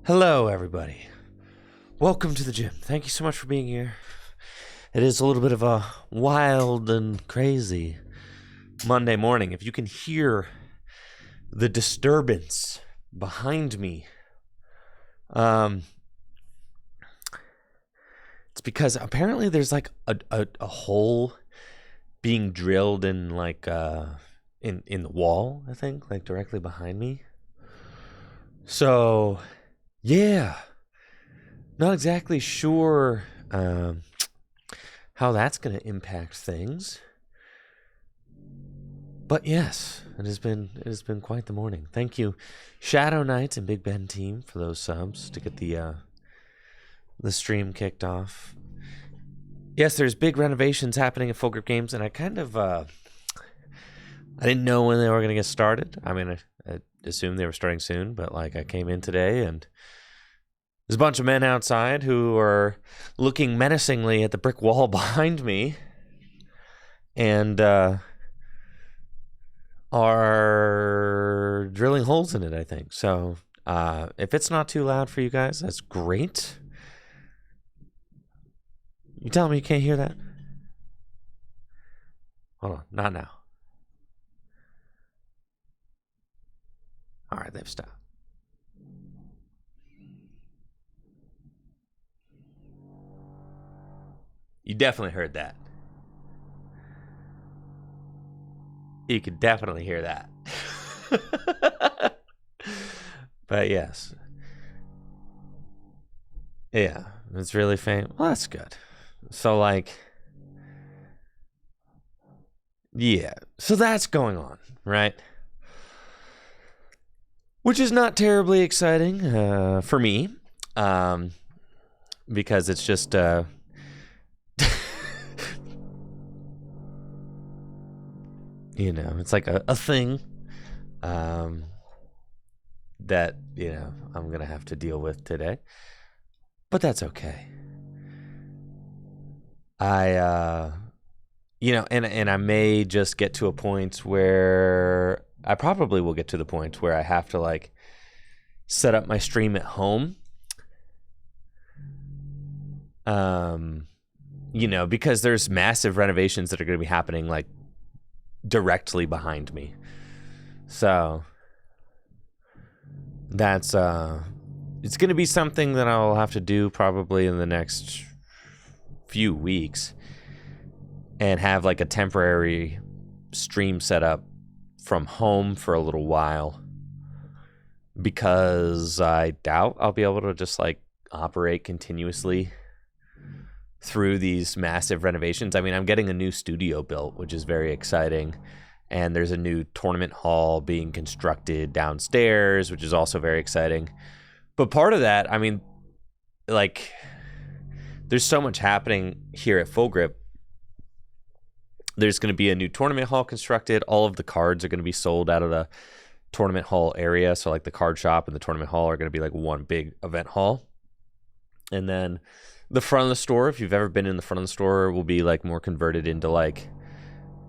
Hello, everybody. Welcome to the gym. Thank you so much for being here. It is a little bit of a wild and crazy Monday morning. If you can hear the disturbance behind me, it's because apparently there's like a hole being drilled in in the wall, I think, like directly behind me. So, yeah. Not exactly sure how that's going to impact things, but yes, it has been quite the morning. Thank you, Shadow Knights and Big Ben team, for those subs to get the stream kicked off. Yes, there's big renovations happening at Full Grip Games, and I kind of I didn't know when they were going to get started. I mean, I assumed they were starting soon, but like I came in today and there's a bunch of men outside who are looking menacingly at the brick wall behind me and are drilling holes in it, I think. So if it's not too loud for you guys, that's great. You telling me you can't hear that? Hold on, not now. All right, they've stopped. You definitely heard that. You could definitely hear that. But yes. Yeah, it's really faint. Well, that's good. So, yeah. So that's going on, right? Which is not terribly exciting for me, because it's just... it's like a thing that, I'm going to have to deal with today. But that's okay. And I may just get to a point where I probably will get to the point where I have to set up my stream at home. Because there's massive renovations that are going to be happening directly behind me. So that's it's going to be something that I'll have to do probably in the next few weeks and have a temporary stream set up from home for a little while, because I doubt I'll be able to just operate continuously through these massive renovations. I mean, I'm getting a new studio built, which is very exciting. And there's a new tournament hall being constructed downstairs, which is also very exciting. But part of that, I mean, there's so much happening here at Full Grip. There's going to be a new tournament hall constructed. All of the cards are going to be sold out of the tournament hall area. So the card shop and the tournament hall are going to be one big event hall. And then the front of the store, if you've ever been in the front of the store, will be more converted into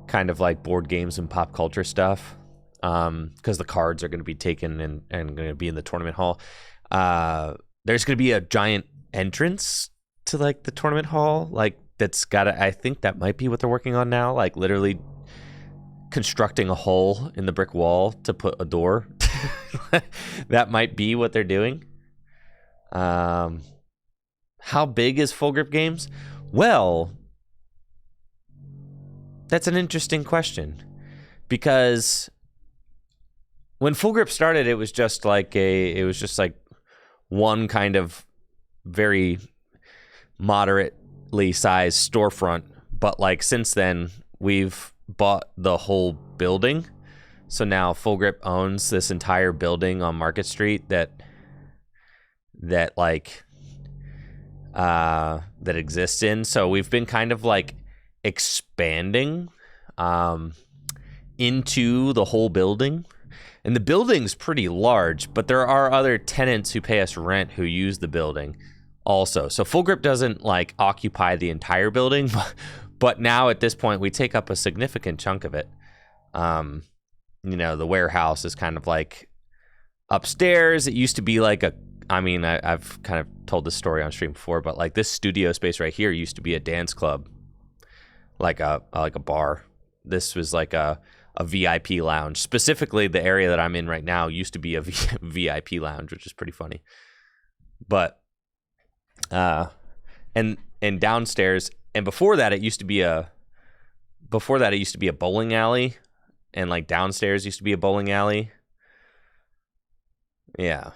kind of board games and pop culture stuff, because the cards are going to be taken and going to be in the tournament hall. There's going to be a giant entrance to the tournament hall, that's I think that might be what they're working on now, literally constructing a hole in the brick wall to put a door. That might be what they're doing. How big is Full Grip Games? Well, that's an interesting question, because when Full Grip started, it was just one kind of very moderately sized storefront. But since then, we've bought the whole building. So now Full Grip owns this entire building on Market Street that exists in. So we've been kind of expanding into the whole building. And the building's pretty large, but there are other tenants who pay us rent who use the building also. So Full Grip doesn't occupy the entire building, but now at this point we take up a significant chunk of it. The warehouse is kind of upstairs. It used to be a I mean, I've kind of told this story on stream before, but like this studio space right here used to be a dance club, like a bar. This was like a VIP lounge. Specifically, the area that I'm in right now used to be a VIP lounge, which is pretty funny. But and downstairs, and before that, it used to be a bowling alley, and like downstairs used to be a bowling alley. Yeah.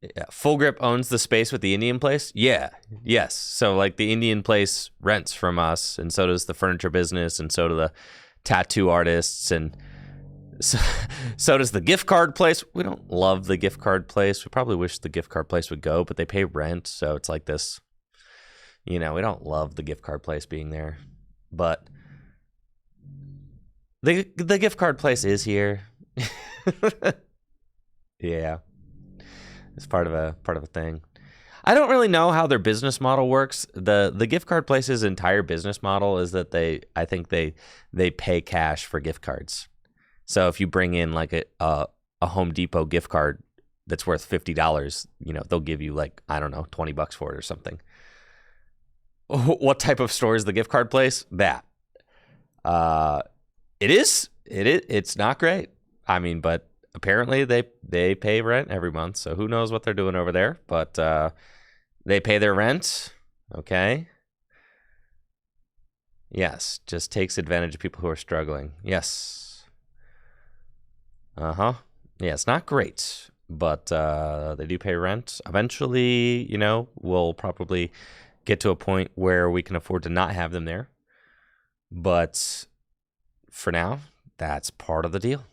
Yeah. Full Grip owns the space with the Indian place. Yeah. Yes. So like the Indian place rents from us, and so does the furniture business, and so do the tattoo artists, and so does the gift card place. We don't love the gift card place. We probably wish the gift card place would go, but they pay rent, so it's like this. We don't love the gift card place being there, but the gift card place is here. Yeah. It's part of a thing. I don't really know how their business model works. The gift card place's entire business model is that I think they pay cash for gift cards. So if you bring in like a Home Depot gift card that's worth $50, they'll give you like, I don't know, $20 for it or something. What type of store is the gift card place? That. It's not great. I mean, but apparently they pay rent every month, so who knows what they're doing over there, but they pay their rent. Okay. Yes, just takes advantage of people who are struggling. Yes. Yeah, it's not great, but they do pay rent. Eventually, we'll probably get to a point where we can afford to not have them there. But for now, that's part of the deal.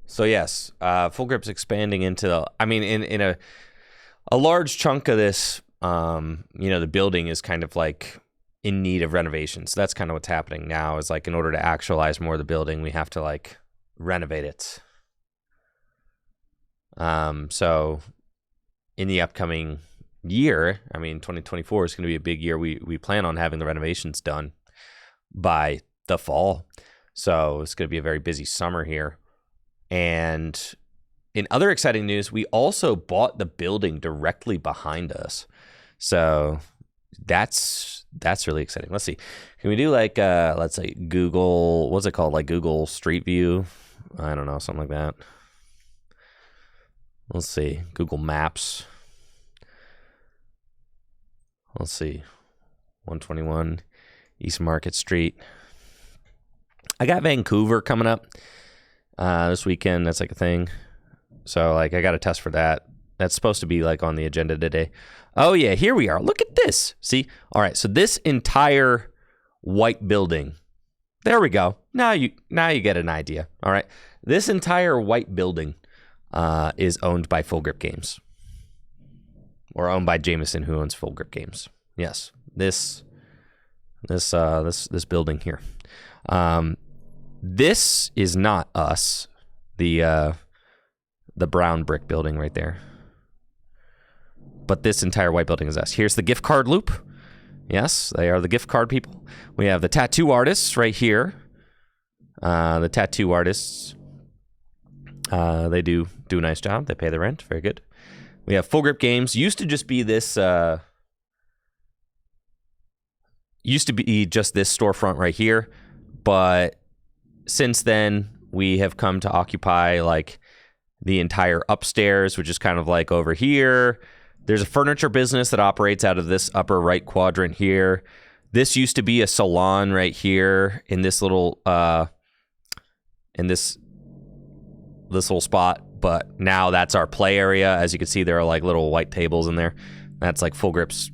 So yes, Full Grip's expanding into, in a large chunk of this, the building is kind of like in need of renovation. So that's kind of what's happening now, is like in order to actualize more of the building, we have to like renovate it. So in the upcoming year, 2024 is going to be a big year. We plan on having the renovations done by the fall. So it's going to be a very busy summer here. And in other exciting news, we also bought the building directly behind us. So that's really exciting. Let's see. Can we do like, let's say Google, what's it called? Like Google Street View? I don't know, something like that. Let's see. Google Maps. Let's see. 121 East Market Street. I got Vancouver coming up this weekend. That's like a thing. So like I got a test for that. That's supposed to be like on the agenda today. Oh yeah, here we are. Look at this. See? All right. So this entire white building. There we go. Now you get an idea. All right. This entire white building is owned by Full Grip Games, or owned by Jameson, who owns Full Grip Games. Yes, this building here. This is not us. The brown brick building right there. But this entire white building is us. Here's the gift card loop. Yes, they are the gift card people. We have the tattoo artists right here. The tattoo artists. They do a nice job. They pay the rent. Very good. We have Full Grip Games. Used to just be this. Used to be just this storefront right here, but since then we have come to occupy like the entire upstairs, which is kind of like over here. There's a furniture business that operates out of this upper right quadrant here. This used to be a salon right here in this little in this little spot, but now that's our play area. As you can see, there are like little white tables in there. That's like Full Grip's,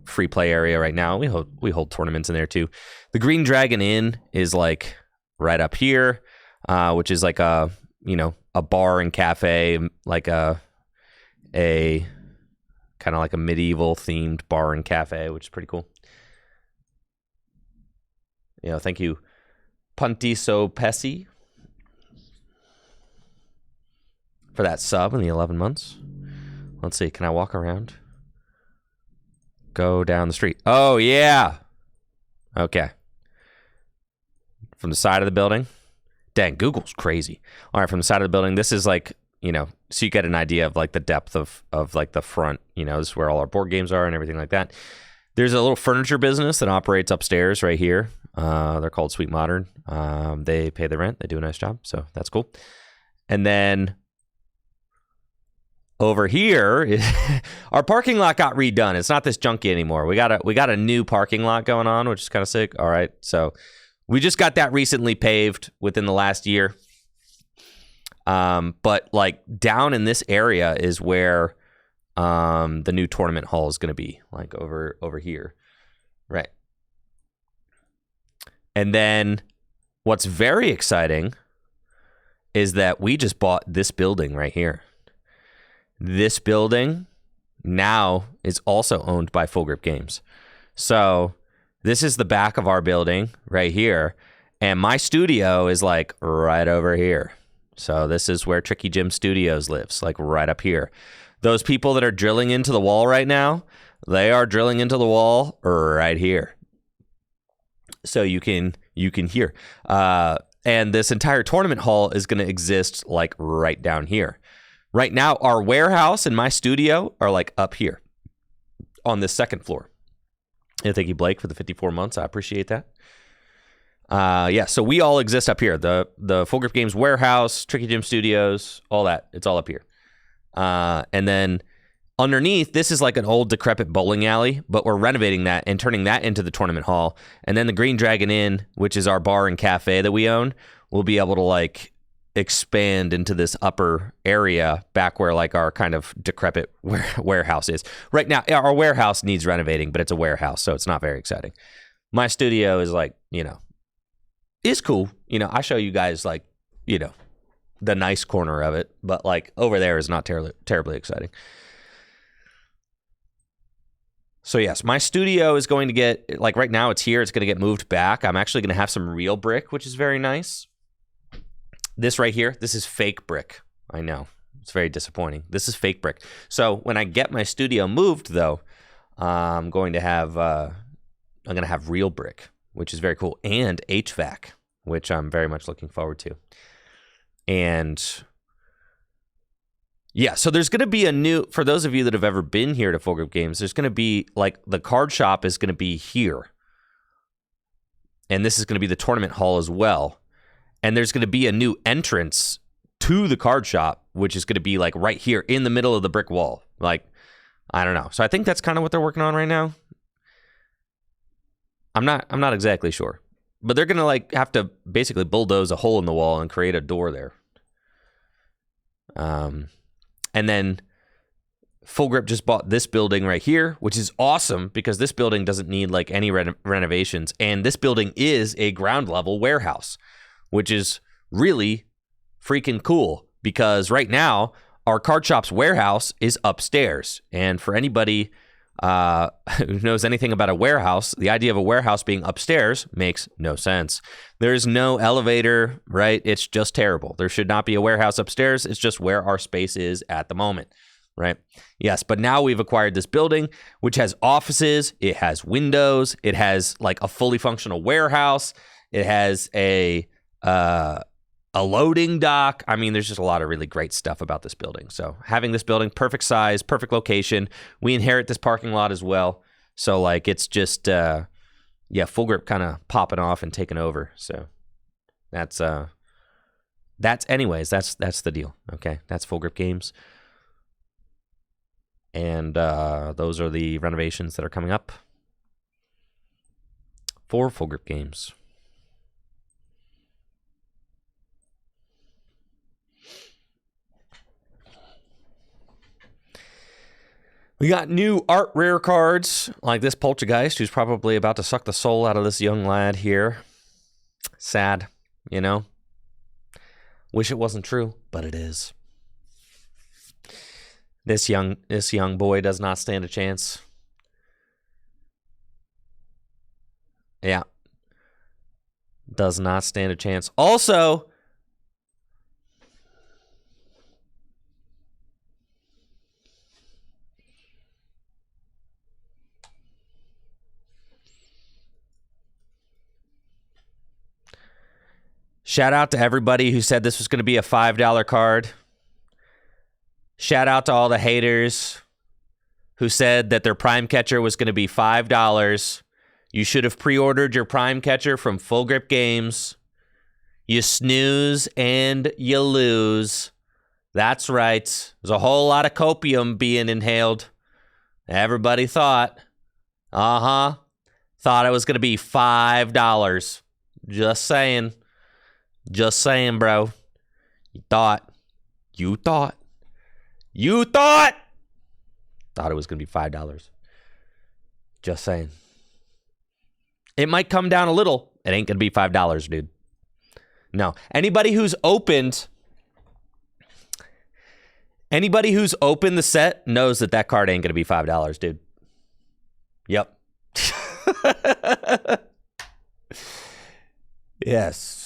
free play area right now. We hold tournaments in there too. The Green Dragon Inn is like right up here, which is like a bar and cafe, like a kind of like a medieval themed bar and cafe, which is pretty cool. Thank you, Puntiso Pesci, for that sub in the 11 months. Let's see. Can I walk around? Go down the street. Oh, yeah. Okay. from the side of the building. Dang, Google's crazy. All right, from the side of the building, this is like, you know, so you get an idea of like the depth of like the front, you know, this is where all our board games are and everything like that. There's a little furniture business that operates upstairs right here. They're called Sweet Modern. They pay the rent. They do a nice job, so that's cool. And then over here, our parking lot got redone. It's not this junky anymore. We got a new parking lot going on, which is kind of sick. All right, so we just got that recently paved within the last year. But like down in this area is where the new tournament hall is going to be, like over here, right? And then what's very exciting is that we just bought this building right here. This building now is also owned by Full Grip Games. So this is the back of our building right here. And my studio is like right over here. So this is where Tricky Jim Studios lives, like right up here. Those people that are drilling into the wall right now, they are drilling into the wall right here. So you can hear. And this entire tournament hall is going to exist like right down here. Right now, our warehouse and my studio are like up here on this second floor. And thank you, Blake, for the 54 months. I appreciate that. Yeah, so we all exist up here. The Full Grip Games warehouse, Tricky Jim Studios, all that. It's all up here. And then underneath, this is like an old decrepit bowling alley, but we're renovating that and turning that into the tournament hall. And then the Green Dragon Inn, which is our bar and cafe that we own, will be able to like expand into this upper area back where like our kind of decrepit warehouse is. Right now, our warehouse needs renovating, but it's a warehouse, so it's not very exciting. My studio is like, you know, is cool. You know, I show you guys like, you know, the nice corner of it, but like over there is not terribly exciting. So yes, my studio is going to get, like right now it's here, it's going to get moved back. I'm actually going to have some real brick, which is very nice. This right here, this is fake brick. I know, it's very disappointing. This is fake brick. So when I get my studio moved though, I'm going to have real brick, which is very cool, and HVAC, which I'm very much looking forward to. And yeah, so there's going to be a new, for those of you that have ever been here to Full Grip Games, there's going to be, like, the card shop is going to be here. And this is going to be the tournament hall as well. And there's going to be a new entrance to the card shop, which is going to be, like, right here in the middle of the brick wall. Like, I don't know. So I think that's kind of what they're working on right now. I'm not exactly sure. But they're going to, like, have to basically bulldoze a hole in the wall and create a door there. And then Full Grip just bought this building right here, which is awesome because this building doesn't need like any renovations. And this building is a ground level warehouse, which is really freaking cool because right now our card shop's warehouse is upstairs. And for anybody who knows anything about a warehouse, the idea of a warehouse being upstairs makes no sense. There's no elevator, right? It's just terrible. There should not be a warehouse upstairs. It's just where our space is at the moment, right? Yes, but now we've acquired this building, which has offices. It has windows. It has like a fully functional warehouse. It has a loading dock. I mean, there's just a lot of really great stuff about this building. So having this building, perfect size, perfect location. We inherit this parking lot as well. So like, it's just, Full Grip kind of popping off and taking over. So that's anyways, that's the deal. Okay. That's Full Grip Games. And those are the renovations that are coming up for Full Grip Games. We got new art rare cards, like this Poltergeist, who's probably about to suck the soul out of this young lad here. Sad, you know? Wish it wasn't true, but it is. This young boy does not stand a chance. Yeah. Does not stand a chance. Also, Shout out to everybody who said this was going to be a $5 card. Shout out to all the haters who said that their Prime Catcher was going to be $5. You should have pre-ordered your Prime Catcher from Full Grip Games. You snooze and you lose. That's right. There's a whole lot of copium being inhaled. Everybody thought. Thought it was going to be $5. Just saying. Just saying, bro. You thought. Thought it was going to be $5. Just saying. It might come down a little. It ain't going to be $5, dude. No. Anybody who's opened the set knows that card ain't going to be $5, dude. Yep. Yes.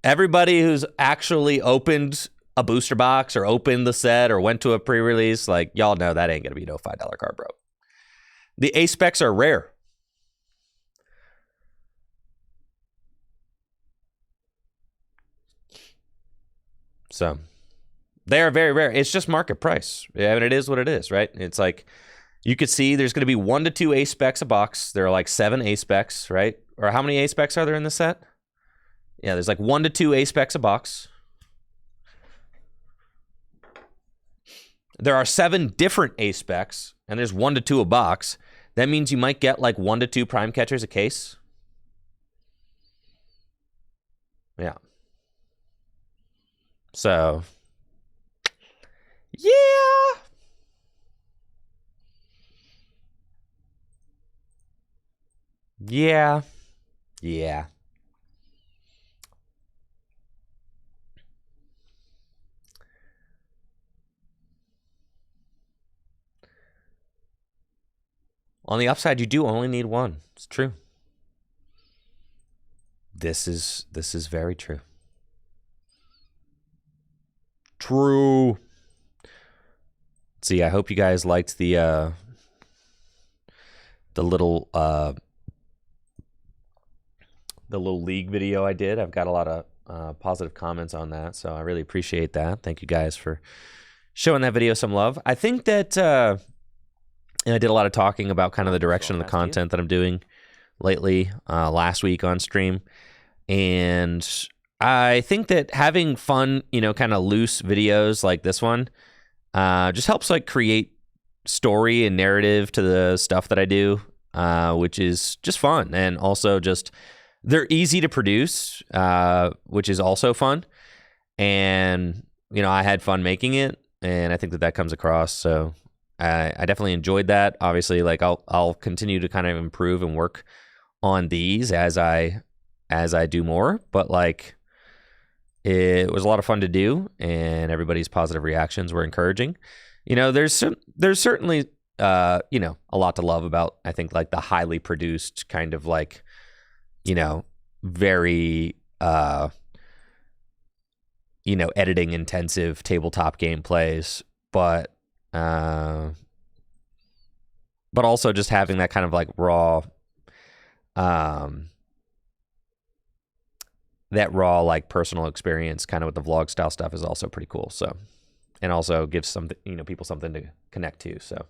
Everybody who's actually opened a booster box or opened the set or went to a pre-release, like, y'all know that ain't going to be no $5 card, bro. The A specs are rare. So they are very rare. It's just market price. Yeah, I mean, it is what it is, right? It's like you could see there's going to be 1 to 2 A specs a box. There are like 7 A specs, right? Or how many A specs are there in the set? Yeah, there's like 1 to 2 A specs a box. There are 7 different A specs, and there's 1 to 2 a box. That means you might get like 1 to 2 Prime Catchers a case. Yeah. So, yeah. Yeah. Yeah. On the upside, you do only need 1. It's true. This is very true. True. See, I hope you guys liked the little league video I did. I've got a lot of positive comments on that, so I really appreciate that. Thank you guys for showing that video some love. I think that and I did a lot of talking about kind of the direction of the content that I'm doing lately, last week on stream, and I think that having fun, kind of loose videos like this one just helps like create story and narrative to the stuff that I do, which is just fun. And also just they're easy to produce, which is also fun. And, I had fun making it, and I think that comes across. So I definitely enjoyed that. Obviously, like I'll continue to kind of improve and work on these as I do more, but like, it was a lot of fun to do, and everybody's positive reactions were encouraging. There's certainly a lot to love about, I think, like the highly produced kind of like, very editing intensive tabletop gameplays, but also just having that kind of like raw like personal experience kind of with the vlog style stuff is also pretty cool. So, and also gives some people something to connect to. So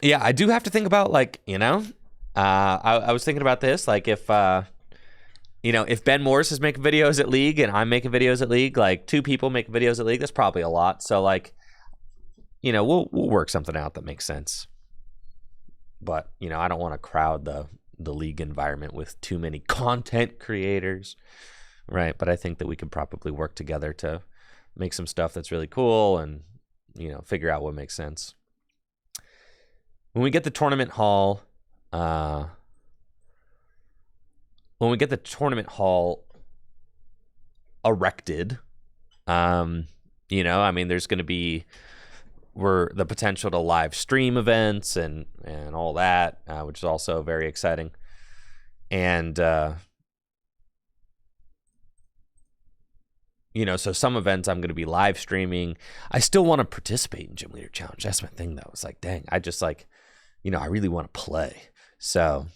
yeah, I do have to think about like, I was thinking about this, like if if Ben Morris is making videos at League and I'm making videos at League, like 2 people making videos at League, that's probably a lot. So like, we'll work something out that makes sense. But, I don't want to crowd the League environment with too many content creators, right? But I think that we could probably work together to make some stuff that's really cool and, figure out what makes sense. When we get the tournament hall, erected, there's going to be the potential to live stream events and all that, which is also very exciting. And so some events I'm going to be live streaming. I still want to participate in Gym Leader Challenge. That's my thing, though. It's like, dang, I just like, I really want to play. So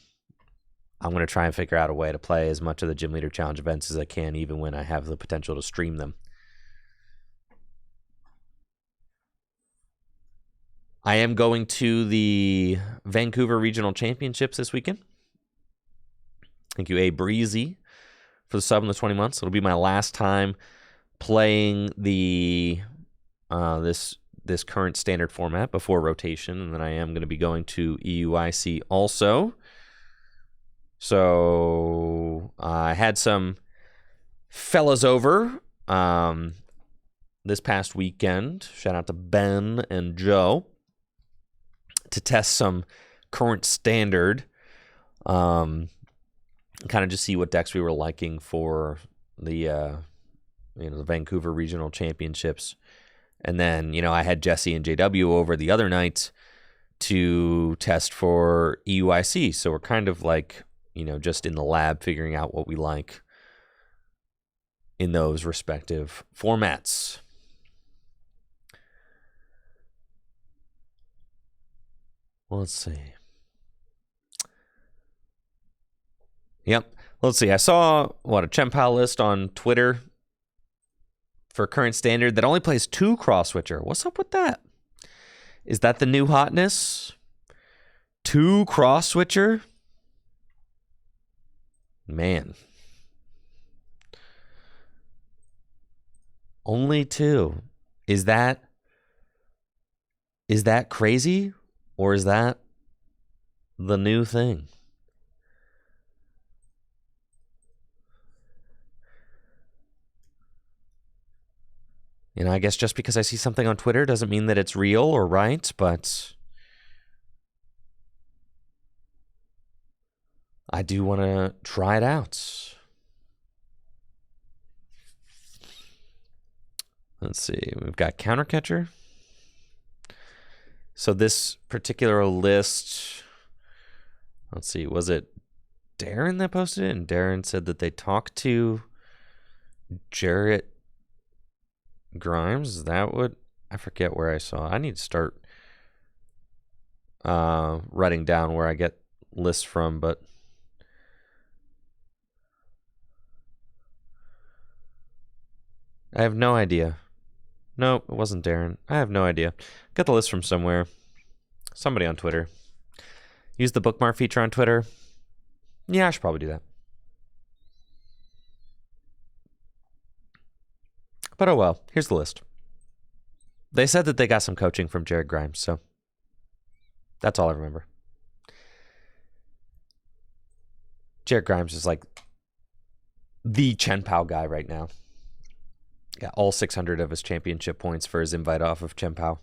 I'm going to try and figure out a way to play as much of the Gym Leader Challenge events as I can, even when I have the potential to stream them. I am going to the Vancouver Regional Championships this weekend. Thank you, A Breezy, for the sub in the 20 months. It'll be my last time playing the this current standard format before rotation, and then I am going to be going to EUIC also. So I had some fellas over this past weekend. Shout out to Ben and Joe to test some current standard, kind of just see what decks we were liking for the the Vancouver Regional Championships. And then, I had Jesse and JW over the other night to test for EUIC. So we're kind of like, just in the lab figuring out what we like in those respective formats. Well, let's see. Yep. Let's see. I saw, a Chen Pao list on Twitter for current standard that only plays 2 cross-switcher. What's up with that? Is that the new hotness? 2 cross-switcher? Man. Only 2. Is that crazy? Or is that the new thing? I guess just because I see something on Twitter doesn't mean that it's real or right, but I do want to try it out. Let's see. We've got Countercatcher. So this particular list, let's see, was it Darren that posted it? And Darren said that they talked to Jarrett Grimes. Is that what? I forget where I saw. I need to start writing down where I get lists from, but I have no idea. No, it wasn't Darren. I have no idea. Got the list from somewhere. Somebody on Twitter. Use the bookmark feature on Twitter. Yeah, I should probably do that. But oh well, here's the list. They said that they got some coaching from Jared Grimes, so that's all I remember. Jared Grimes is like the Chen Pao guy right now. Got all 600 of his championship points for his invite off of Chen Pao.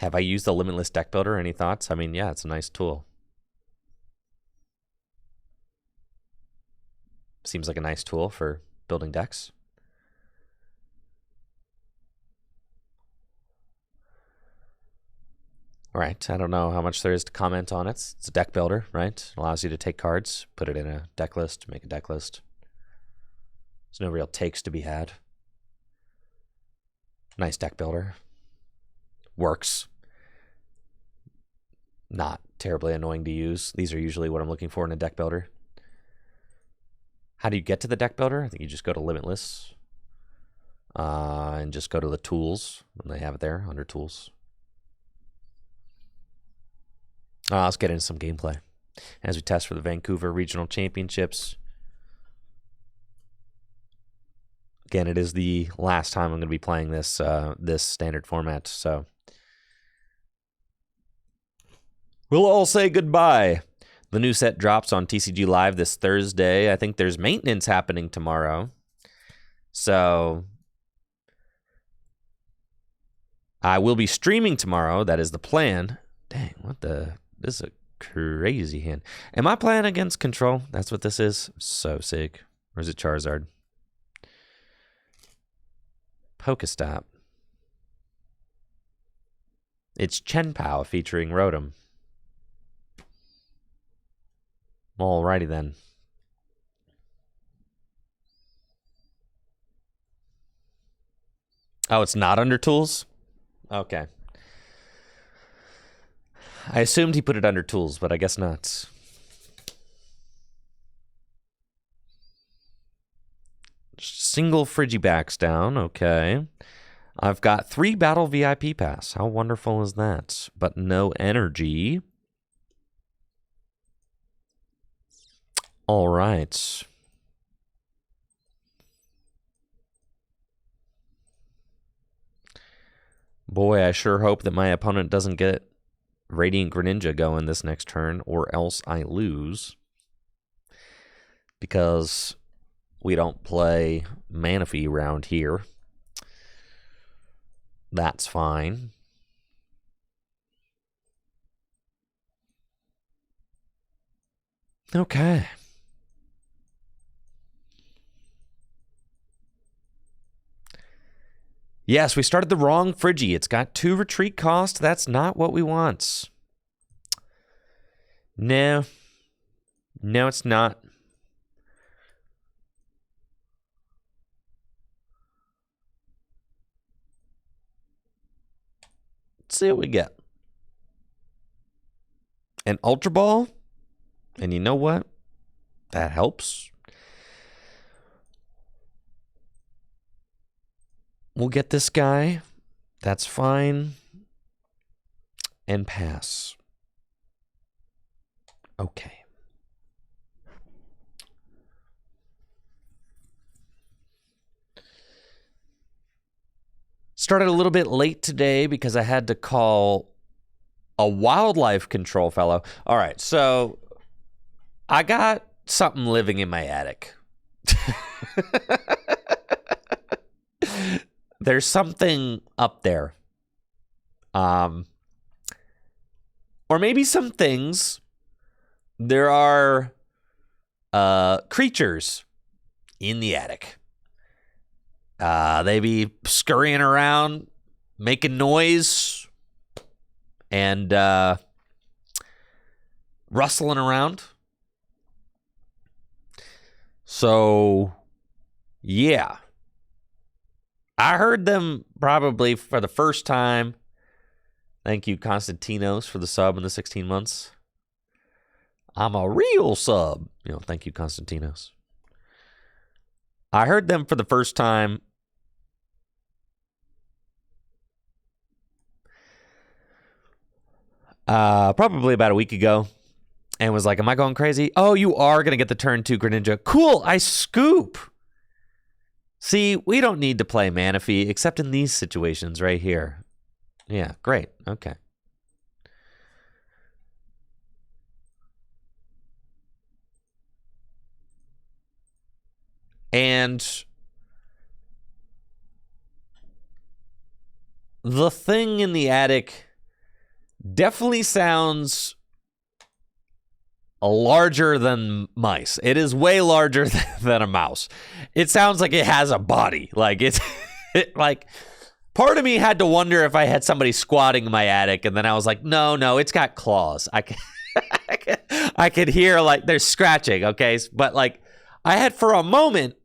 Have I used the Limitless Deck Builder? Any thoughts? I mean, yeah, it's a nice tool. Seems like a nice tool for building decks. All right, I don't know how much there is to comment on it. It's a deck builder, right? It allows you to take cards, put it in a deck list, make a deck list. There's no real takes to be had. Nice deck builder. Works. Not terribly annoying to use. These are usually what I'm looking for in a deck builder. How do you get to the deck builder? I think you just go to Limitless and just go to the tools, and they have it there under tools. Let's get into some gameplay as we test for the Vancouver Regional Championships. Again, it is the last time I'm going to be playing this this standard format, so we'll all say goodbye. The new set drops on TCG Live this Thursday. I think there's maintenance happening tomorrow, so I will be streaming tomorrow. That is the plan. Dang, what the... This is a crazy hand. Am I playing against control? That's what this is? So sick. Or is it Charizard? Pokestop. It's Chen Pao featuring Rotom. Alrighty then. Oh, it's not under tools? Okay. I assumed he put it under tools, but I guess not. Single Frigibacks down. Okay. I've got 3 Battle VIP Pass. How wonderful is that? But no energy. All right. Boy, I sure hope that my opponent doesn't get Radiant Greninja going this next turn, or else I lose. Because we don't play Manaphy around here. That's fine. Okay. Yes, we started the wrong Friggy. It's got 2 retreat cost. That's not what we want. No. No, it's not. Let's see what we get. An Ultra Ball. And you know what? That helps. We'll get this guy. That's fine. And pass. Okay. Started a little bit late today because I had to call a wildlife control fellow. All right, so I got something living in my attic. There's something up there. Or maybe some things. There are creatures in the attic. They be scurrying around, making noise, and rustling around. So, yeah. I heard them probably for the first time. Thank you, Constantinos, for the sub in the 16 months. I'm a real sub. Thank you, Constantinos. I heard them for the first time probably about a week ago, and was like, am I going crazy? Oh, you are going to get the turn 2 Greninja. Cool, I scoop. See, we don't need to play Manaphy except in these situations right here. Yeah, great. Okay. And the thing in the attic definitely sounds larger than mice. It is way larger than a mouse. It sounds like it has a body. Like like part of me had to wonder if I had somebody squatting in my attic, and then I was like, no, it's got claws. I could hear like they're scratching. Okay, but like I had for a moment,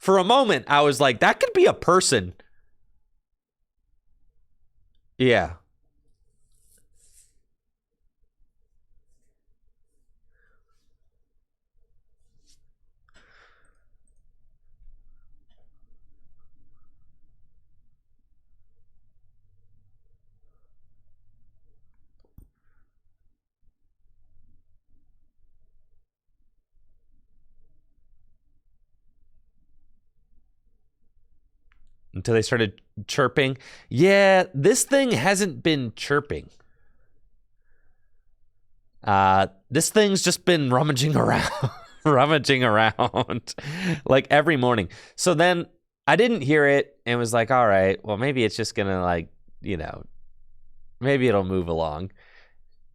I was like, that could be a person. Yeah. Until they started chirping. Yeah, this thing hasn't been chirping. This thing's just been rummaging around, like every morning. So then I didn't hear it and was like, all right, well, maybe it's just gonna like, maybe it'll move along.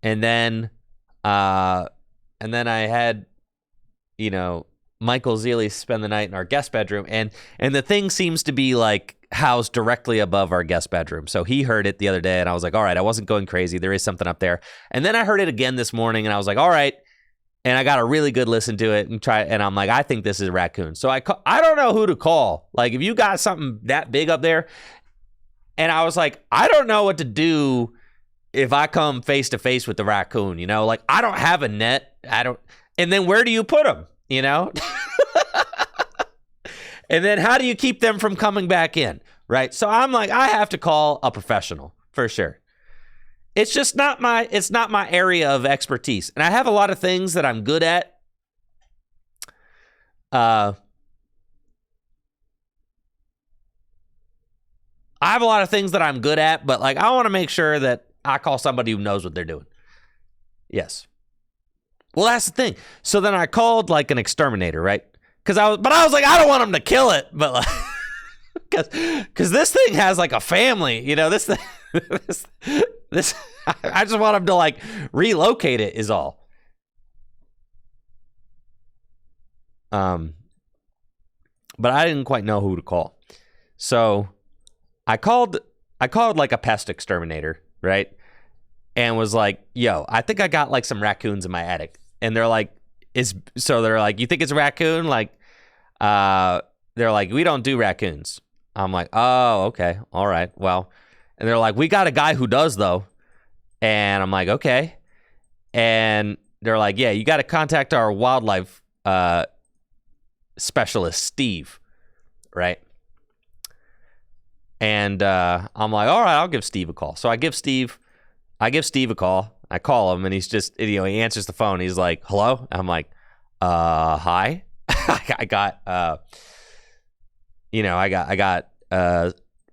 And then I had, Michael Zealy spend the night in our guest bedroom, and the thing seems to be like housed directly above our guest bedroom. So he heard it the other day, and I was like, all right, I wasn't going crazy. There is something up there. And then I heard it again this morning, and I was like, all right, And I got a really good listen to it and I'm like, I think this is a raccoon. So I don't know who to call. Like, if you got something that big up there, and I was like, I don't know what to do if I come face to face with the raccoon, you know, like, I don't have a net. And then where do you put them, you know? And then how do you keep them from coming back in, right? So I'm like, I have to call a professional for sure. It's just not my area of expertise. And I have a lot of things that I'm good at. I have a lot of things that I'm good at, but like, I want to make sure that I call somebody who knows what they're doing. Yes. Well, that's the thing. So then I called like an exterminator, right? I was like, I don't want him to kill it, but like, because this thing has like a family, you know, this thing, this, I just want him to like relocate it is all. But I didn't quite know who to call. So I called like a pest exterminator, right? And was like, yo, I think I got like some raccoons in my attic. And they're like, you think it's a raccoon? Like, they're like, we don't do raccoons. I'm like, oh, okay. All right. Well, and they're like, we got a guy who does though. And I'm like, okay. And they're like, yeah, you got to contact our wildlife, specialist, Steve. Right. And, I'm like, all right, I'll give Steve a call. So I give Steve a call. I call him and he's just, you know, he answers the phone. He's like, hello? I'm like, hi. I got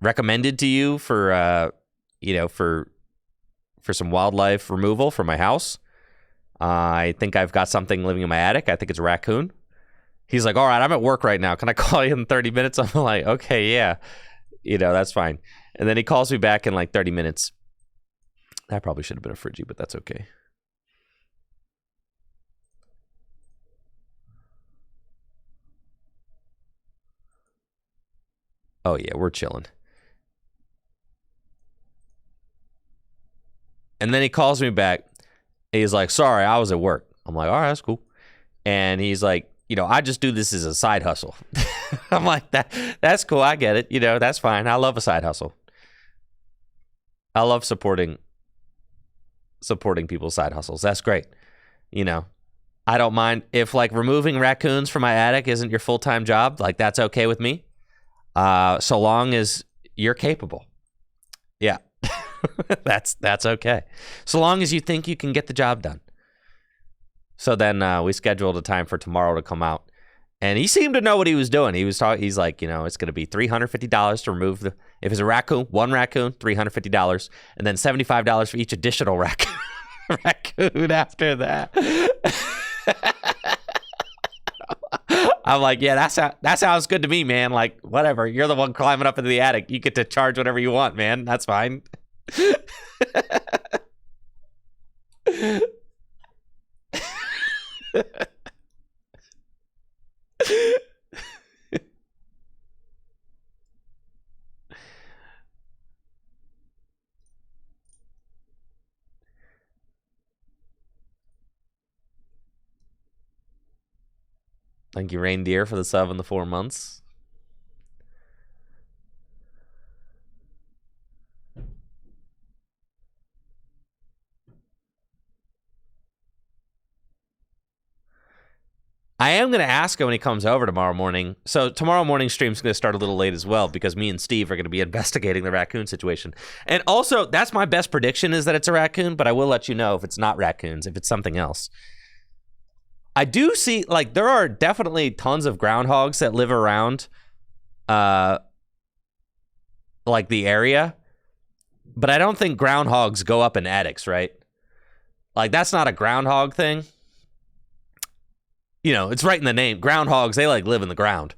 recommended to you for, for some wildlife removal for my house. I think I've got something living in my attic. I think it's a raccoon. He's like, all right, I'm at work right now. Can I call you in 30 minutes? I'm like, okay, yeah, you know, that's fine. And then he calls me back in like 30 minutes. That probably should have been a Friggy, but that's okay. Oh, yeah, we're chilling. And then he calls me back. He's like, sorry, I was at work. I'm like, all right, that's cool. And he's like, you know, I just do this as a side hustle. I'm like, that's cool. I get it. You know, that's fine. I love a side hustle. I love supporting people's side hustles. That's great. You know, I don't mind if like removing raccoons from my attic isn't your full-time job. Like, that's okay with me. So long as you're capable. Yeah. that's okay. So long as you think you can get the job done. So then we scheduled a time for tomorrow to come out. And he seemed to know what he was doing. He's like, you know, it's going to be $350 to remove if it's a raccoon, one raccoon, $350, and then $75 for each additional raccoon after that. I'm like, yeah, that sounds good to me, man. Like, whatever. You're the one climbing up into the attic. You get to charge whatever you want, man. That's fine. Thank you, Reindeer, for the sub and the 4 months. I am going to ask him when he comes over tomorrow morning. So tomorrow morning stream's going to start a little late as well because me and Steve are going to be investigating the raccoon situation. And also, that's my best prediction is that it's a raccoon, but I will let you know if it's not raccoons, if it's something else. I do see, like, there are definitely tons of groundhogs that live around, like, the area. But I don't think groundhogs go up in attics, right? Like, that's not a groundhog thing. You know, it's right in the name. Groundhogs, they, like, live in the ground.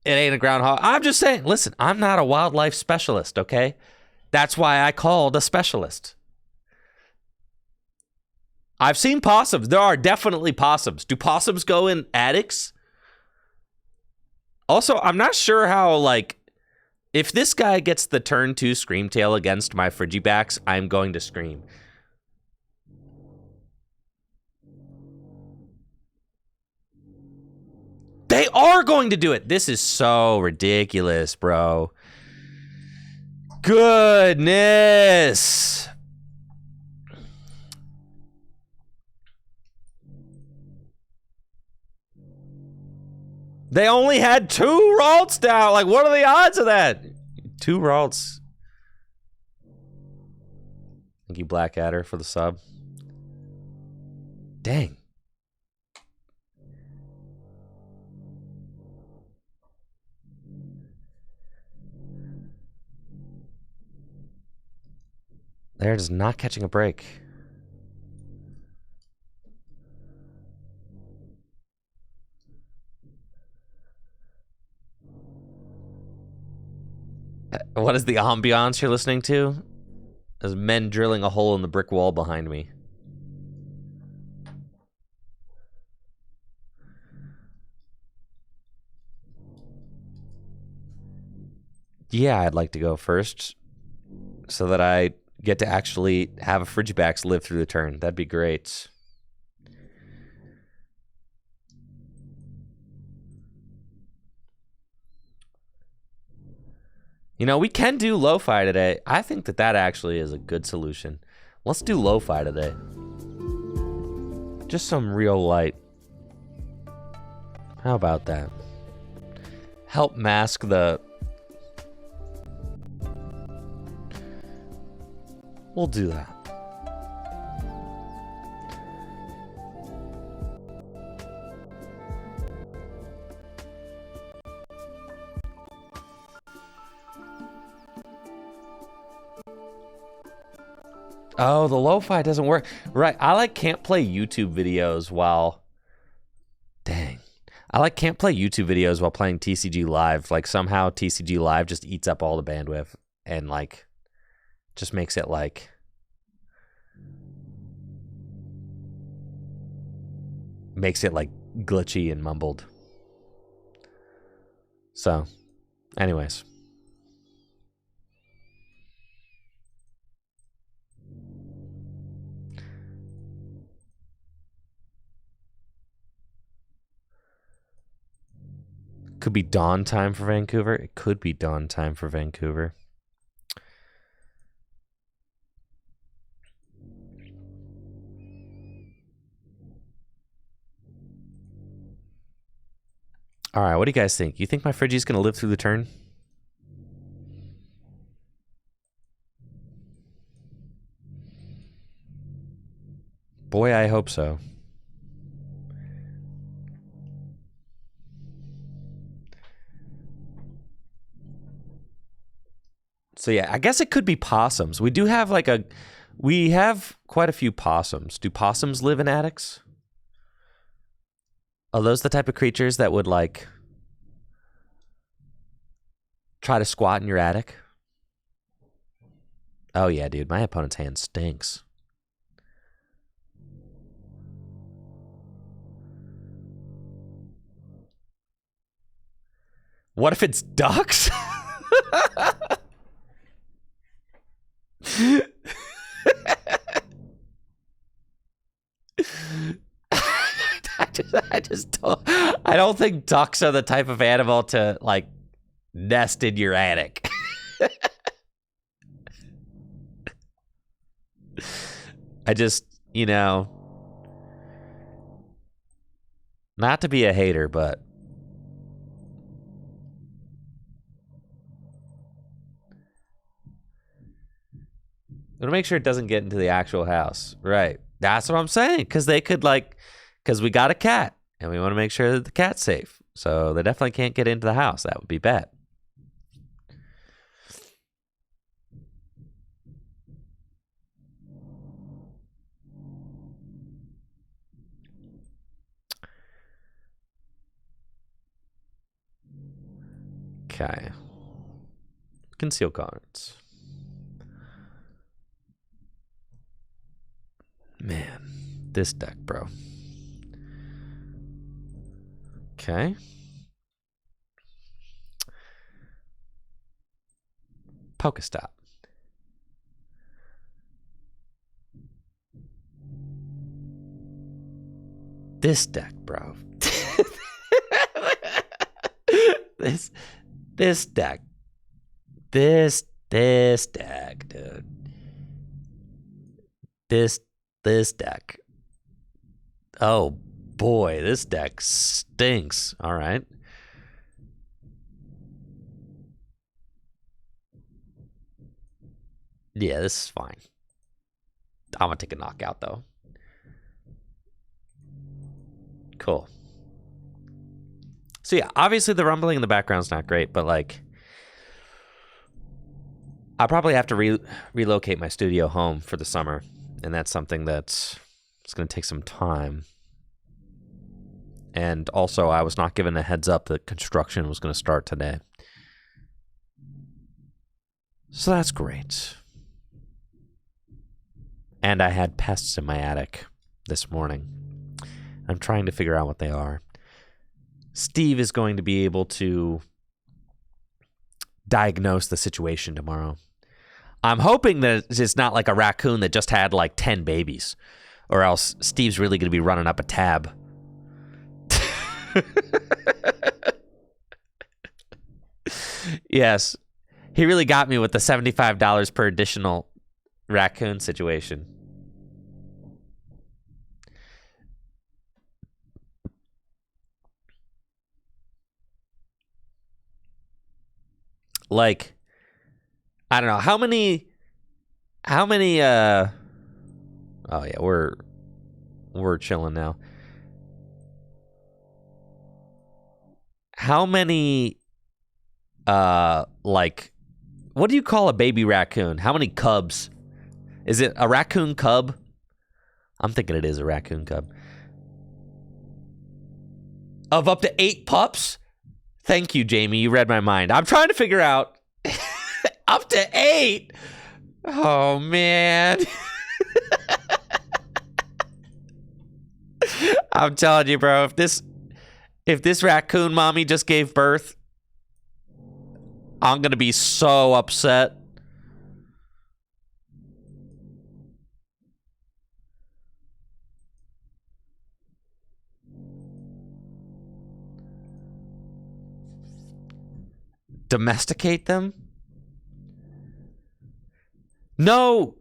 It ain't a groundhog. I'm just saying, listen, I'm not a wildlife specialist, okay? That's why I called a specialist. I've seen possums. There are definitely possums. Do possums go in attics? Also, I'm not sure how, like, if this guy gets the turn 2 Screamtail against my Frigibacks, I'm going to scream. are going to do it. This is so ridiculous, bro. Goodness. They only had 2 Ralts down. Like, what are the odds of that? 2 Ralts. Thank you, Blackadder, for the sub. Dang. They're just not catching a break. What is the ambiance you're listening to? There's men drilling a hole in the brick wall behind me. Yeah, I'd like to go first so that I get to actually have a Frigibax live through the turn. That'd be great. You know, we can do lo-fi today. I think that that actually is a good solution. Let's do lo-fi today. Just some real light. How about that? Help mask the... We'll do that. Oh, the lo-fi doesn't work. Right, I can't play YouTube videos while... Dang. I can't play YouTube videos while playing TCG Live. Like, somehow TCG Live just eats up all the bandwidth and, just makes it, glitchy and mumbled. So, anyways. Could be dawn time for Vancouver. It could be dawn time for Vancouver. All right, what do you guys think? You think my Friggy's going to live through the turn? Boy, I hope so. So yeah, I guess it could be possums. We do have we have quite a few possums. Do possums live in attics? Are those the type of creatures that would try to squat in your attic? Oh yeah, dude, my opponent's hand stinks. What if it's ducks? I don't think ducks are the type of animal to nest in your attic. I just, not to be a hater, but gotta make sure it doesn't get into the actual house. Right. That's what I'm saying. Because they could because we got a cat and we want to make sure that the cat's safe. So they definitely can't get into the house. That would be bad. Okay. Conceal cards. Man, this deck, bro. Okay. Pokestop. This deck, bro. this this deck. This deck, dude. This deck. Oh boy, this deck stinks. All right. Yeah, this is fine. I'm gonna take a knockout though. Cool. So yeah, obviously the rumbling in the background's not great, but like I probably have to relocate my studio home for the summer, and that's something that's it's going to take some time. And also, I was not given a heads up that construction was going to start today. So that's great. And I had pests in my attic this morning. I'm trying to figure out what they are. Steve is going to be able to diagnose the situation tomorrow. I'm hoping that it's not like a raccoon that just had like 10 babies, or else Steve's really going to be running up a tab. Yes, he really got me with the $75 per additional raccoon situation. Like, I don't know how many oh yeah, we're chilling now. How many like what do you call a baby raccoon? How many cubs? Is it a raccoon cub? I'm thinking it is a raccoon cub. Of up to 8 pups? Thank you, Jamie. You read my mind. I'm trying to figure out up to 8. Oh man. I'm telling you, bro, if this raccoon mommy just gave birth, I'm going to be so upset. Domesticate them? No,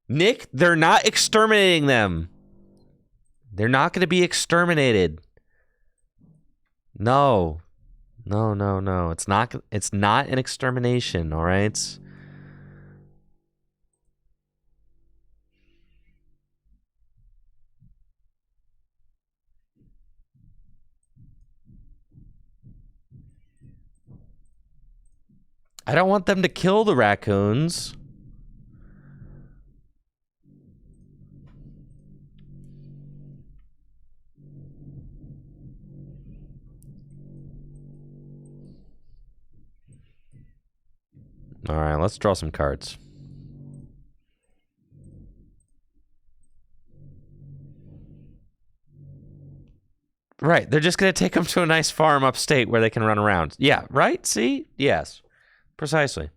Nick, they're not exterminating them. They're not going to be exterminated. No. It's not an extermination, all right? I don't want them to kill the raccoons. All right, let's draw some cards. Right, they're just going to take them to a nice farm upstate where they can run around. Yeah, right? See? Yes, precisely.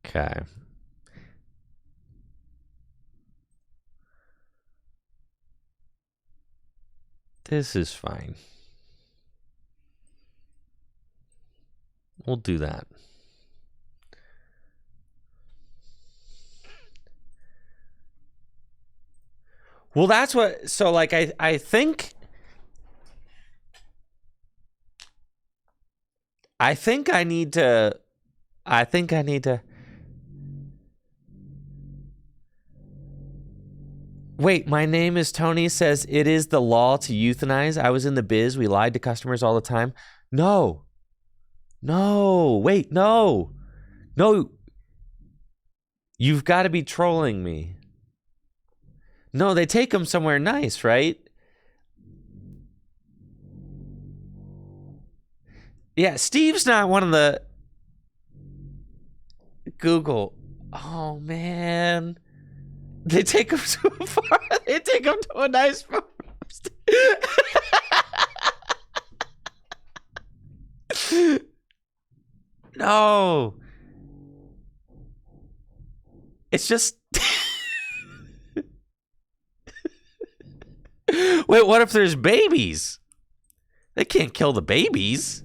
Okay. This is fine. We'll do that. Well, that's what... So, like, I think... I think I need to... Wait, my name is Tony says it is the law to euthanize. I was in the biz. We lied to customers all the time. No. Wait, no. You've got to be trolling me. No, they take them somewhere nice, right? Yeah, Steve's not one of the... Google. Oh, man. They take him too far. They take him to a nice farm. No. It's just... Wait, what if there's babies? They can't kill the babies.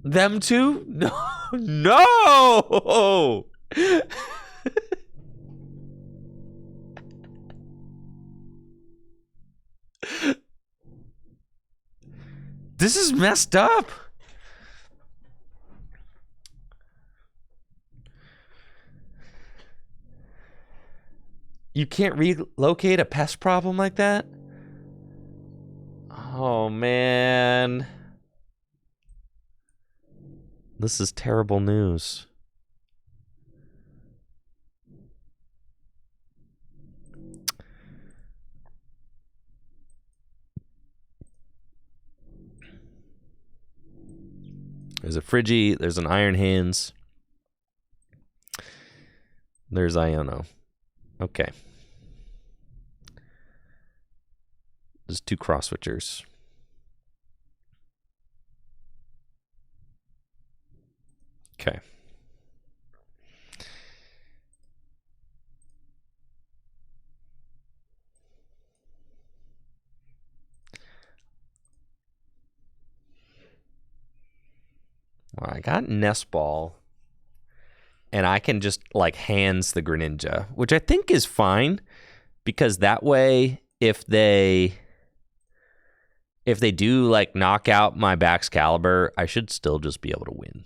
Them too? No. No! This is messed up. You can't relocate a pest problem like that? Oh, man. This is terrible news. There's a Friggy, there's an Iron Hands. There's Iono. Okay. There's 2 cross switchers. Okay. Well, I got Nest Ball. And I can just like hands the Greninja, which I think is fine, because that way, if they do like knock out my Baxcalibur, I should still just be able to win.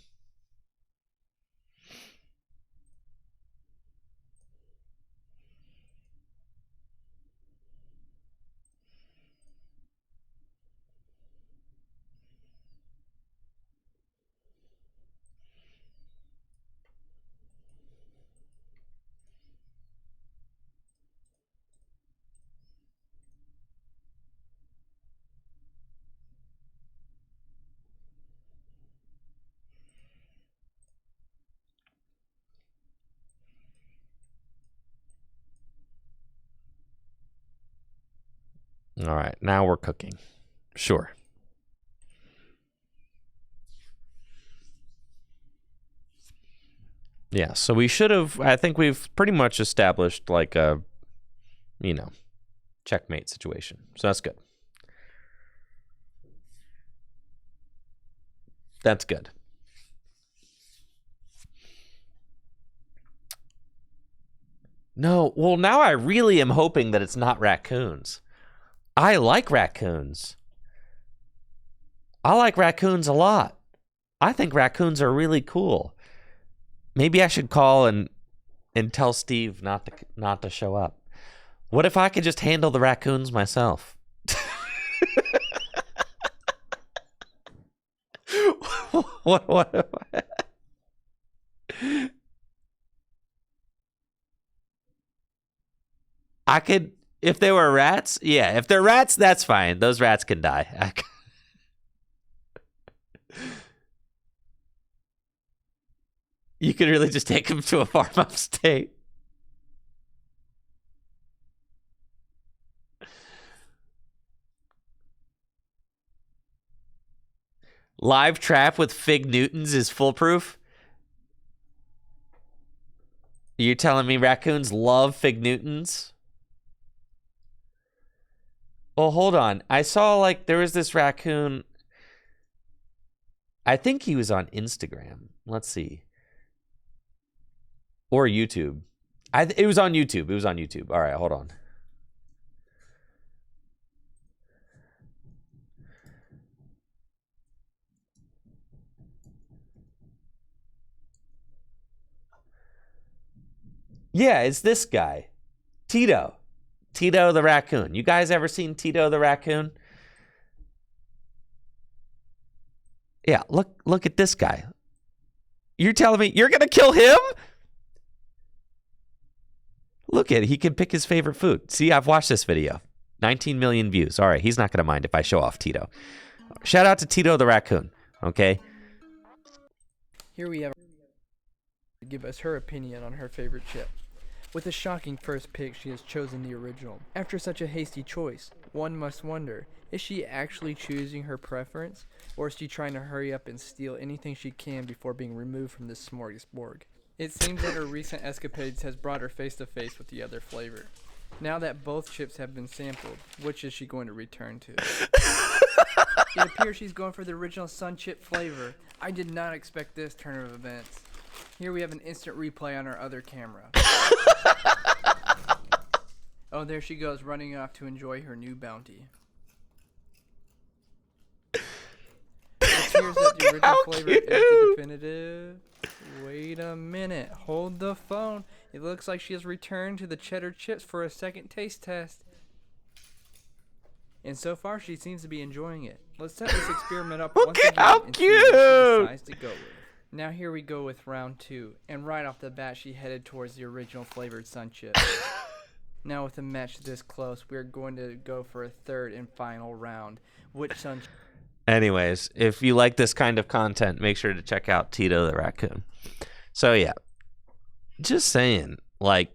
All right, now we're cooking. Sure. Yeah, so we should have, I think we've pretty much established like a, checkmate situation. So that's good. That's good. No, well, now I really am hoping that it's not raccoons. I like raccoons. I like raccoons a lot. I think raccoons are really cool. Maybe I should call and tell Steve not to show up. What if I could just handle the raccoons myself? What if I could, if they were rats, yeah. If they're rats, that's fine. Those rats can die. You could really just take them to a farm upstate. Live trap with Fig Newtons is foolproof? You're telling me raccoons love Fig Newtons? Well, hold on. I saw like there was this raccoon. I think he was on Instagram. Let's see. Or YouTube. It was on YouTube. It was on YouTube. All right, hold on. Yeah, it's this guy. Tito. Tito the raccoon. You guys ever seen Tito the raccoon? Yeah, look at this guy. You're telling me you're going to kill him? Look at it. He can pick his favorite food. See, I've watched this video. 19 million views. All right, he's not going to mind if I show off Tito. Shout out to Tito the raccoon, okay? Here we have to give us her opinion on her favorite chip. With a shocking first pick, she has chosen the original. After such a hasty choice, one must wonder, is she actually choosing her preference, or is she trying to hurry up and steal anything she can before being removed from this smorgasbord? It seems that her recent escapades has brought her face to face with the other flavor. Now that both chips have been sampled, which is she going to return to? It appears she's going for the original Sun Chip flavor. I did not expect this turn of events. Here we have an instant replay on our other camera. Oh, there she goes, running off to enjoy her new bounty. It appears that the original flavor is the definitive. Wait a minute, hold the phone. It looks like she has returned to the cheddar chips for a second taste test. And so far, she seems to be enjoying it. Let's set this experiment up once again and see what she decides to go with. Now here we go with round 2, and right off the bat, she headed towards the original flavored Sun Chip. Now with a match this close, we're going to go for a third and final round. Which Sun Chip? Anyways, if you like this kind of content, make sure to check out Tito the raccoon. So yeah, just saying, like,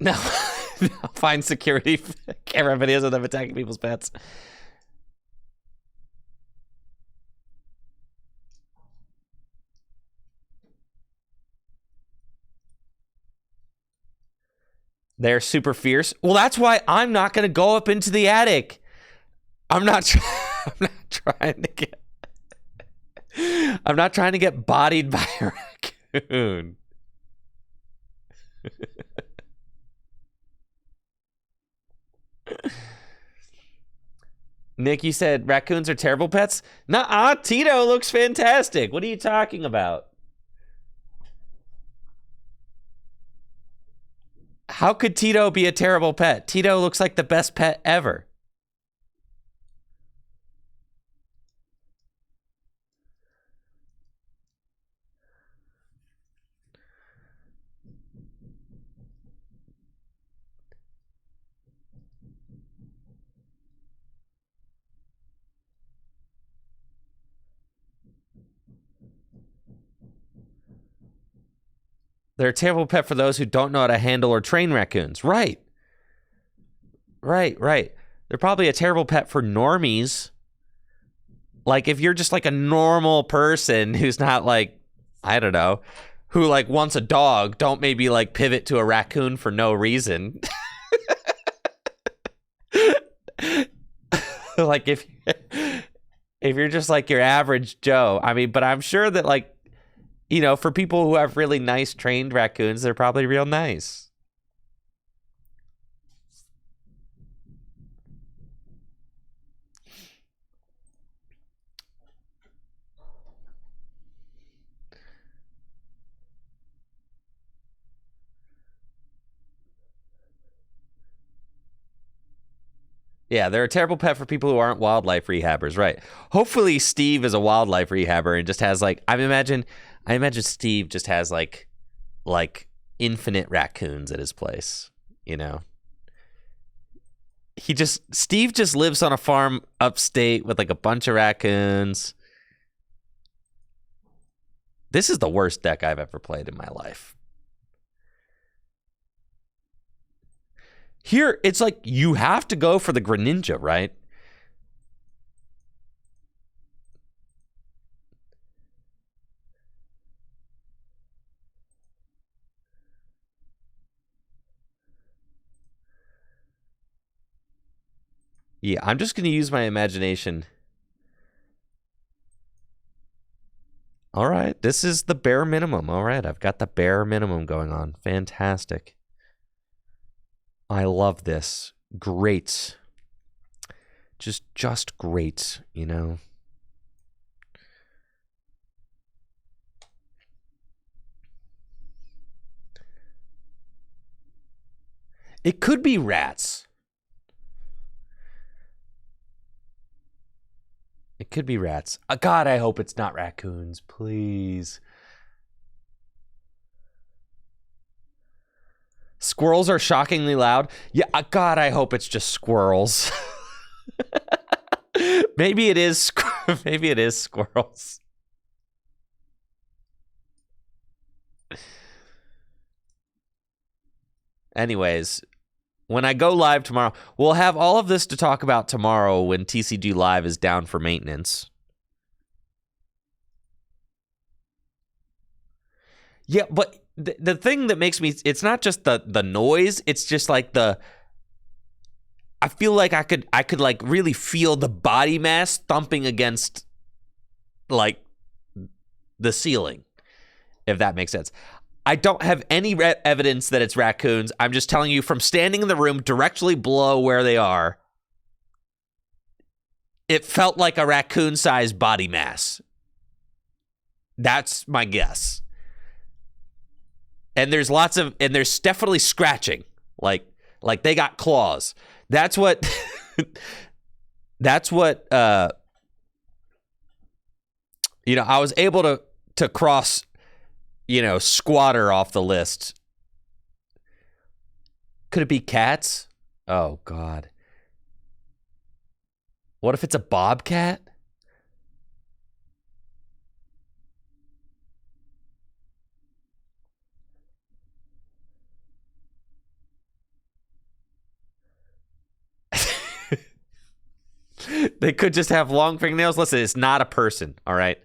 no, find security camera videos of them attacking people's pets. They're super fierce. Well, that's why I'm not going to go up into the attic. I'm not trying to get bodied by a raccoon. Nick, you said raccoons are terrible pets? Nuh-uh, Tito looks fantastic. What are you talking about? How could Tito be a terrible pet? Tito looks like the best pet ever. They're a terrible pet for those who don't know how to handle or train raccoons. Right. Right. They're probably a terrible pet for normies. Like, if you're just like a normal person who's not like, I don't know, who like wants a dog, don't maybe like pivot to a raccoon for no reason. Like, if you're just like your average Joe, I mean, but I'm sure that, like, you know, for people who have really nice trained raccoons, they're probably real nice. Yeah, they're a terrible pet for people who aren't wildlife rehabbers, right? Hopefully Steve is a wildlife rehabber and just has like, I imagine Steve just has like infinite raccoons at his place, you know? Steve just lives on a farm upstate with like a bunch of raccoons. This is the worst deck I've ever played in my life. Here, it's like you have to go for the Greninja, right? Yeah, I'm just going to use my imagination. All right, this is the bare minimum. All right, I've got the bare minimum going on. Fantastic. I love this. Great. Just great, you know? It could be rats. It could be rats. God, I hope it's not raccoons. Please. Squirrels are shockingly loud. Yeah, God, I hope it's just squirrels. Maybe it is. Maybe it is squirrels. Anyways, when I go live tomorrow, we'll have all of this to talk about tomorrow when TCG Live is down for maintenance. Yeah, but the thing that makes me, it's not just the noise, it's just like I feel like I could like really feel the body mass thumping against like the ceiling, if that makes sense. I don't have any evidence that it's raccoons. I'm just telling you from standing in the room directly below where they are, it felt like a raccoon-sized body mass. That's my guess. And there's there's definitely scratching, like they got claws. That's what I was able to cross, squatter off the list. Could it be cats? Oh God. What if it's a bobcat? They could just have long fingernails. Listen, it's not a person, all right?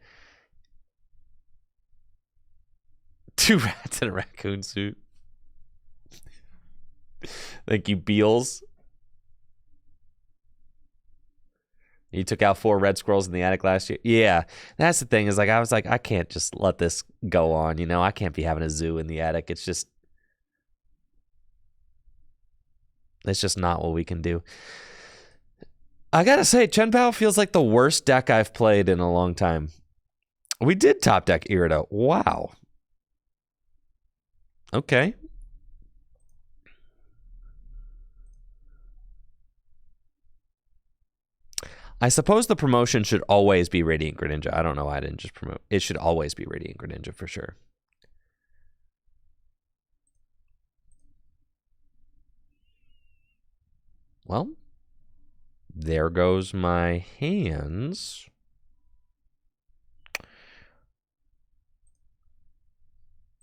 2 rats in a raccoon suit. Thank you, Beals. You took out 4 red squirrels in the attic last year. Yeah, that's the thing is I was like, I can't just let this go on. I can't be having a zoo in the attic. It's just not what we can do. I gotta say, Chen Pao feels like the worst deck I've played in a long time. We did top deck Irida. Wow. Okay. I suppose the promotion should always be Radiant Greninja. I don't know why I didn't just promote. It should always be Radiant Greninja for sure. Well, there goes my hands.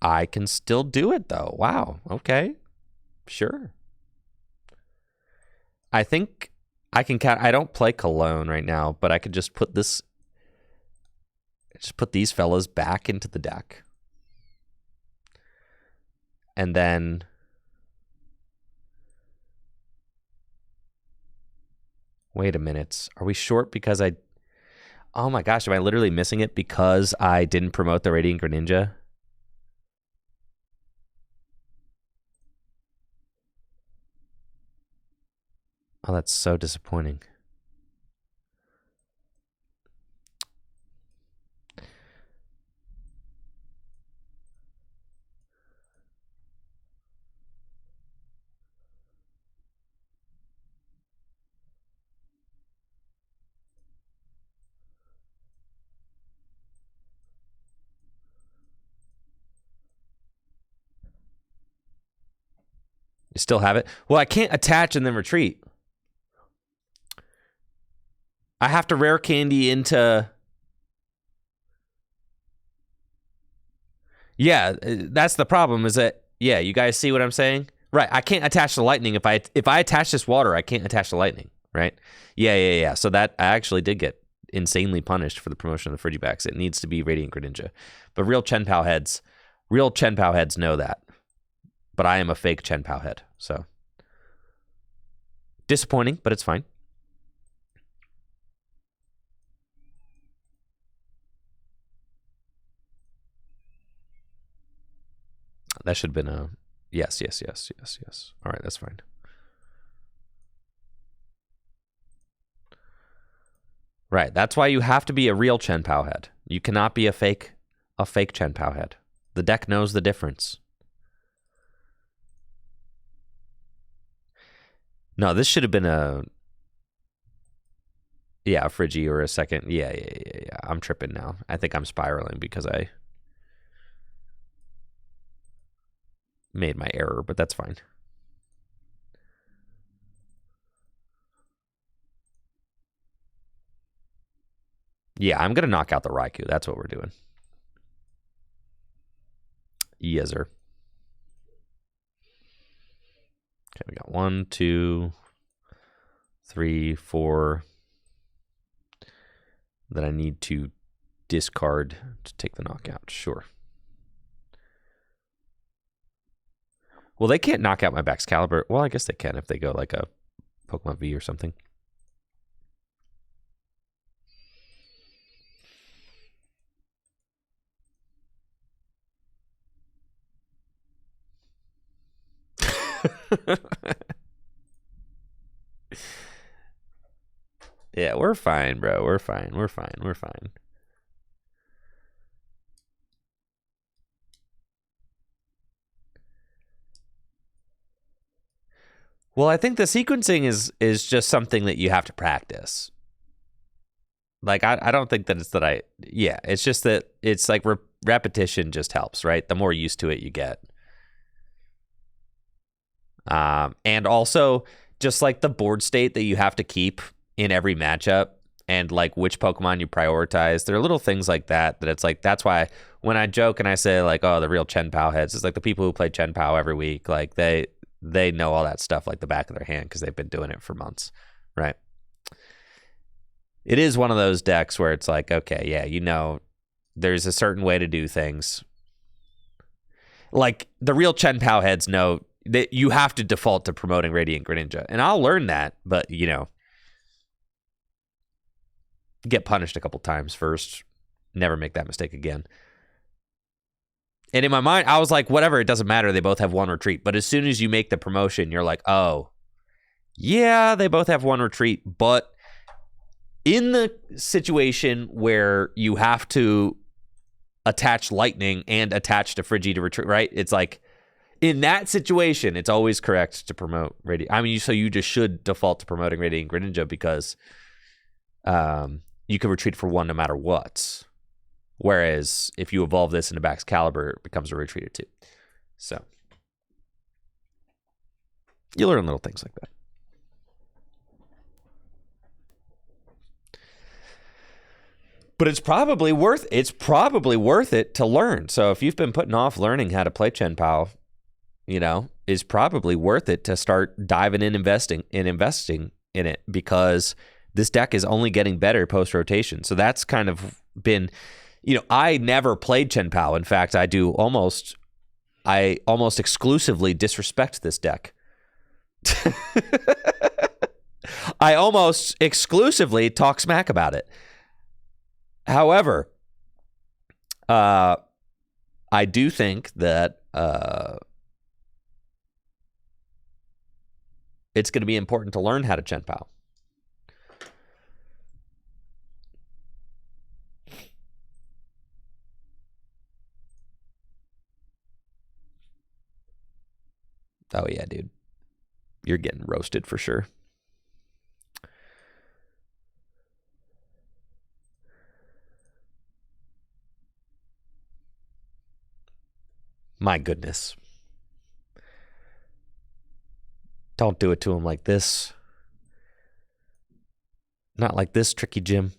I can still do it though. Wow. Okay. Sure. I think I can count. I don't play Cologne right now, but I could just put these fellas back into the deck. And then wait a minute. Are we short because oh my gosh, am I literally missing it because I didn't promote the Radiant Greninja? Oh, that's so disappointing. You still have it? Well, I can't attach and then retreat. I have to rare candy into... Yeah, that's the problem is that, yeah, you guys see what I'm saying? Right, I can't attach the lightning. If I attach this water, I can't attach the lightning, right? Yeah. So that I actually did get insanely punished for the promotion of the Frigibacks. It needs to be Radiant Greninja. But real Chen Pao heads know that. But I am a fake Chen Pao head, so. Disappointing, but it's fine. That should have been a... Yes. All right, that's fine. Right, that's why you have to be a real Chen Pao head. You cannot be a fake Chen Pao head. The deck knows the difference. No, this should have been a... Yeah, a Friggy or a second. Yeah. I'm tripping now. I think I'm spiraling because I made my error, but that's fine. Yeah, I'm going to knock out the Raikou. That's what we're doing. Yes, sir. Okay, we got 1, 2, 3, 4 that I need to discard to take the knockout. Sure. Well, they can't knock out my Baxcalibur. Well, I guess they can if they go like a Pokemon V or something. Yeah, we're fine, bro. We're fine. Well, I think the sequencing is just something that you have to practice. Like, I don't think that it's that it's just that it's like repetition just helps, right? The more used to it you get. And also just like the board state that you have to keep in every matchup and like which Pokemon you prioritize. There are little things like that it's like, that's why when I joke and I say like, oh, the real Chen Pao heads, it's like the people who play Chen Pao every week, like they know all that stuff like the back of their hand because they've been doing it for months, right? It is one of those decks where it's like, okay, yeah, you know, there's a certain way to do things. Like the real Chen Pao heads know that you have to default to promoting Radiant Greninja. And I'll learn that, but, you know, get punished a couple times first. Never make that mistake again. And in my mind, I was like, whatever, it doesn't matter. They both have one retreat. But as soon as you make the promotion, you're like, oh, yeah, they both have one retreat. But in the situation where you have to attach Lightning and attach to Friggy to retreat, right? It's like, in that situation, it's always correct to promote Radiant. I mean, so you just should default to promoting Radiant Greninja because you can retreat for one no matter what. Whereas if you evolve this into Baxcalibur, it becomes a retreater too. So you learn little things like that. But it's probably worth it to learn. So if you've been putting off learning how to play Chen Pao, you know, is probably worth it to start diving in, investing in it, because this deck is only getting better post rotation. So that's kind of been, you know, I never played Chen Pao. In fact, I almost exclusively disrespect this deck. I almost exclusively talk smack about it. However, I do think that it's going to be important to learn how to Chen Pao. Oh, yeah, dude. You're getting roasted for sure. My goodness. Don't do it to him like this. Not like this, Tricky Jim.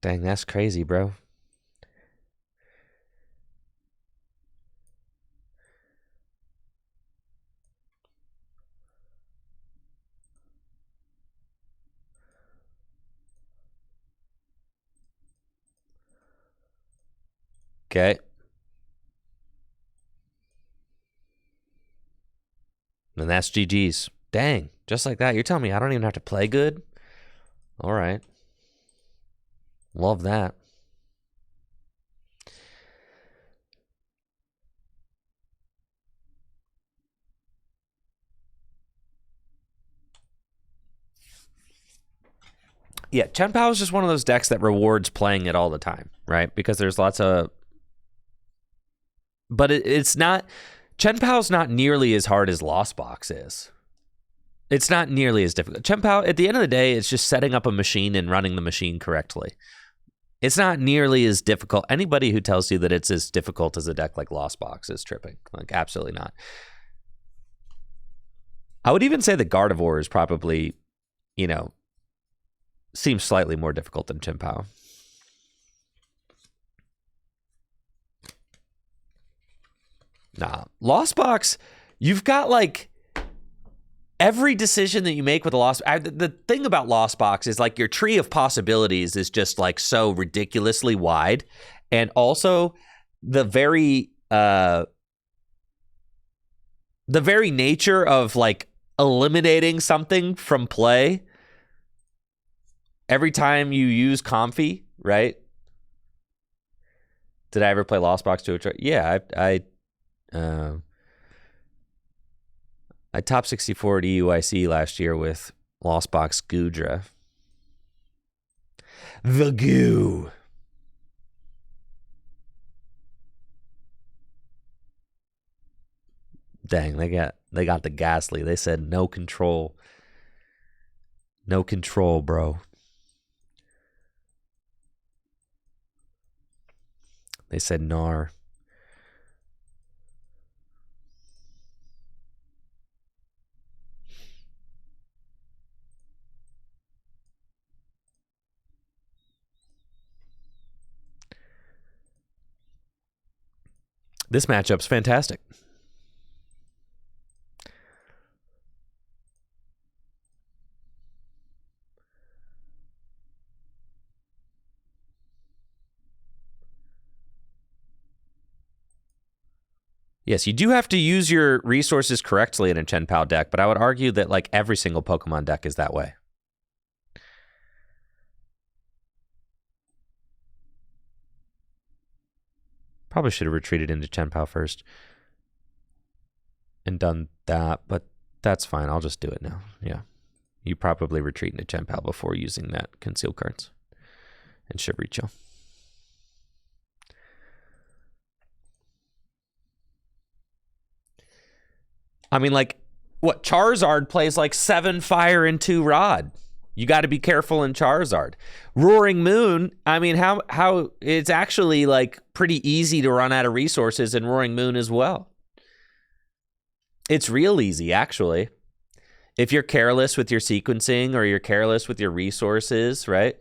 Dang, that's crazy, bro. Okay. And that's GG's. Dang, just like that. You're telling me I don't even have to play good? All right. Love that. Yeah, Chen Pao is just one of those decks that rewards playing it all the time, right? Because there's lots of... But it's not... Chen Pao's not nearly as hard as Lost Box is. It's not nearly as difficult. Chen Pao, at the end of the day, it's just setting up a machine and running the machine correctly. It's not nearly as difficult. Anybody who tells you that it's as difficult as a deck like Lost Box is tripping. Like, absolutely not. I would even say that Gardevoir is probably, you know, seems slightly more difficult than Chen Pao. Nah. Lost Box, you've got like every decision that you make with a the thing about Lost Box is like your tree of possibilities is just like so ridiculously wide. And also the very nature of like eliminating something from play every time you use Comfy, right? Did I ever play Lost Box to a try? Yeah, I top 64 at EUIC last year with Lost Box Goodra. The goo. Dang, they got the Ghastly. They said no control. No control, bro. They said Gnar. This matchup's fantastic. Yes, you do have to use your resources correctly in a Chen Pao deck, but I would argue that like every single Pokemon deck is that way. Probably should have retreated into Chen Pao first and done that, but that's fine. I'll just do it now. Yeah. You probably retreat into Chen Pao before using that conceal cards and Shivery Chill. I mean, like, what? Charizard plays like 7 fire and 2 rod. You got to be careful in Charizard. Roaring Moon, I mean, how it's actually like pretty easy to run out of resources in Roaring Moon as well. It's real easy, actually. If you're careless with your sequencing or you're careless with your resources, right?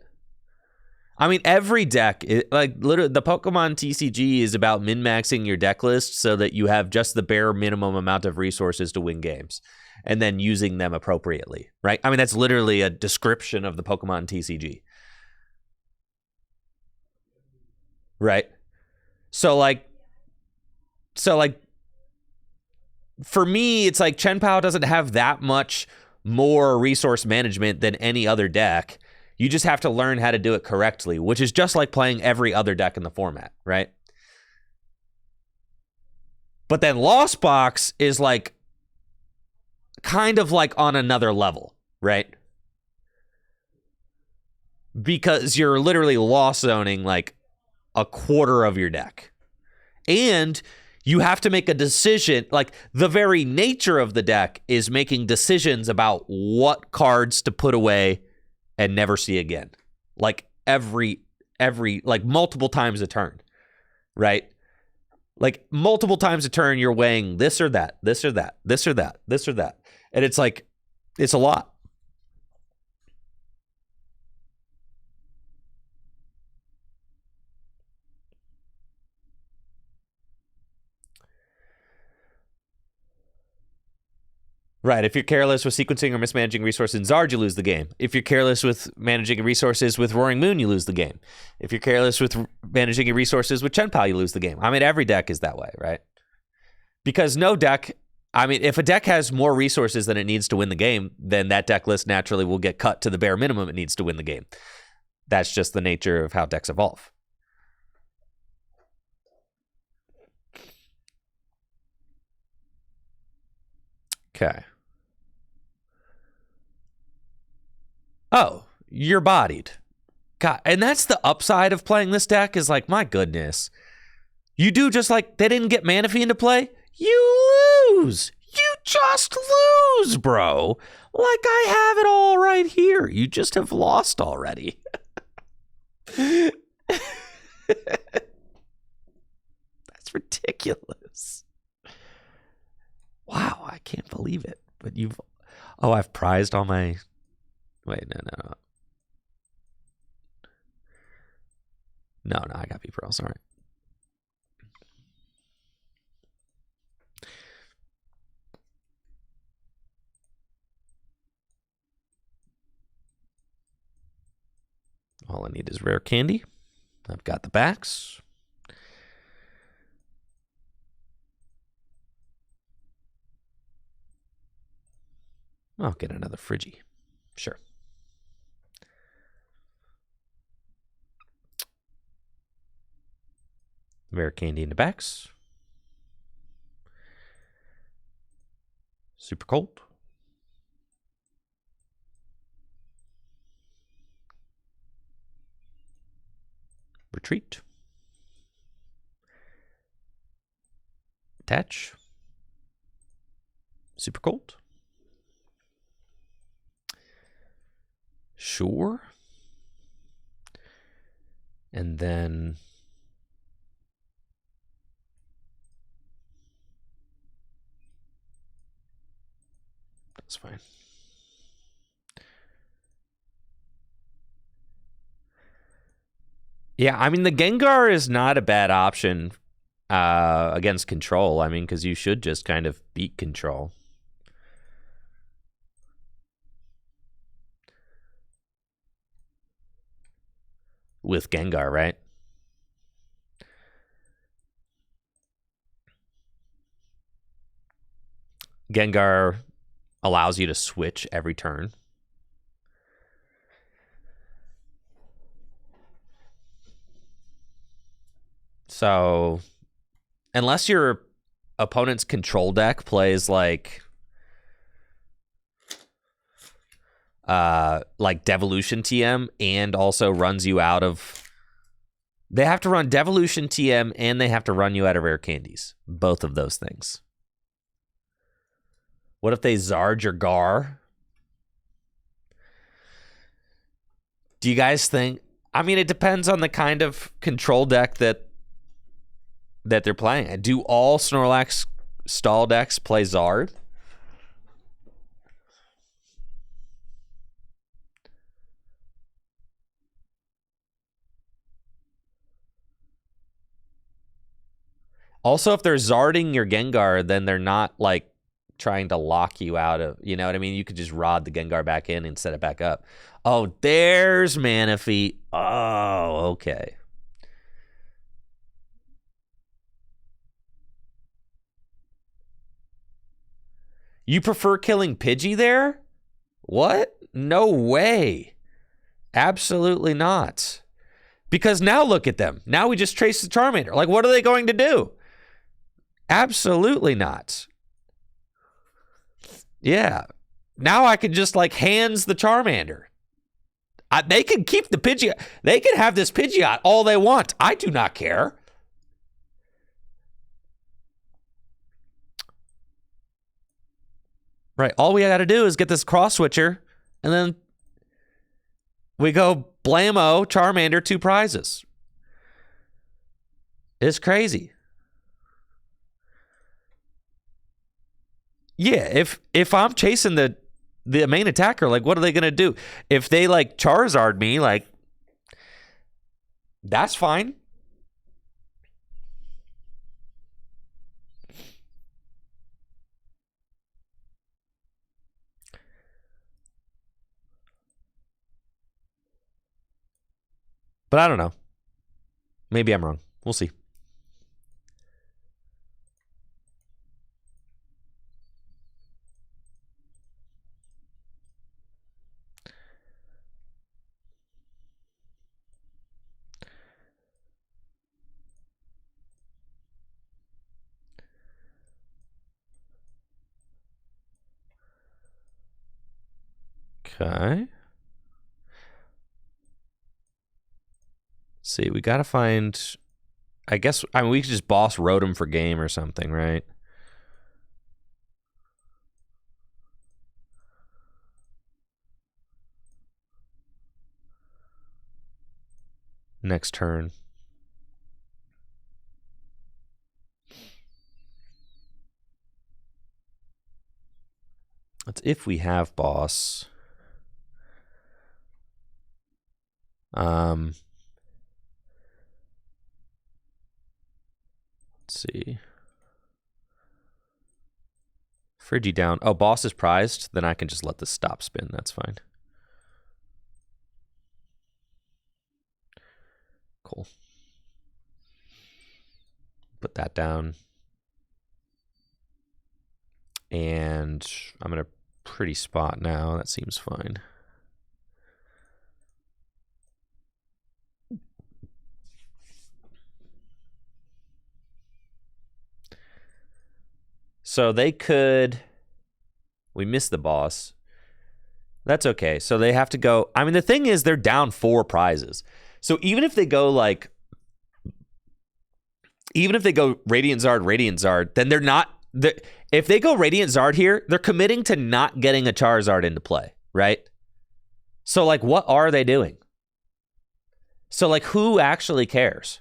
I mean, every deck, like literally, the Pokemon TCG is about min-maxing your deck list so that you have just the bare minimum amount of resources to win games. And then using them appropriately, right? I mean, that's literally a description of the Pokemon TCG. Right? So like, for me, it's like Chen Pao doesn't have that much more resource management than any other deck. You just have to learn how to do it correctly, which is just like playing every other deck in the format, right? But then Lost Box is like, kind of like on another level, right? Because you're literally lost zoning like a quarter of your deck. And you have to make a decision, like the very nature of the deck is making decisions about what cards to put away and never see again. Like every like multiple times a turn, right? Like multiple times a turn, you're weighing this or that, this or that, this or that, this or that. And it's like, it's a lot. Right. If you're careless with sequencing or mismanaging resources in Zard, you lose the game. If you're careless with managing resources with Roaring Moon, you lose the game. If you're careless with managing your resources with Chen Pao, you lose the game. I mean, every deck is that way, right? Because no deck, I mean, if a deck has more resources than it needs to win the game, then that deck list naturally will get cut to the bare minimum it needs to win the game. That's just the nature of how decks evolve. Okay. Oh, you're bodied. God, and that's the upside of playing this deck is like, my goodness. You do just like, they didn't get Manaphy into play? You lose. You just lose, bro. Like I have it all right here. You just have lost already. That's ridiculous. Wow, I can't believe it. But you've... Oh, I've prized all my... Wait, no. No, I got B-Pearls. All right. All I need is rare candy. I've got the backs. I'll get another Friggy. Sure. Rare candy in the backs. Super cold. Retreat. Attach. Super cold. Sure. And then that's fine. Yeah, I mean, the Gengar is not a bad option against control. I mean, because you should just kind of beat control. With Gengar, right? Gengar allows you to switch every turn. So, unless your opponent's control deck plays like Devolution TM and also runs you out of... They have to run Devolution TM and they have to run you out of rare candies. Both of those things. What if they Zard your Gar? Do you guys think... I mean, it depends on the kind of control deck that they're playing. Do all Snorlax stall decks play Zard? Also, if they're Zarding your Gengar, then they're not like trying to lock you out of, you know what I mean? You could just rod the Gengar back in and set it back up. Oh, there's Manaphy. Oh, okay. You prefer killing Pidgey there? What? No way. Absolutely not. Because now look at them. Now we just trace the Charmander. Like, what are they going to do? Absolutely not. Yeah. Now I can just like hands the Charmander. They can keep the Pidgeot. They can have this Pidgeot all they want. I do not care. Right. All we got to do is get this cross switcher, and then we go blammo Charmander 2 prizes. It's crazy. Yeah, if I'm chasing the main attacker, like, what are they gonna do? If they like Charizard me, like, that's fine. But I don't know. Maybe I'm wrong. We'll see. Okay. See, we gotta find... I guess, I mean, we could just boss Rotom for game or something, right? next turn. That's if we have boss. Let's see. Friggy down. Oh, boss is prized. Then I can just let this stop spin. That's fine. Cool. Put that down. And I'm in a pretty spot now. That seems fine. So they could... We missed the boss. That's okay. So they have to go... I mean, the thing is, they're down 4 prizes. So even if they go, like... Even if they go Radiant Zard, then they're not... If they go Radiant Zard here, they're committing to not getting a Charizard into play, right? So, like, what are they doing? So, like, who actually cares?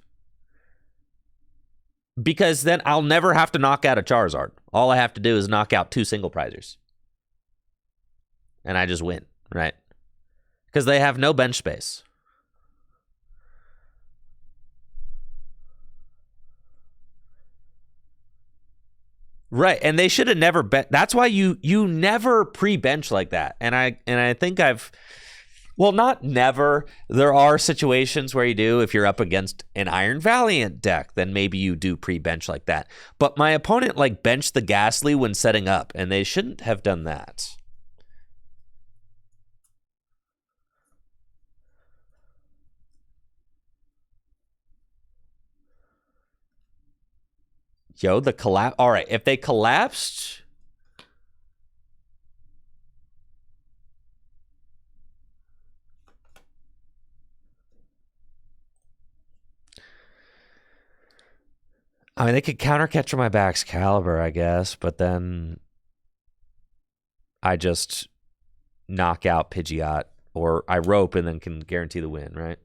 Because then I'll never have to knock out a Charizard. All I have to do is knock out 2 single prizers. And I just win, right? Because they have no bench space. Right, and they should have never that's why you never pre-bench like that. And I think I've... Well, not never. There are situations where you do. If you're up against an Iron Valiant deck, then maybe you do pre-bench like that. But my opponent, like, benched the Ghastly when setting up, and they shouldn't have done that. Yo, the collapse. All right, if they collapsed... I mean, they could counter catch my back's Caliber, I guess, but then I just knock out Pidgeot, or I rope and then can guarantee the win, right?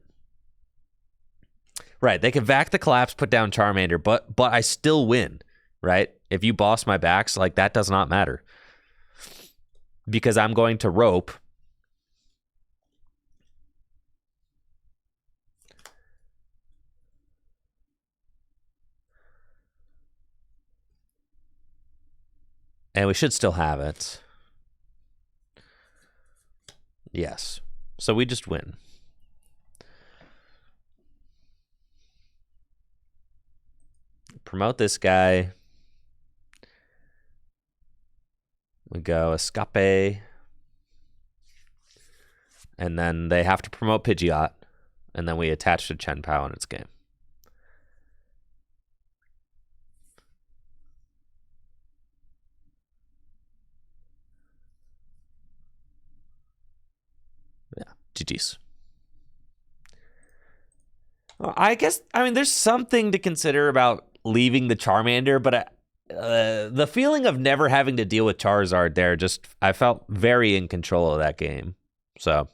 Right, they can vac the collapse, put down Charmander, but I still win, right? If you boss my backs, like, that does not matter. Because I'm going to rope. And we should still have it. Yes. So we just win. Promote this guy. We go Escape. And then they have to promote Pidgeot. And then we attach to Chien Pao in its game. Yeah, GG's. Well, I guess, I mean, there's something to consider about leaving the Charmander, but the feeling of never having to deal with Charizard there, just, I felt very in control of that game. So,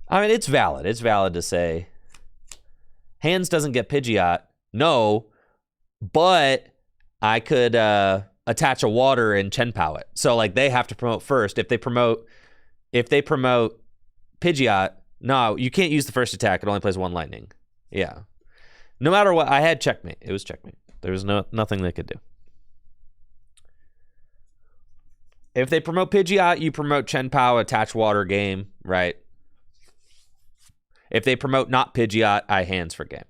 I mean, it's valid. It's valid to say, Hands doesn't get Pidgeot. No, but I could attach a water and Chien Pao it. So, like, they have to promote first. If they promote Pidgeot, no, you can't use the first attack. It only plays 1 lightning. Yeah. No matter what, I had checkmate. It was checkmate. There was nothing they could do. If they promote Pidgeot, you promote Chien Pao, attach water game, right? If they promote not Pidgeot, I hands for game.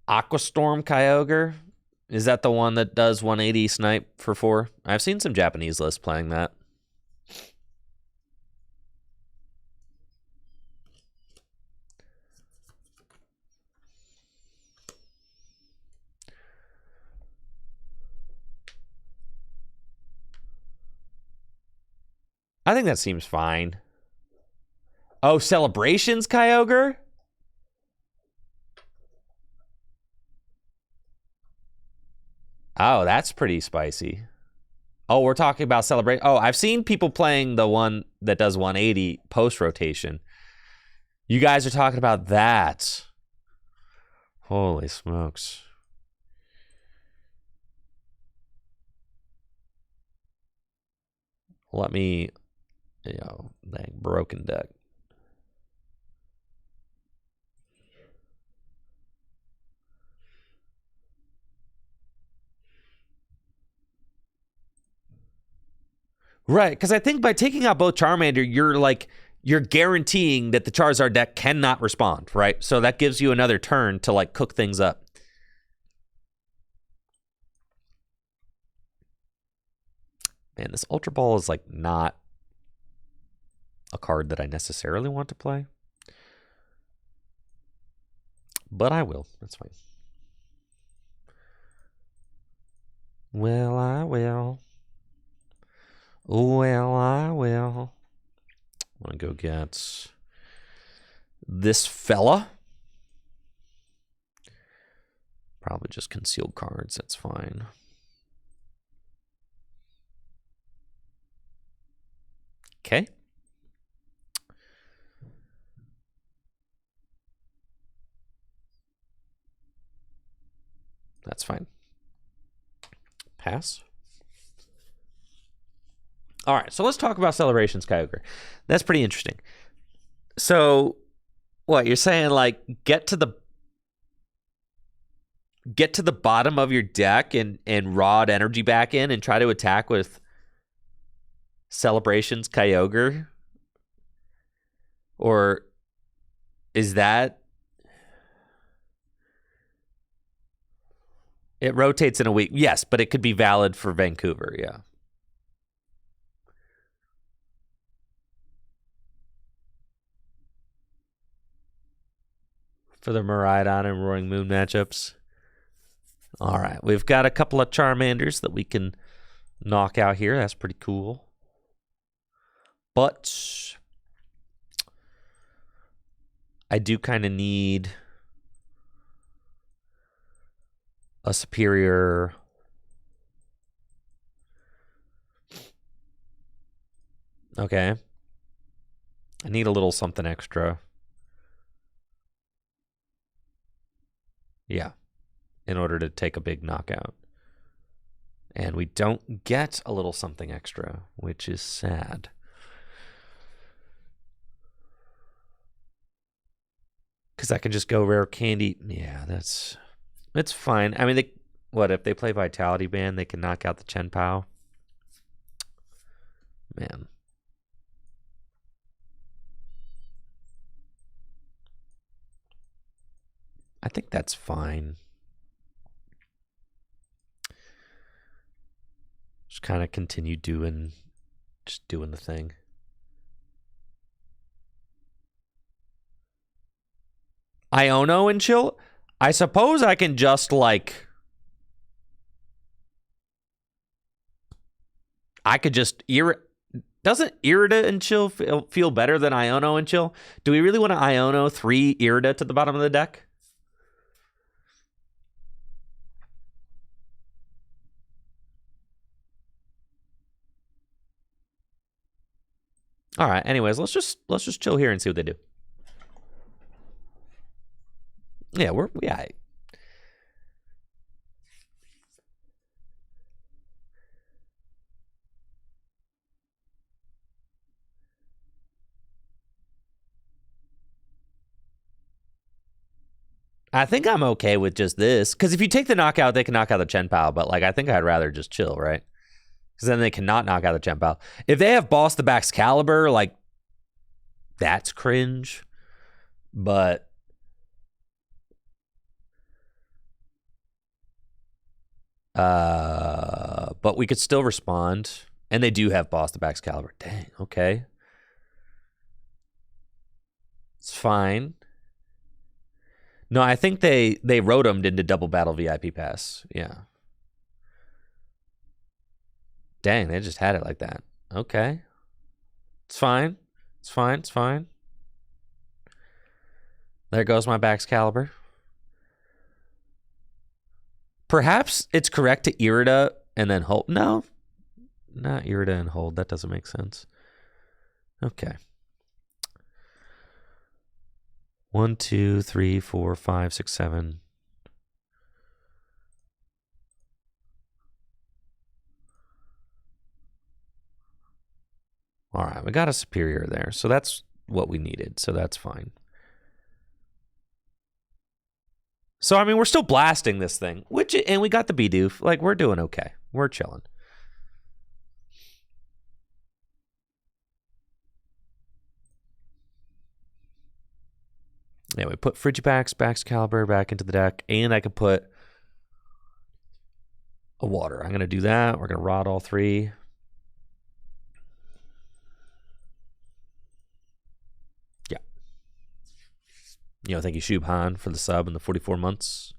Aquastorm Kyogre? Is that the one that does 180 snipe for 4? I've seen some Japanese lists playing that. I think that seems fine. Oh, Celebrations Kyogre? Oh, that's pretty spicy. Oh, we're talking about celebrate. Oh, I've seen people playing the one that does 180 post rotation. You guys are talking about that. Holy smokes. Let me, dang, broken deck. Right, because I think by taking out both Charmander, you're guaranteeing that the Charizard deck cannot respond, right? So that gives you another turn to like cook things up. Man, this Ultra Ball is like not a card that I necessarily want to play. But I will. That's fine. Well, I will. Well, I will. I'm going to go get this fella. Probably just concealed cards. That's fine. Okay. That's fine. Pass. All right, so let's talk about Celebrations Kyogre. That's pretty interesting. So, what you're saying? Like, get to the bottom of your deck and rod energy back in and try to attack with Celebrations Kyogre, or is that it rotates in a week? Yes, but it could be valid for Vancouver. Yeah. For the Miraidon and Roaring Moon matchups. All right, we've got a couple of Charmanders that we can knock out here. That's pretty cool. But I do kind of need a superior. Okay. I need a little something extra. Yeah. In order to take a big knockout. And we don't get a little something extra, which is sad. Because I can just go rare candy. Yeah, it's fine. I mean, if they play Vitality Band, they can knock out the Chen Pao. Man. I think that's fine. Just kind of continue doing the thing. Iono and chill? I suppose I can just like... I could just... Doesn't Irida and chill feel better than Iono and chill? Do we really want to Iono 3 Irida to the bottom of the deck? All right. Anyways, let's just chill here and see what they do. Yeah, yeah. I think I'm okay with just this. Because if you take the knockout, they can knock out the Chen Pao. But like, I think I'd rather just chill, right? Because then they cannot knock out the Chen Pao. If they have Boss the Baxcalibur, like, that's cringe. But we could still respond. And they do have Boss the Baxcalibur. Dang, okay. It's fine. No, I think they rotomed into Double Battle VIP Pass. Yeah. Dang, they just had it like that. Okay. It's fine. It's fine. It's fine. There goes my Baxcalibur. Perhaps it's correct to Irida and then hold. No, not Irida and hold. That doesn't make sense. Okay. 1, 2, 3, 4, 5, 6, 7. All right, we got a superior there. So that's what we needed. So that's fine. So, I mean, we're still blasting this thing, and we got the Bidoof. Like, we're doing okay. We're chilling. Yeah, we put Frigipax, Baxcalibur back into the deck, and I can put a water. I'm going to do that. We're going to rot all 3. Yeah. Thank you, Shubhan, for the sub and the 44 months.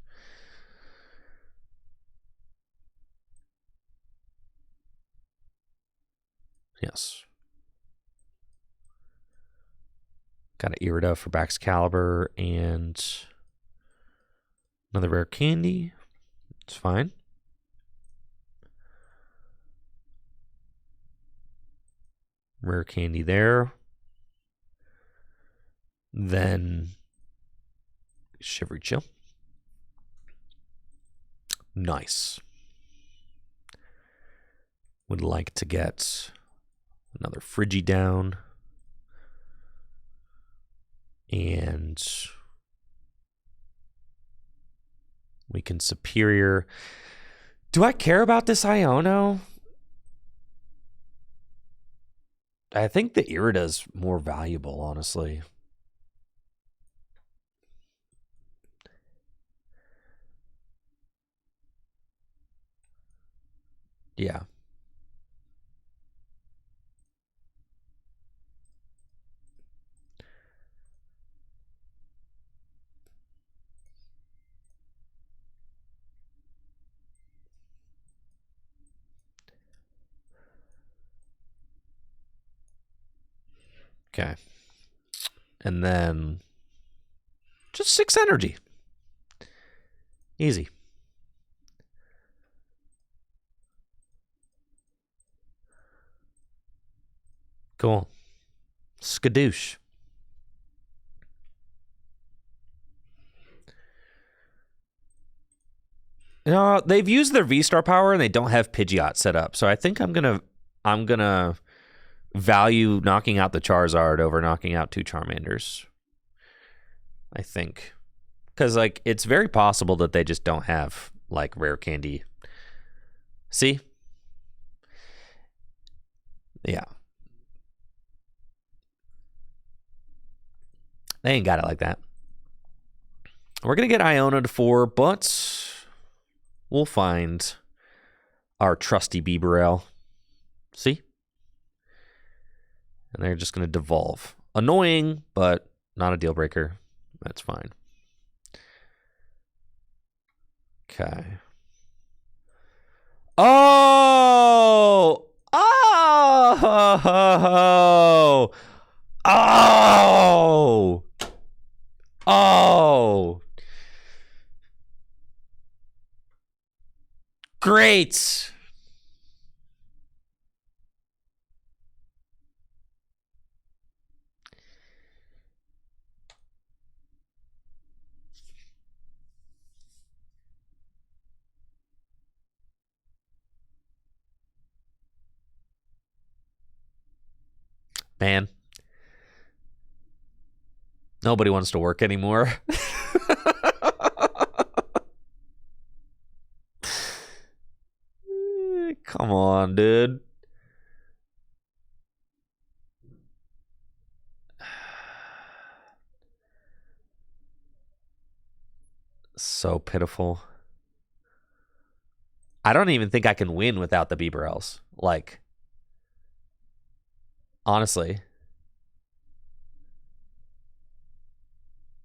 Yes. Got an Irida for Baxcalibur and another rare candy. It's fine. Rare candy there. Then Shivery Chill. Nice. Would like to get another Frigi down. And we can superior. Do I care about this Iono? I think the Irida's more valuable, honestly. Yeah. Okay. And then just 6 energy. Easy. Cool. Skadoosh. No, they've used their V-Star power and they don't have Pidgeot set up. So I think I'm gonna value knocking out the Charizard over knocking out 2 Charmanders. I think. Because like it's very possible that they just don't have like rare candy. See? Yeah. They ain't got it like that. We're going to get Iona to 4, but we'll find our trusty Bibarel. See? And they're just going to devolve. Annoying, but not a deal breaker. That's fine. Okay. Oh! Oh! Oh! Oh! Great! Man. Nobody wants to work anymore. Come on, dude. So pitiful. I don't even think I can win without the Bibarels. Like, honestly.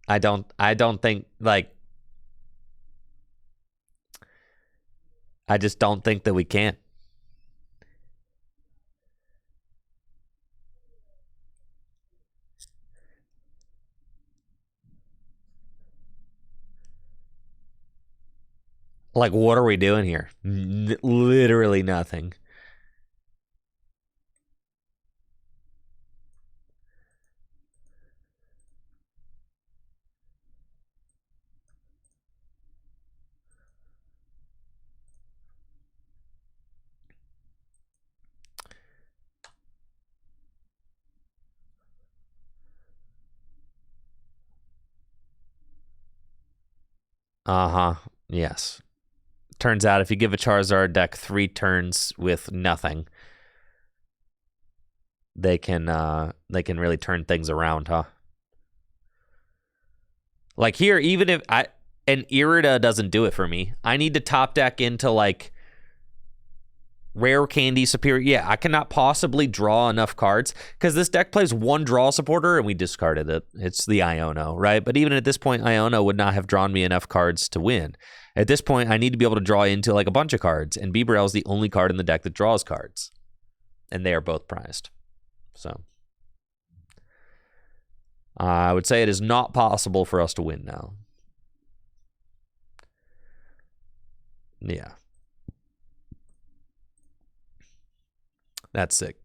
I don't think, like, I just don't think that we can. Like, what are we doing here? Literally nothing. Uh-huh. Yes. Turns out if you give a Charizard deck 3 turns with nothing, they can really turn things around, huh? Like here, even if an Irida doesn't do it for me, I need to top deck into like Rare Candy Superior. Yeah, I cannot possibly draw enough cards because this deck plays 1 draw supporter and we discarded it. It's the Iono, right? But even at this point, Iono would not have drawn me enough cards to win. At this point, I need to be able to draw into like a bunch of cards, and Beaverell is the only card in the deck that draws cards, and they are both prized. So I would say it is not possible for us to win now. Yeah. That's sick.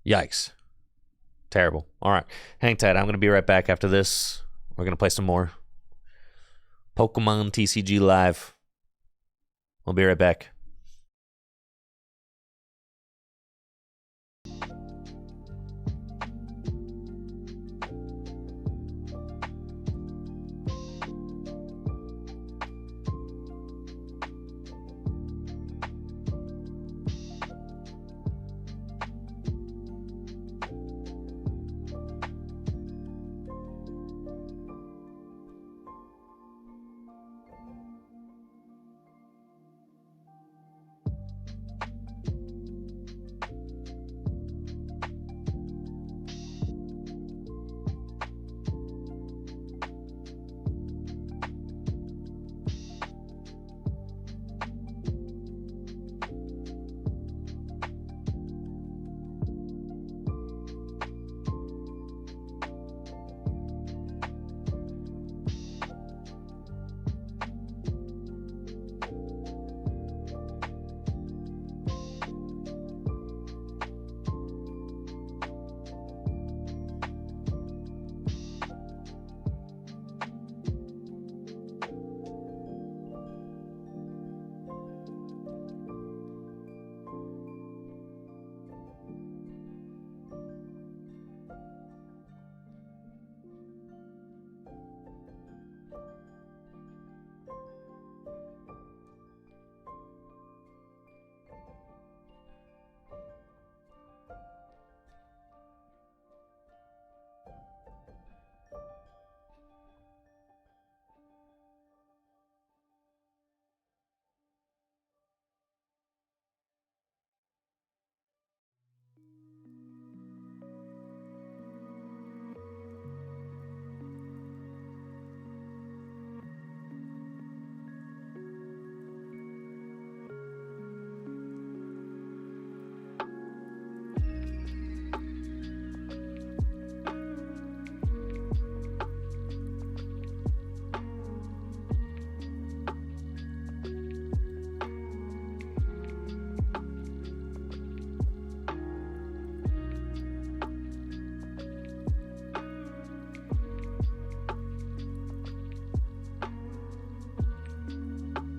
Yikes. Terrible. All right. Hang tight. I'm going to be right back after this. We're going to play some more Pokemon TCG Live. We'll be right back.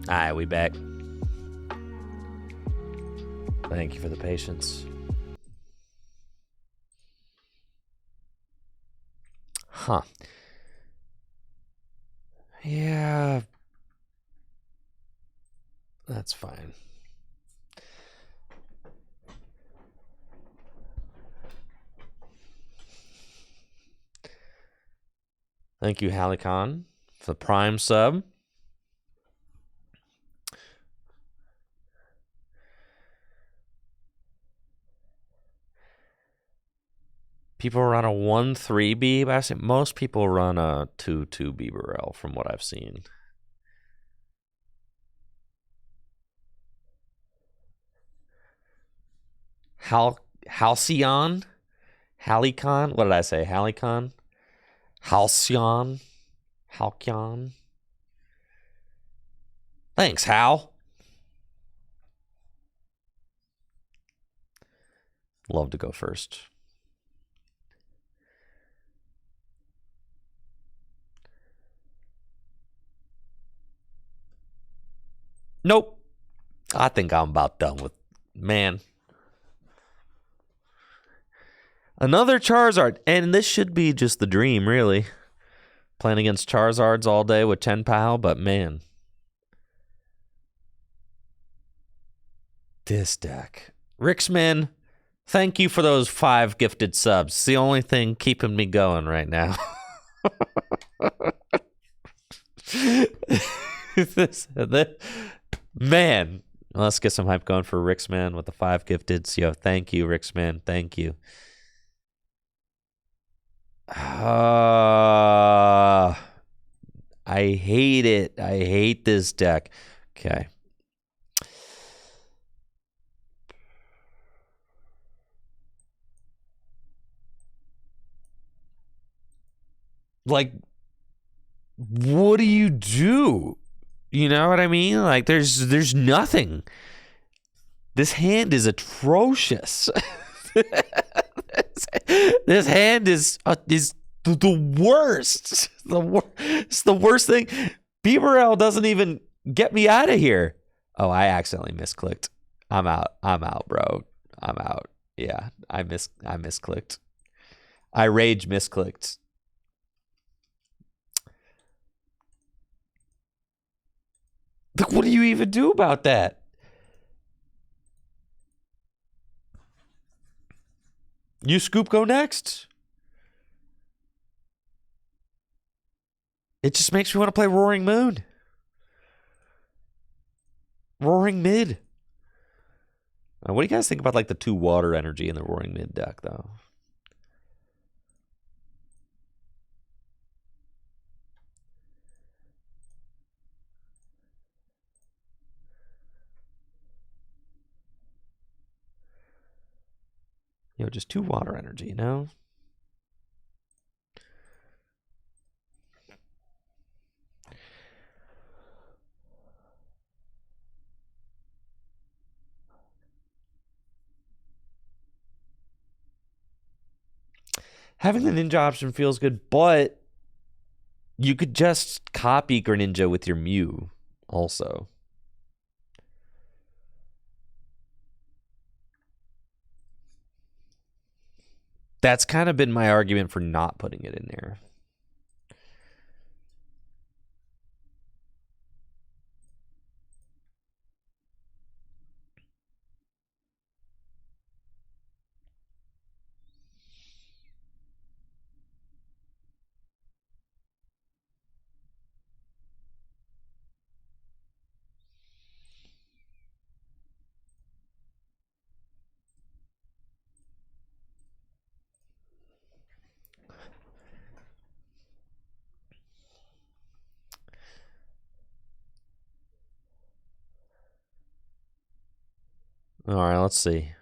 All right, we back. Thank you for the patience. Huh. Yeah. That's fine. Thank you, Halicon, for the Prime sub. People run a 1/3 B, but I say most people run a 2/2 Bibarel from what I've seen. Halcyon? Halicon? What did I say? Halicon? Halcyon? Halcyon? Thanks, Hal. Love to go first. Nope. I think I'm about done with... Man. Another Charizard. And this should be just the dream, really. Playing against Charizards all day with Chen-Pao, but man. This deck. Rixman, thank you for those 5 gifted subs. It's the only thing keeping me going right now. Man. Let's get some hype going for Rixman with the 5 gifted. Yo, thank you, Rixman. Thank you. I hate it. I hate this deck. Okay. Like, what do you do? You know what I mean? Like, there's nothing. This hand is atrocious. This hand is the worst. It's the worst thing. Bibarel doesn't even get me out of here. Oh, I accidentally misclicked. I'm out, bro. I'm out. Yeah, I misclicked. I rage misclicked. Like, what do you even do about that? You scoop go next. It just makes me want to play Roaring Moon. Roaring Mid. What do you guys think about like the 2 water energy in the Roaring Mid deck, though? Just 2 water energy, you know? Having the ninja option feels good, but you could just copy Greninja with your Mew also. That's kind of been my argument for not putting it in there. All right, let's see.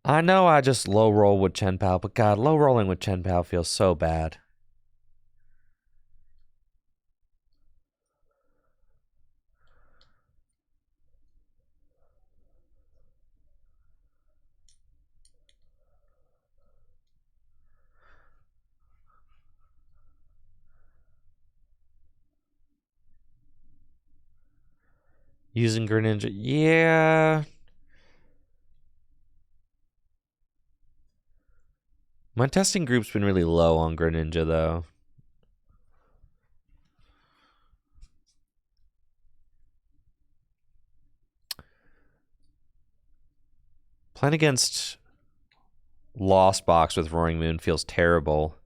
I know I just low roll with Chen-Pao, but God, low rolling with Chen-Pao feels so bad. Using Greninja, yeah. My testing group's been really low on Greninja, though. Playing against Lost Box with Roaring Moon feels terrible.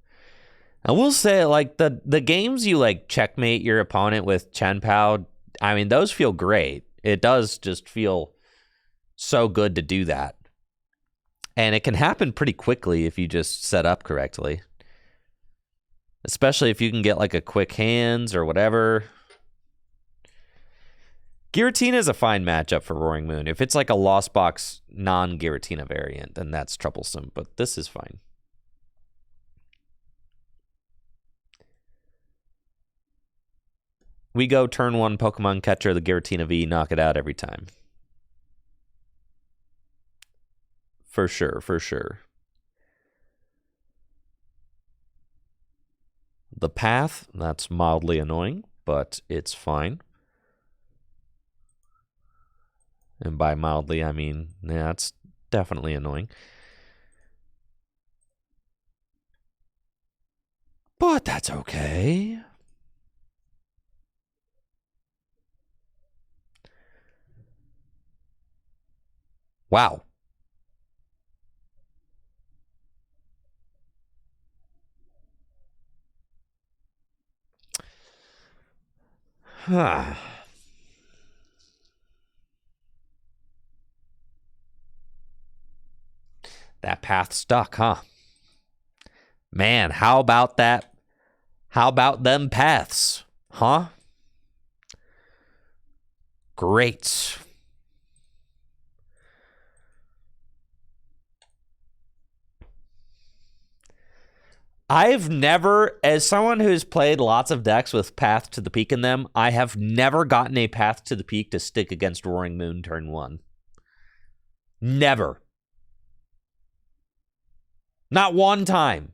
I will say, like, the games you, like, checkmate your opponent with Chen-Pao, I mean, those feel great. It does just feel so good to do that. And it can happen pretty quickly if you just set up correctly. Especially if you can get like a quick hands or whatever. Giratina is a fine matchup for Roaring Moon. If it's like a Lost Box non-Giratina variant, then that's troublesome. But this is fine. We go turn 1 Pokemon Catcher, the Giratina V, knock it out every time. For sure, for sure. The path, that's mildly annoying, but it's fine. And by mildly, I mean, yeah, it's definitely annoying. But that's okay. Wow. Huh. That path stuck, huh? Man, how about that? How about them paths? Huh? Great. I've never, as someone who's played lots of decks with Path to the Peak in them, I have never gotten a Path to the Peak to stick against Roaring Moon turn 1. Never. Not one time.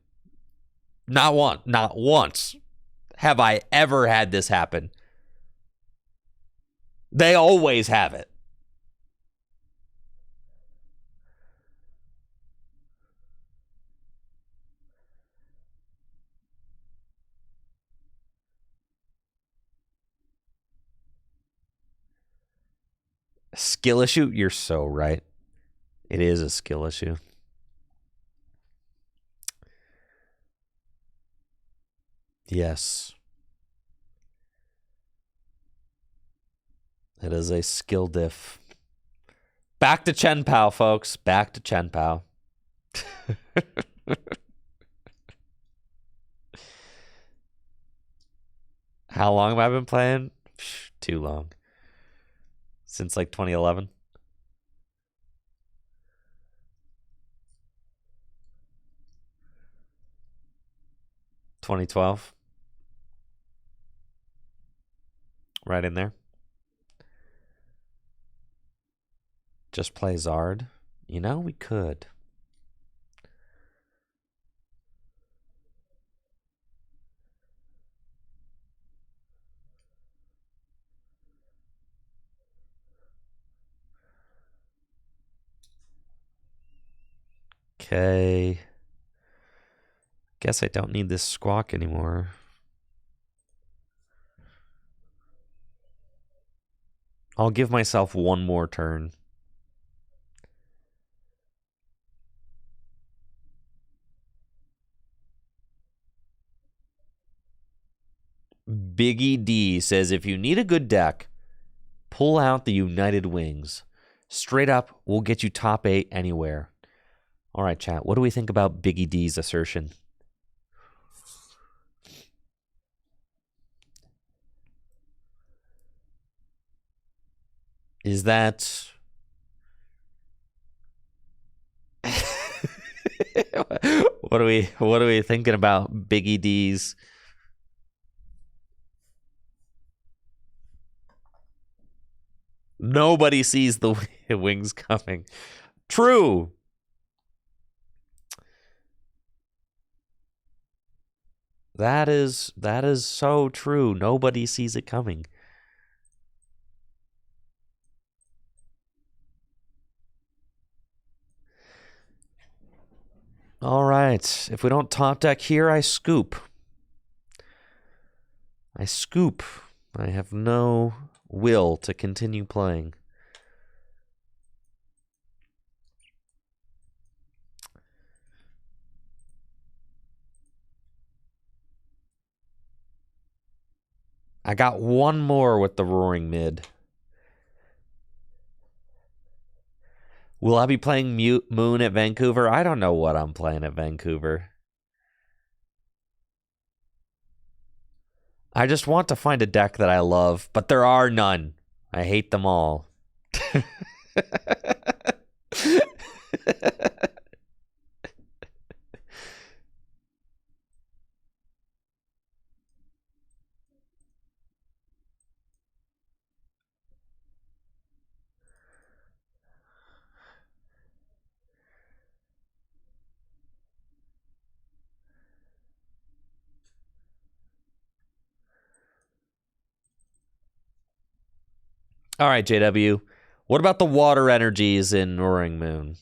Not once have I ever had this happen. They always have it. Skill issue? You're so right. It is a skill issue. Yes. It is a skill diff. Back to Chen Pao, folks. Back to Chen Pao. How long have I been playing? Too long. Since like 2011. 2012. Right in there. Just play Zard. You know, we could. Okay. Guess I don't need this Squawk anymore. I'll give myself one more turn. Biggie D says, if you need a good deck, pull out the United Wings. Straight up, we'll get you top 8 anywhere. All right, chat. What do we think about Biggie D's assertion? Is that... what are we thinking about Biggie D's? Nobody sees the wings coming. True. That is so true. Nobody sees it coming. All right. If we don't top deck here, I scoop. I scoop. I have no will to continue playing. I got one more with the Roaring Mid. Will I be playing Moon at Vancouver? I don't know what I'm playing at Vancouver. I just want to find a deck that I love, but there are none. I hate them all. All right, JW. What about the water energies in Roaring Moon?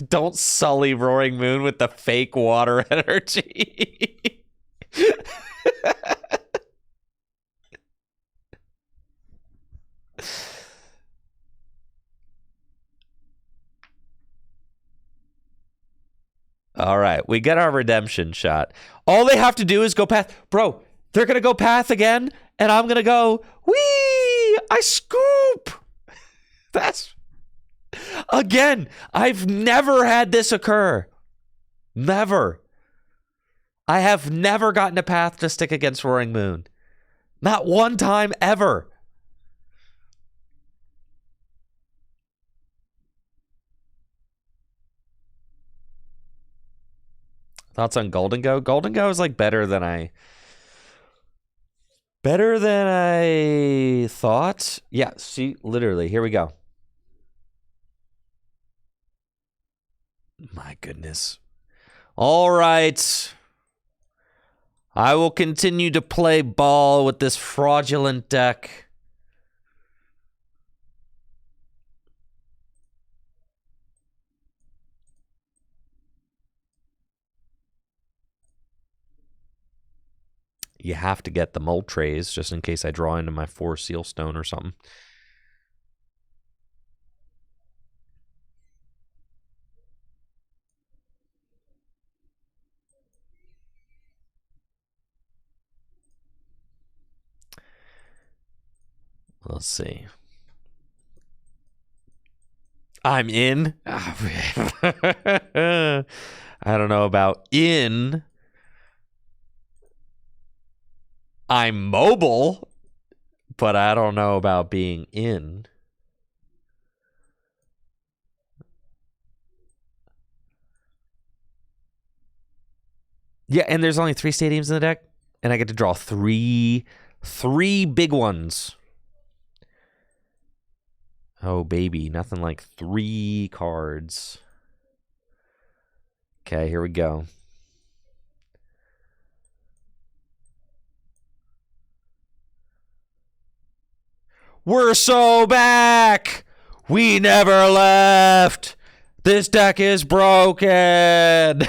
Don't sully Roaring Moon with the fake water energy. All right, we get our redemption shot. All they have to do is go path. Bro, they're going to go path again, and I'm going to go, whee! I scoop! That's... Again, I've never had this occur. Never. I have never gotten a path to stick against Roaring Moon. Not one time ever. Thoughts on Golden Go? Golden Go is like better than I thought. Yeah, see, literally, here we go. My goodness. All right. I will continue to play ball with this fraudulent deck. You have to get the mold trays just in case I draw into my 4 seal stone or something. Let's see. I'm in. I don't know about in. I'm mobile, but I don't know about being in. Yeah, and there's only 3 stadiums in the deck, and I get to draw three big ones. Oh, baby, nothing like 3 cards. Okay, here we go. We're so back! We never left! This deck is broken!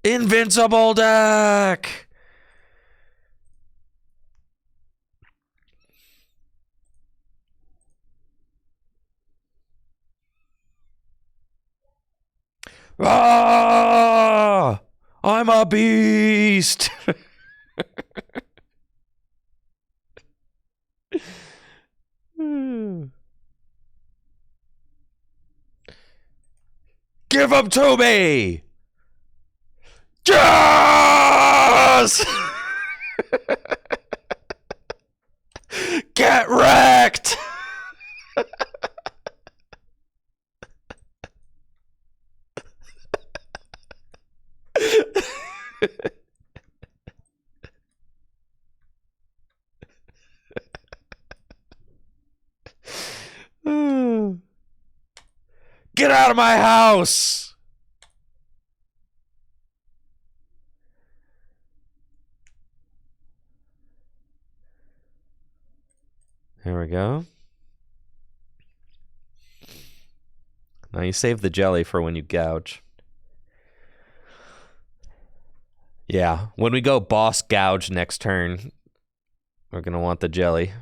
Invincible deck! Ah! I'm a beast! Give them to me! Yes! Get wrecked! Get out of my house! There we go. Now you save the jelly for when you gouge. Yeah, when we go boss gouge next turn, we're going to want the jelly.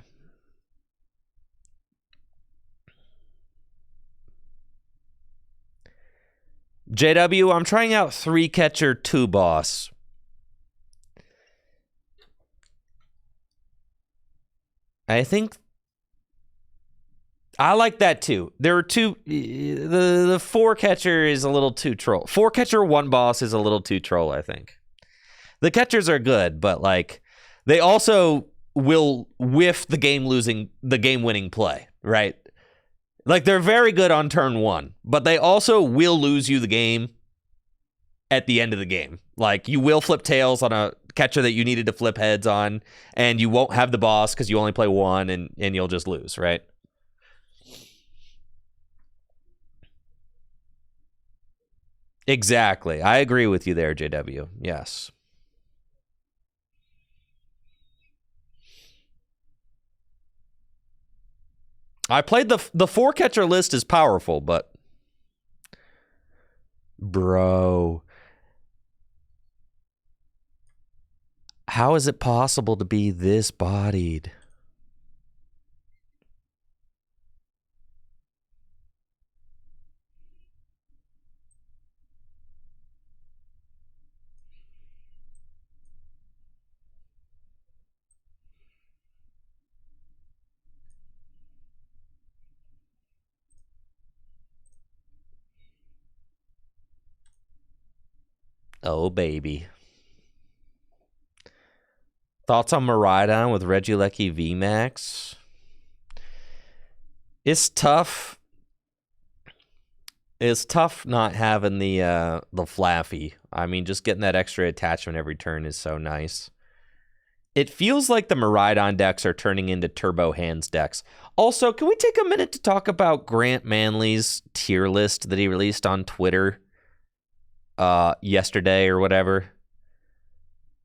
JW, I'm trying out 3 catcher, 2 boss. I think I like that too. There are 2. The 4 catcher is a little too troll. 4 catcher, 1 boss is a little too troll, I think. The catchers are good, but like they also will whiff the game winning play, right? Like they're very good on turn 1, but they also will lose you the game at the end of the game. Like you will flip tails on a catcher that you needed to flip heads on, and you won't have the boss because you only play 1, and you'll just lose, right? Exactly. I agree with you there, JW. Yes. I played the 4 catcher list is powerful, but bro, how is it possible to be this bodied? Oh, baby. Thoughts on Miraidon with Regieleki VMAX? It's tough. It's tough not having the Flaffy. I mean, just getting that extra attachment every turn is so nice. It feels like the Miraidon decks are turning into Turbo Hands decks. Also, can we take a minute to talk about Grant Manley's tier list that he released on Twitter yesterday or whatever?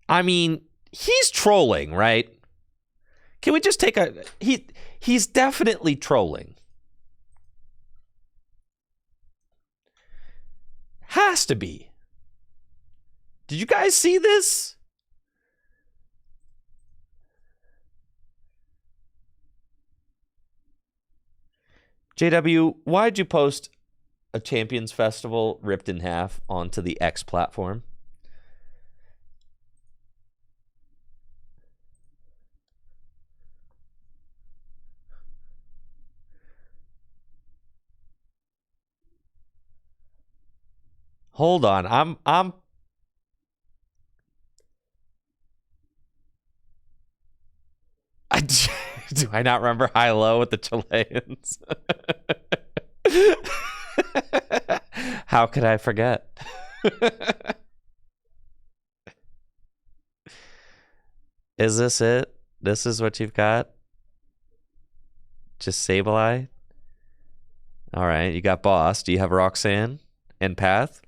I mean, he's trolling, right? Can we just take a... He's definitely trolling. Has to be. Did you guys see this? JW, why'd you post a Champions Festival ripped in half onto the X platform? Hold on. I'm do I not remember high low with the Chileans? How could I forget? Is this it? This is what you've got? Just Sableye? All right, you got Boss. Do you have Roxanne and Path?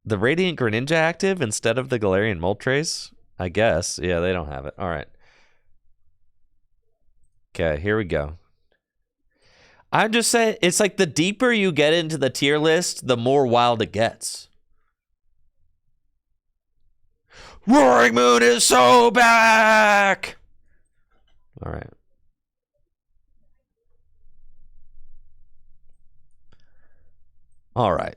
The Radiant Greninja active instead of the Galarian Moltres? I guess. Yeah, they don't have it. All right. Okay, here we go. I'm just saying, it's like the deeper you get into the tier list, the more wild it gets. Roaring Moon is so back! All right. All right.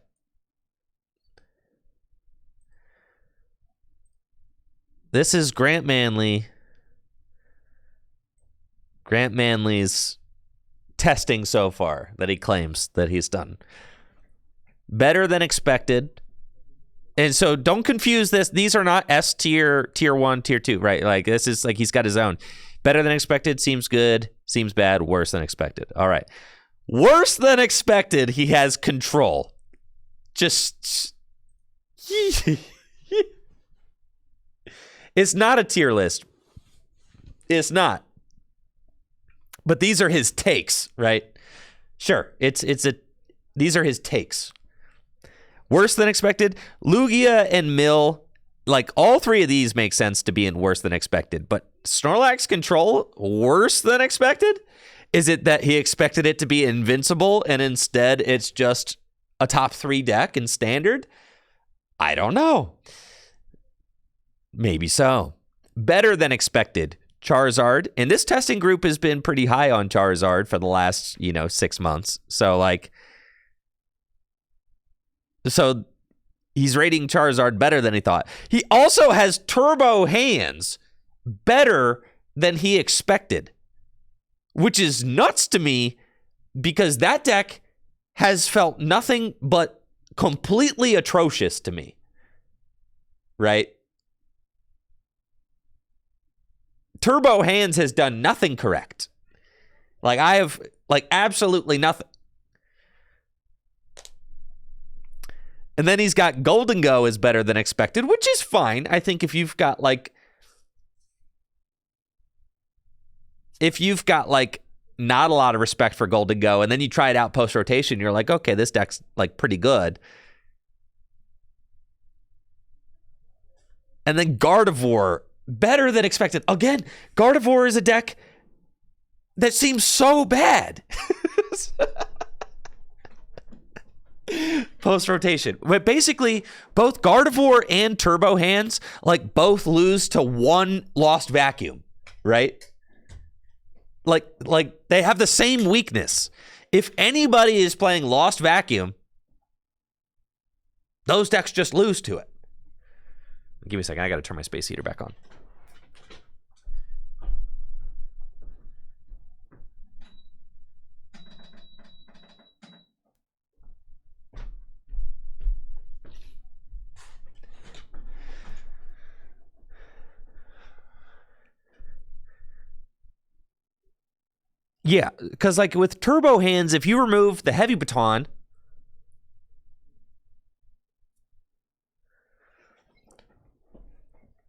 This is Grant Manley. Grant Manley's testing so far that he claims that he's done. Better than expected. And so don't confuse this. These are not S tier, tier 1, tier 2, right? Like this is like he's got his own. Better than expected seems good, seems bad, worse than expected. All right. Worse than expected, he has control. Just it's not a tier list. It's not. But these are his takes, right? Sure, these are his takes. Worse than expected, Lugia and Mill like all three of these make sense to be in worse than expected, but Snorlax control worse than expected? Is it that he expected it to be invincible and instead it's just a top 3 deck in standard? I don't know. Maybe so. Better than expected, Charizard. And this testing group has been pretty high on Charizard for the last, 6 months. So he's rating Charizard better than he thought. He also has turbo hands better than he expected, which is nuts to me because that deck has felt nothing but completely atrocious to me. Right? Turbo hands has done nothing correct. Like I have absolutely nothing. And then he's got Golden Go is better than expected, which is fine. I think if you've got not a lot of respect for Golden Go, and then you try it out post rotation, you're like, okay, this deck's pretty good. And then Gardevoir, better than expected. Again, Gardevoir is a deck that seems so bad. Post rotation. But basically, both Gardevoir and Turbo Hands both lose to one Lost Vacuum, right? Like they have the same weakness. If anybody is playing Lost Vacuum, those decks just lose to it. Give me a second. I got to turn my space heater back on. Yeah, because with Turbo Hands, if you remove the Heavy Baton,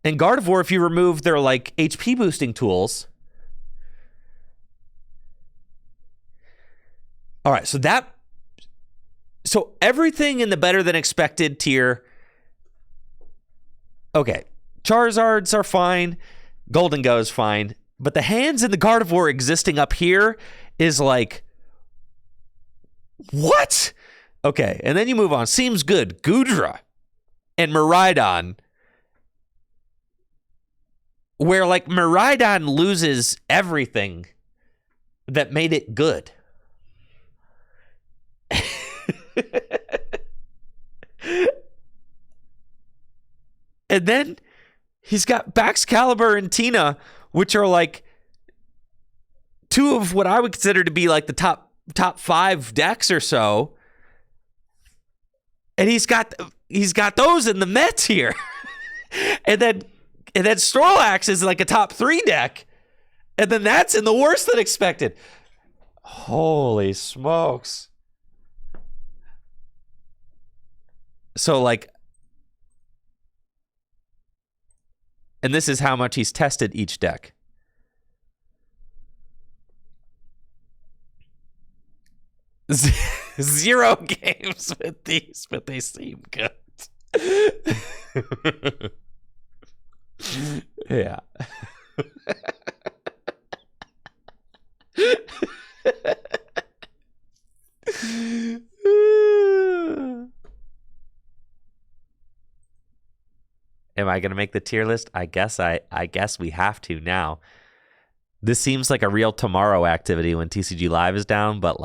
and Gardevoir, if you remove their HP boosting tools. All right, so everything in the better than expected tier. Okay, Charizards are fine, Golden Go is fine. But the hands in the Gardevoir existing up here is what? Okay, and then you move on. Seems good. Goodra and Miraidon, where Miraidon loses everything that made it good. And then he's got Baxcalibur and Tina, which are two of what I would consider to be the top 5 decks or so. And he's got those in the Mets here. and then Snorlax is a top 3 deck. And then that's in the worse than expected. Holy smokes. So and this is how much he's tested each deck. Zero games with these, but they seem good. Yeah. Am I going to make the tier list? I guess we have to now. This seems like a real tomorrow activity when TCG Live is down, but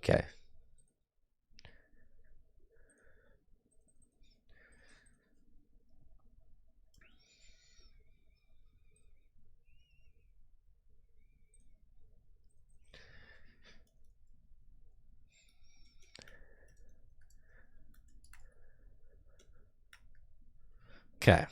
okay. Okay.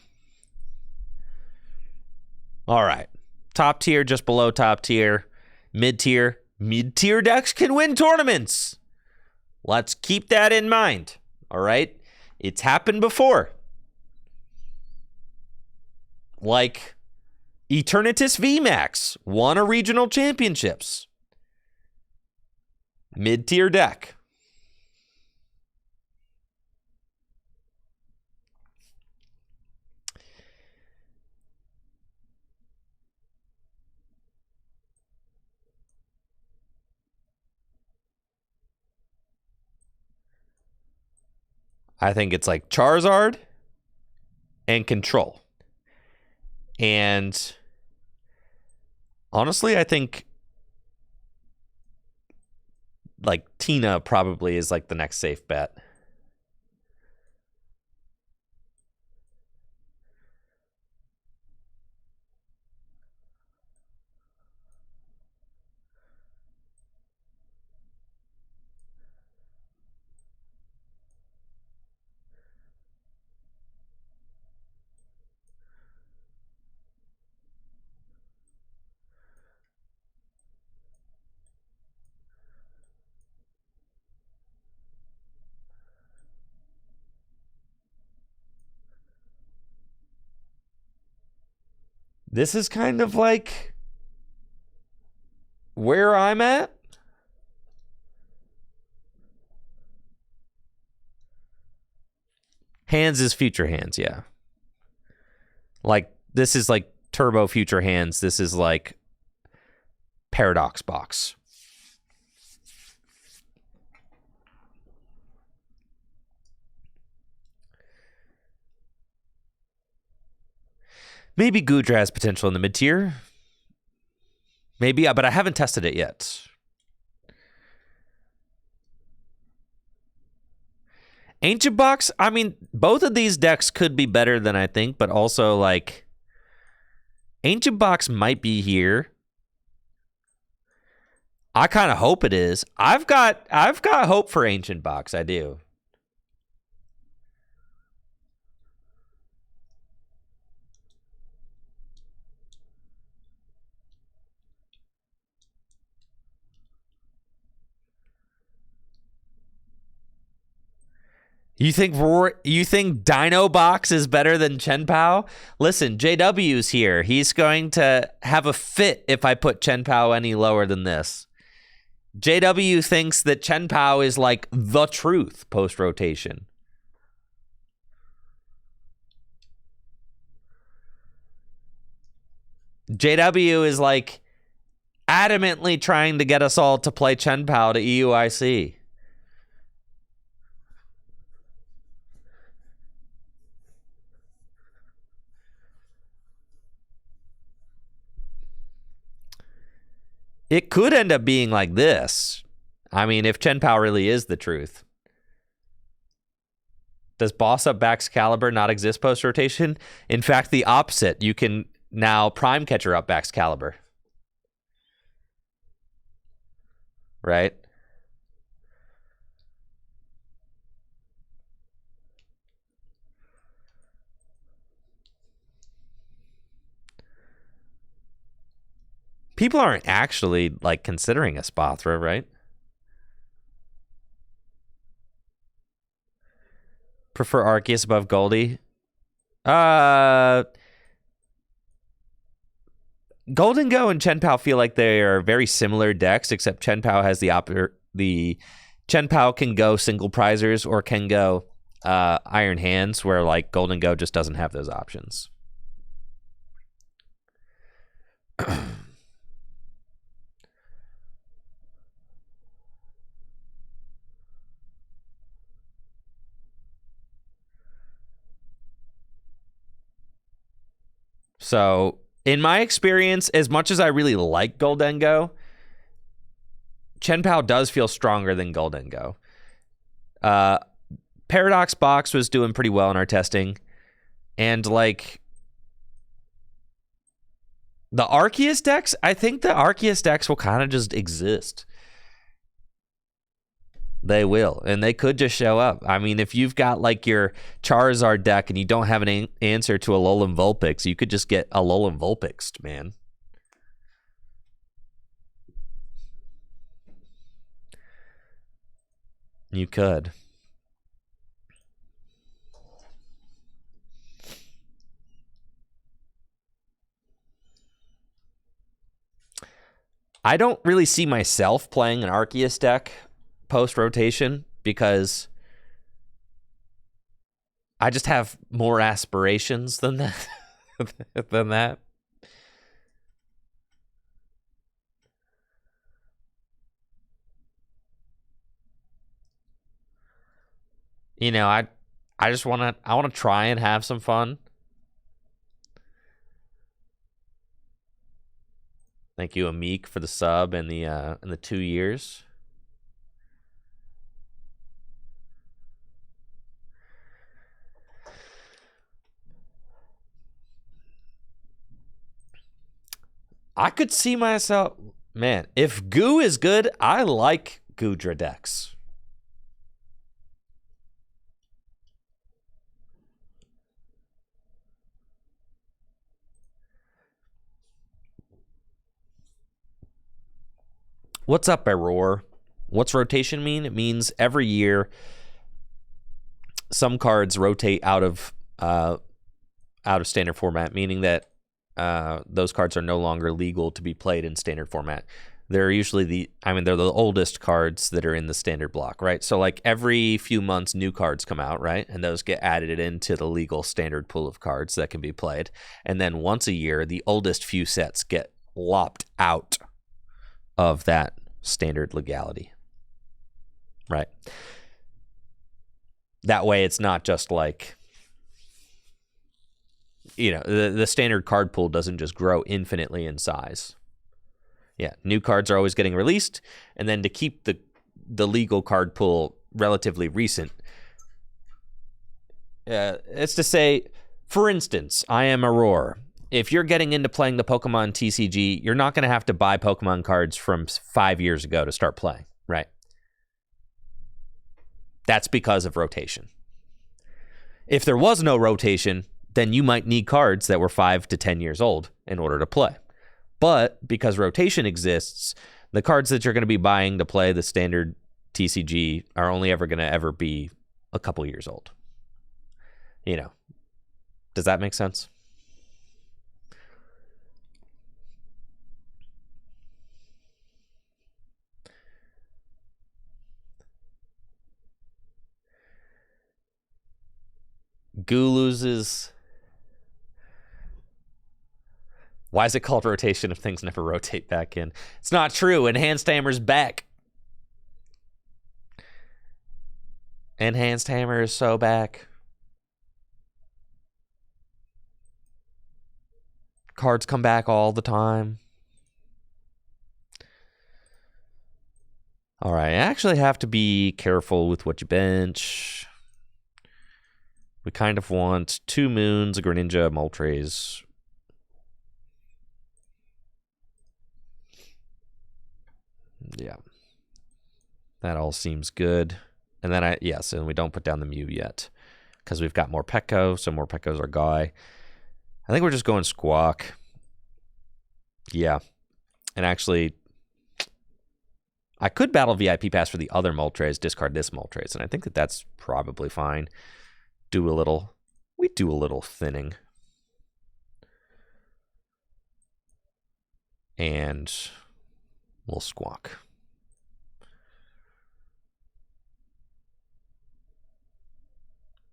All right. Top tier, just below top tier. Mid tier. Mid tier decks can win tournaments. Let's keep that in mind. All right. It's happened before. Like Eternatus VMAX won a regional championships. Mid tier deck. I think it's like Charizard and Control. And honestly, I think like Tina probably is like the next safe bet. This is kind of like where I'm at. Hands is future hands, yeah. Like, this is like turbo future hands. This is like paradox box. Maybe Goodra has potential in the mid tier. Maybe, but I haven't tested it yet. Ancient Box, I mean, both of these decks could be better than I think, but also, like, Ancient Box might be here. I kind of hope it is. I've got hope for Ancient Box, I do. You think Dino Box is better than Chen Pao? Listen, JW's here. He's going to have a fit if I put Chen Pao any lower than this. JW thinks that Chen Pao is like the truth post-rotation. JW is like adamantly trying to get us all to play Chen Pao to EUIC. It could end up being like this. I mean, if Chen Pao really is the truth. Does Boss Up Baxcalibur not exist post-rotation? In fact, the opposite. You can now Prime Catcher up Baxcalibur. Right? People aren't actually, like, considering a Spothra, right? Prefer Arceus above Goldie? Golden Go and Chen Pao feel like they are very similar decks, except Chen Pao has the Chen Pao can go single prizers or can go Iron Hands, where like Golden Go just doesn't have those options. So, in my experience, as much as I really like Golden Go, Chen Pao does feel stronger than Golden Go. Paradox Box was doing pretty well in our testing. And, like, the Arceus decks, I think the Arceus decks will kind of just exist. They will, and they could just show up. I mean, if you've got like your Charizard deck and you don't have an answer to a Alolan Vulpix, you could just get Alolan Vulpixed, man. You could. I don't really see myself playing an Arceus deck post-rotation because I just have more aspirations than that. than that. You know, I just want to try and have some fun. Thank you, Amik, for the sub and the 2 years. I could see myself, man, if Goo is good, I like Goodra decks. What's up, Aurora? What's rotation mean? It means every year some cards rotate out of standard format, meaning that those cards are no longer legal to be played in standard format. They're usually they're the oldest cards that are in the standard block, right? So like every few months, new cards come out, right? And those get added into the legal standard pool of cards that can be played. And then once a year, the oldest few sets get lopped out of that standard legality, right? That way it's not just like, you know, the standard card pool doesn't just grow infinitely in size. Yeah, new cards are always getting released, and then to keep the legal card pool relatively recent, it's to say, for instance, I am Aurora. If you're getting into playing the Pokemon TCG, you're not going to have to buy Pokemon cards from 5 years ago to start playing, right? That's because of rotation. If there was no rotation, then you might need cards that were 5 to 10 years old in order to play. But because rotation exists, the cards that you're going to be buying to play the standard TCG are only ever going to ever be a couple years old. You know, does that make sense? Goo loses. Why is it called rotation if things never rotate back in? It's not true. Enhanced Hammer's back. Enhanced Hammer is so back. Cards come back all the time. All right, I actually have to be careful with what you bench. We kind of want 2 Moons, a Greninja, a Moltres. Yeah. That all seems good. And then and we don't put down the Mew yet because we've got more Pekko, so more Pekkos are Guy. I think we're just going Squawk. Yeah. And actually, I could battle VIP Pass for the other Moltres, discard this Moltres, and I think that's probably fine. We do a little thinning. And we'll Squawk.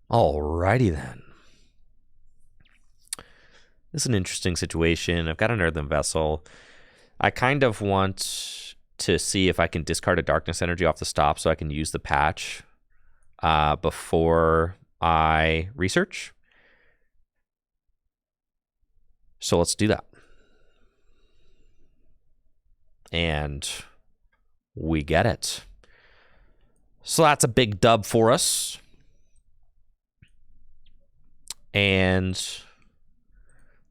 Alrighty then. This is an interesting situation. I've got an Earthen Vessel. I kind of want to see if I can discard a Darkness Energy off the stop so I can use the patch before I research. So let's do that. And we get it. So that's a big dub for us. And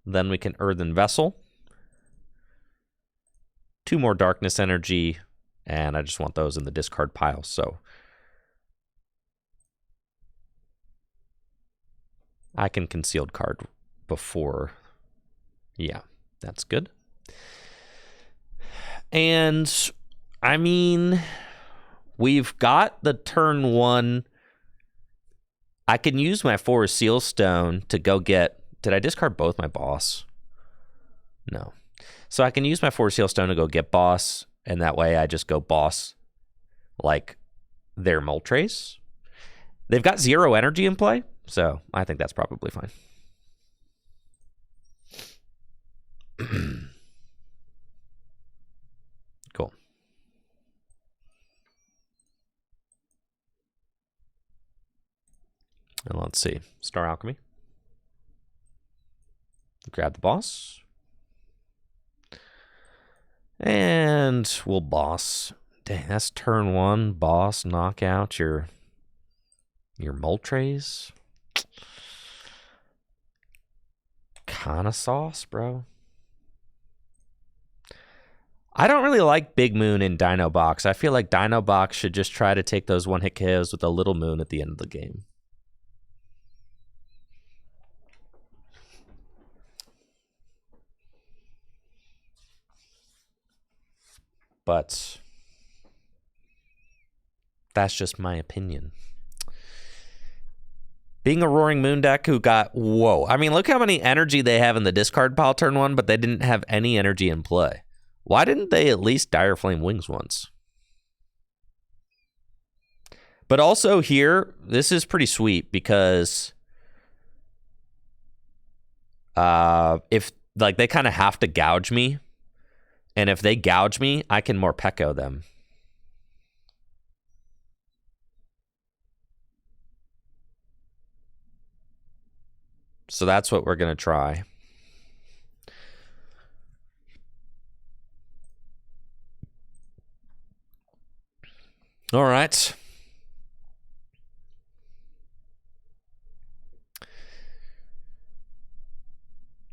then we can Earthen Vessel. 2 more Darkness Energy. And I just want those in the discard pile. So I can concealed card before. Yeah, that's good. And I mean, we've got the turn 1. I can use my 4 Seal Stone to go get... Did I discard both my boss? No. So I can use my 4 Seal Stone to go get boss, and that way I just go boss like their Moltres. They've got 0 energy in play, so I think that's probably fine. Cool. And let's see. Star Alchemy. Grab the boss. And we'll boss. Dang, that's turn 1. Boss, knock out your Moltres. Kinda sauce, bro. I don't really like Big Moon in Dino Box. I feel like Dino Box should just try to take those one-hit KOs with a Little Moon at the end of the game. But that's just my opinion. Being a Roaring Moon deck who got... Whoa. I mean, look how many energy they have in the discard pile turn 1, but they didn't have any energy in play. Why didn't they at least Dire Flame Wings once? But also here, this is pretty sweet because... if, like, they kind of have to gouge me. And if they gouge me, I can Morpeko them. So that's what we're going to try. All right.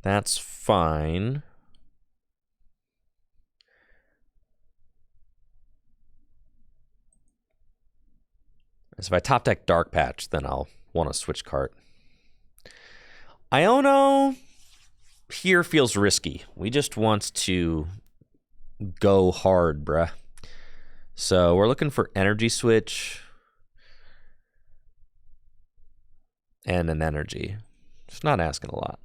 That's fine. So if I top deck Dark Patch, then I'll want to switch card. Iono here feels risky. We just want to go hard, bruh. So we're looking for energy switch and an energy. Just not asking a lot.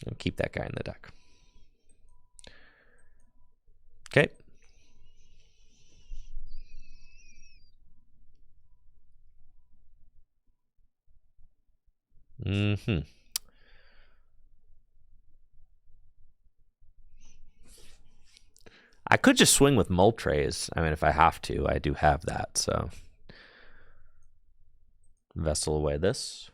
I'll keep that guy in the deck. Okay. I could just swing with Moltres. I mean, if I have to, I do have that, so. Vessel away this.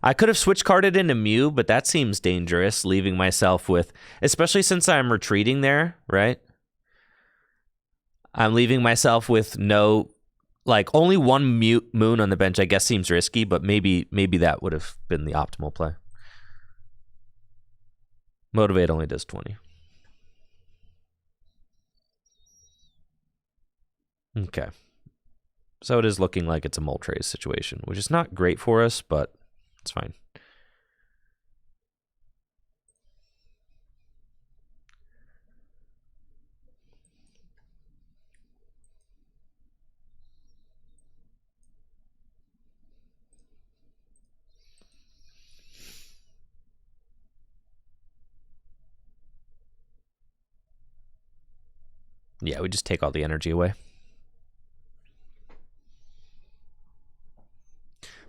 I could have switch carded into Mew, but that seems dangerous, leaving myself with, especially since I'm retreating there, right? I'm leaving myself with no, like, only one Moon on the bench, I guess seems risky, but maybe that would have been the optimal play. Motivate only does 20. Okay. So it is looking like it's a Moltres situation, which is not great for us, but it's fine. Yeah, we just take all the energy away.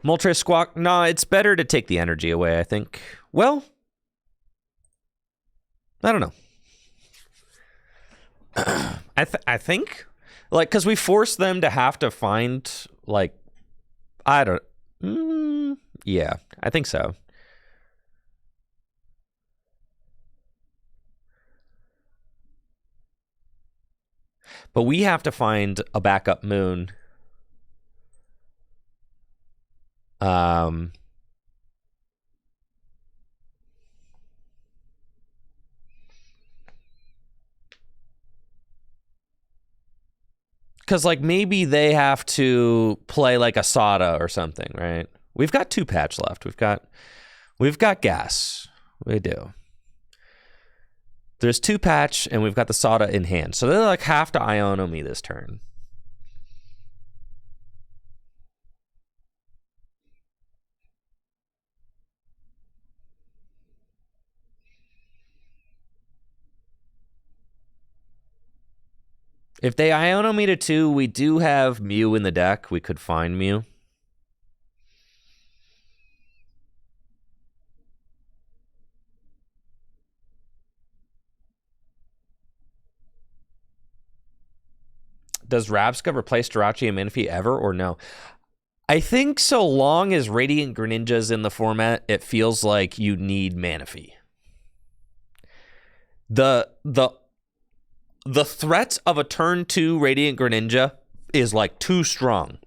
Moltres Squawk. No, it's better to take the energy away, I think. Well, I don't know. I think, like, because we force them to have to find, like, I don't. Yeah, I think so. But we have to find a backup moon. Because, like, maybe they have to play, like, a Sada or something, right? We've got 2 patch left. We've got gas. We do. There's 2 patch, and we've got the Sada in hand. So they, like, have to Iono me this turn. If they Iono me to 2, we do have Mew in the deck. We could find Mew. Does Rabsca replace Jirachi and Manaphy ever or no? I think so long as Radiant Greninja's in the format, it feels like you need Manaphy. The threat of a turn 2 Radiant Greninja is like too strong.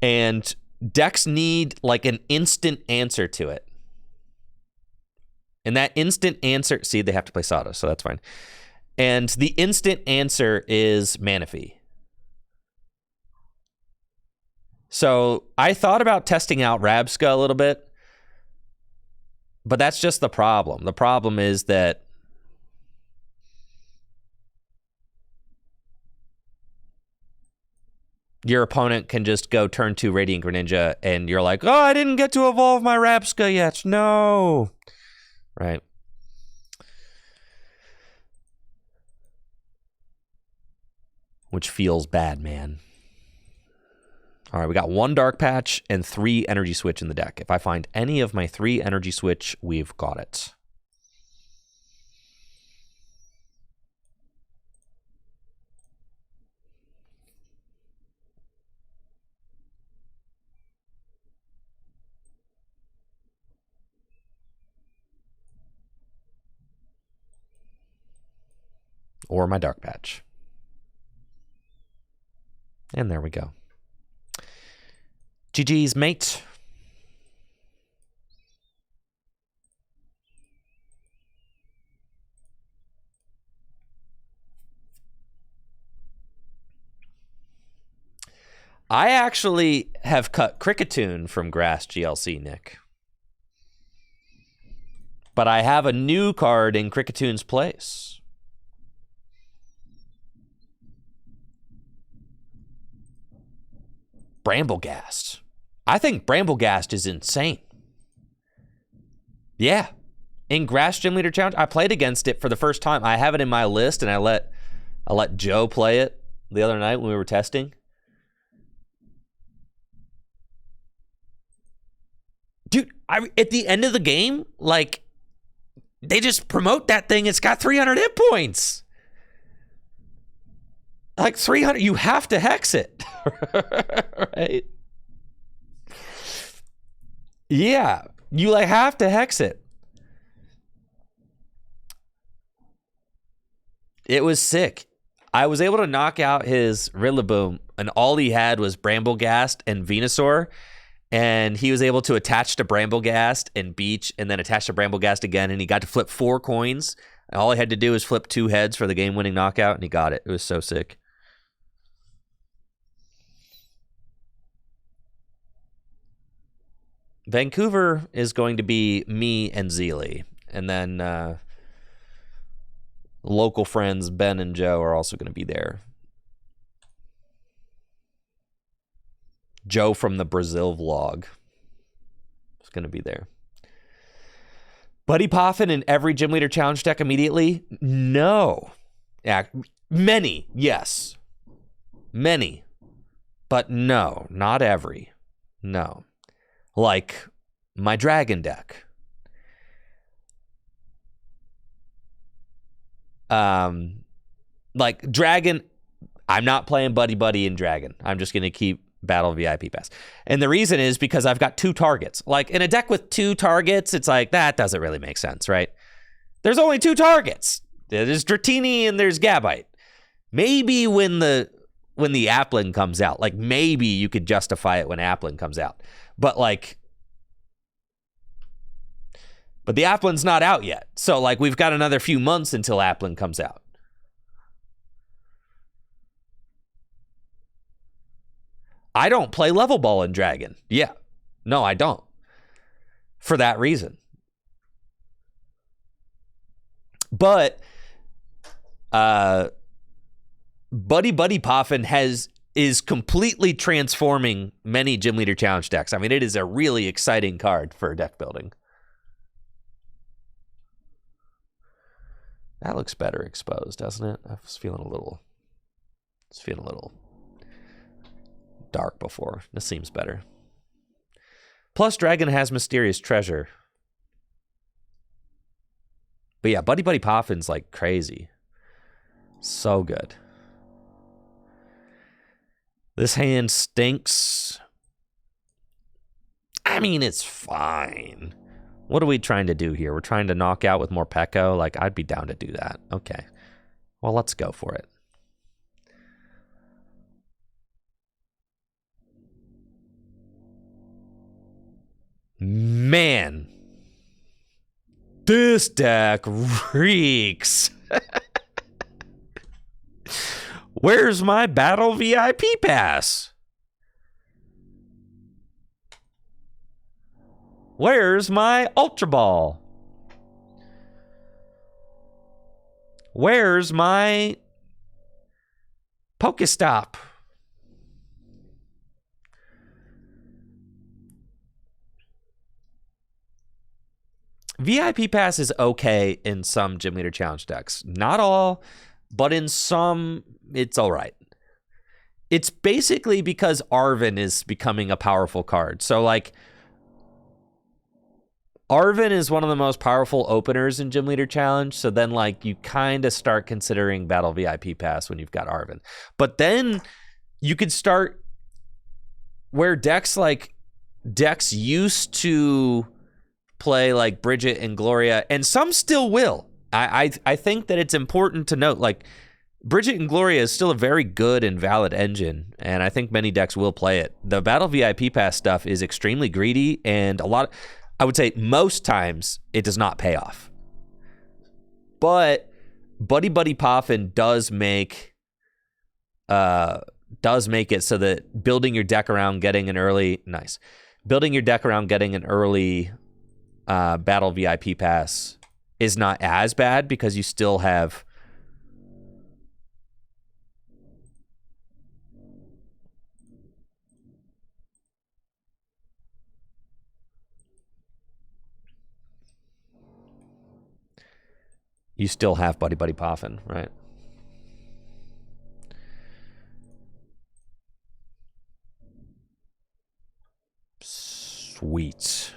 And decks need like an instant answer to it. And that instant answer, see, they have to play Sada, so that's fine. And the instant answer is Manaphy. So I thought about testing out Rabsca a little bit, but that's just the problem. The problem is that your opponent can just go turn 2 Radiant Greninja, and you're like, oh, I didn't get to evolve my Rabsca yet. No. Right. Which feels bad, man. All right, we got 1 Dark Patch and 3 Energy Switch in the deck. If I find any of my 3 Energy Switch, we've got it. Or my Dark Patch. And there we go. GG's, mate. I actually have cut Cricketune from Grass GLC, Nick. But I have a new card in Cricketune's place. Bramblegast. I think Bramblegast is insane. Yeah. In Grass Gym Leader Challenge, I played against it for the first time. I have it in my list, and I let Joe play it the other night when we were testing. Dude, at the end of the game, like, they just promote that thing. It's got 300 hit points. Like 300, you have to hex it. Right? Yeah, you like have to hex it. It was sick. I was able to knock out his Rillaboom, and all he had was Bramblegast and Venusaur, and he was able to attach to Bramblegast and Beach, and then attach to Bramblegast again, and he got to flip 4 coins. And all he had to do was flip 2 heads for the game-winning knockout, and he got it. It was so sick. Vancouver is going to be me and Zeely, and then local friends Ben and Joe are also going to be there. Joe from the Brazil vlog is going to be there. Buddy Poffin in every Gym Leader Challenge deck immediately? No. Yeah, many, yes. Many. But no, not every. No. Like my Dragon deck. Like Dragon, I'm not playing Buddy in Dragon. I'm just going to keep Battle VIP Pass. And the reason is because I've got 2 targets. Like in a deck with 2 targets, it's like, that doesn't really make sense, right? There's only 2 targets. There's Dratini and there's Gabite. Maybe when the Applin comes out, like maybe you could justify it when Applin comes out. But the Applin's not out yet. So like we've got another few months until Applin comes out. I don't play level ball in Dragon. Yeah. No, I don't. For that reason. But Buddy Poffin is completely transforming many Gym Leader Challenge decks. I mean, it is a really exciting card for deck building. That looks better exposed, doesn't it? I was feeling a little dark before. This seems better. Plus, Dragon has Mysterious Treasure. But yeah, Buddy Poffin's like crazy. So good. This hand stinks. I mean, it's fine. What are we trying to do here? We're trying to knock out with more Pekko? Like, I'd be down to do that. Okay. Well, let's go for it. Man. This deck reeks. Where's my battle VIP pass? Where's my Ultra Ball? Where's my Pokestop? VIP Pass is okay in some Gym Leader Challenge decks. Not all, but in some, it's all right. It's basically because Arven is becoming a powerful card. So, like, Arven is one of the most powerful openers in Gym Leader Challenge. So then, like, you kind of start considering Battle VIP Pass when you've got Arven. But then you could start where decks used to play like Bridget and Gloria, and some still will. I think that it's important to note, like, Bridget and Gloria is still a very good and valid engine, and I think many decks will play it. The Battle VIP Pass stuff is extremely greedy, and I would say most times it does not pay off. But Buddy Poffin does make it so that building your deck around getting an early Battle VIP Pass is not as bad, because you still have Buddy Poffin, right? Sweet.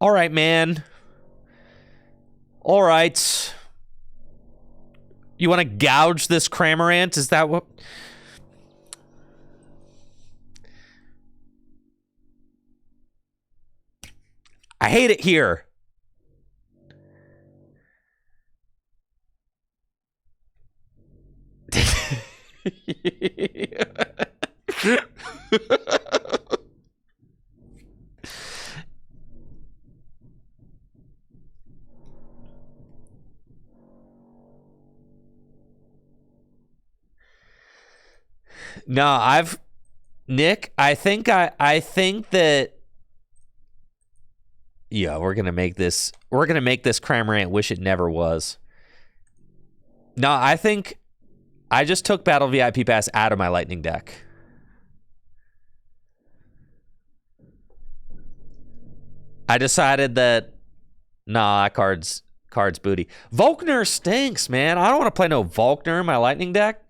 All right, man. All right. You want to gouge this Cramorant? Is that what? I hate it here. No, Nick, I think that, yeah, we're going to make this Cramorant wish it never was. No, I think I just took Battle VIP Pass out of my Lightning deck. I decided that, nah, card's booty. Volkner stinks, man. I don't want to play no Volkner in my Lightning deck.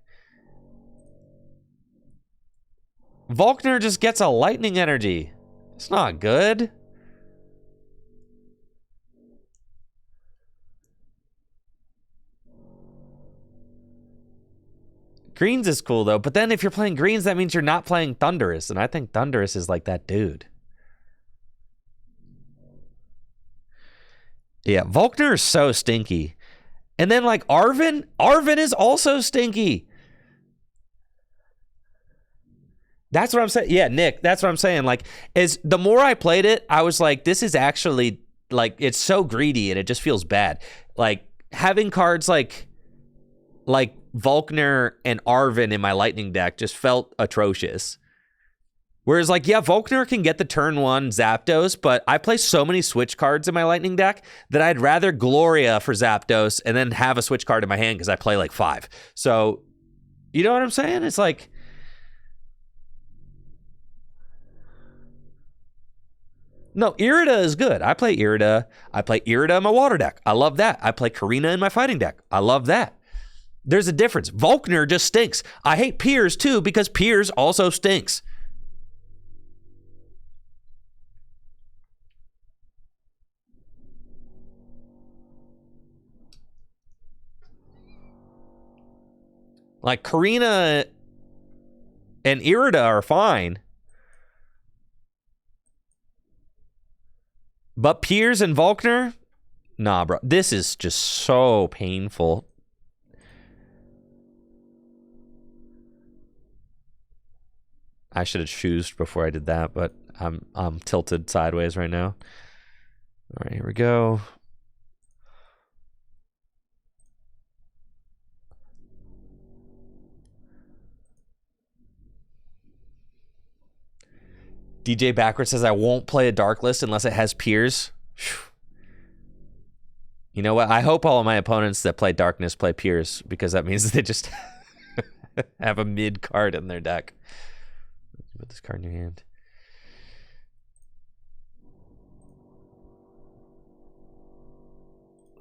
Volkner just gets a lightning energy. It's not good. Greens is cool, though. But then if you're playing greens, that means you're not playing Thunderous. And I think Thunderous is like that dude. Yeah, Volkner is so stinky. And then like Arvin is also stinky. That's what I'm saying. Yeah, Nick, that's what I'm saying. Like, is the more I played it, I was like, this is actually like it's so greedy and it just feels bad. Like having cards like Volkner and Arvin in my lightning deck just felt atrocious. Whereas like, yeah, Volkner can get the turn 1 Zapdos, but I play so many switch cards in my lightning deck that I'd rather Gloria for Zapdos and then have a switch card in my hand because I play like 5. So, you know what I'm saying? It's like, no, Irida is good. I play Irida. I play Irida in my water deck. I love that. I play Karina in my fighting deck. I love that. There's a difference. Volkner just stinks. I hate Piers too because Piers also stinks. Like Karina and Irida are fine. But Piers and Volkner? Nah, bro. This is just so painful. I should have choosed before I did that, but I'm tilted sideways right now. All right, here we go. DJ Backwards says I won't play a Dark List unless it has Piers. You know what? I hope all of my opponents that play Darkness play Piers because that means they just have a mid card in their deck. Put this card in your hand.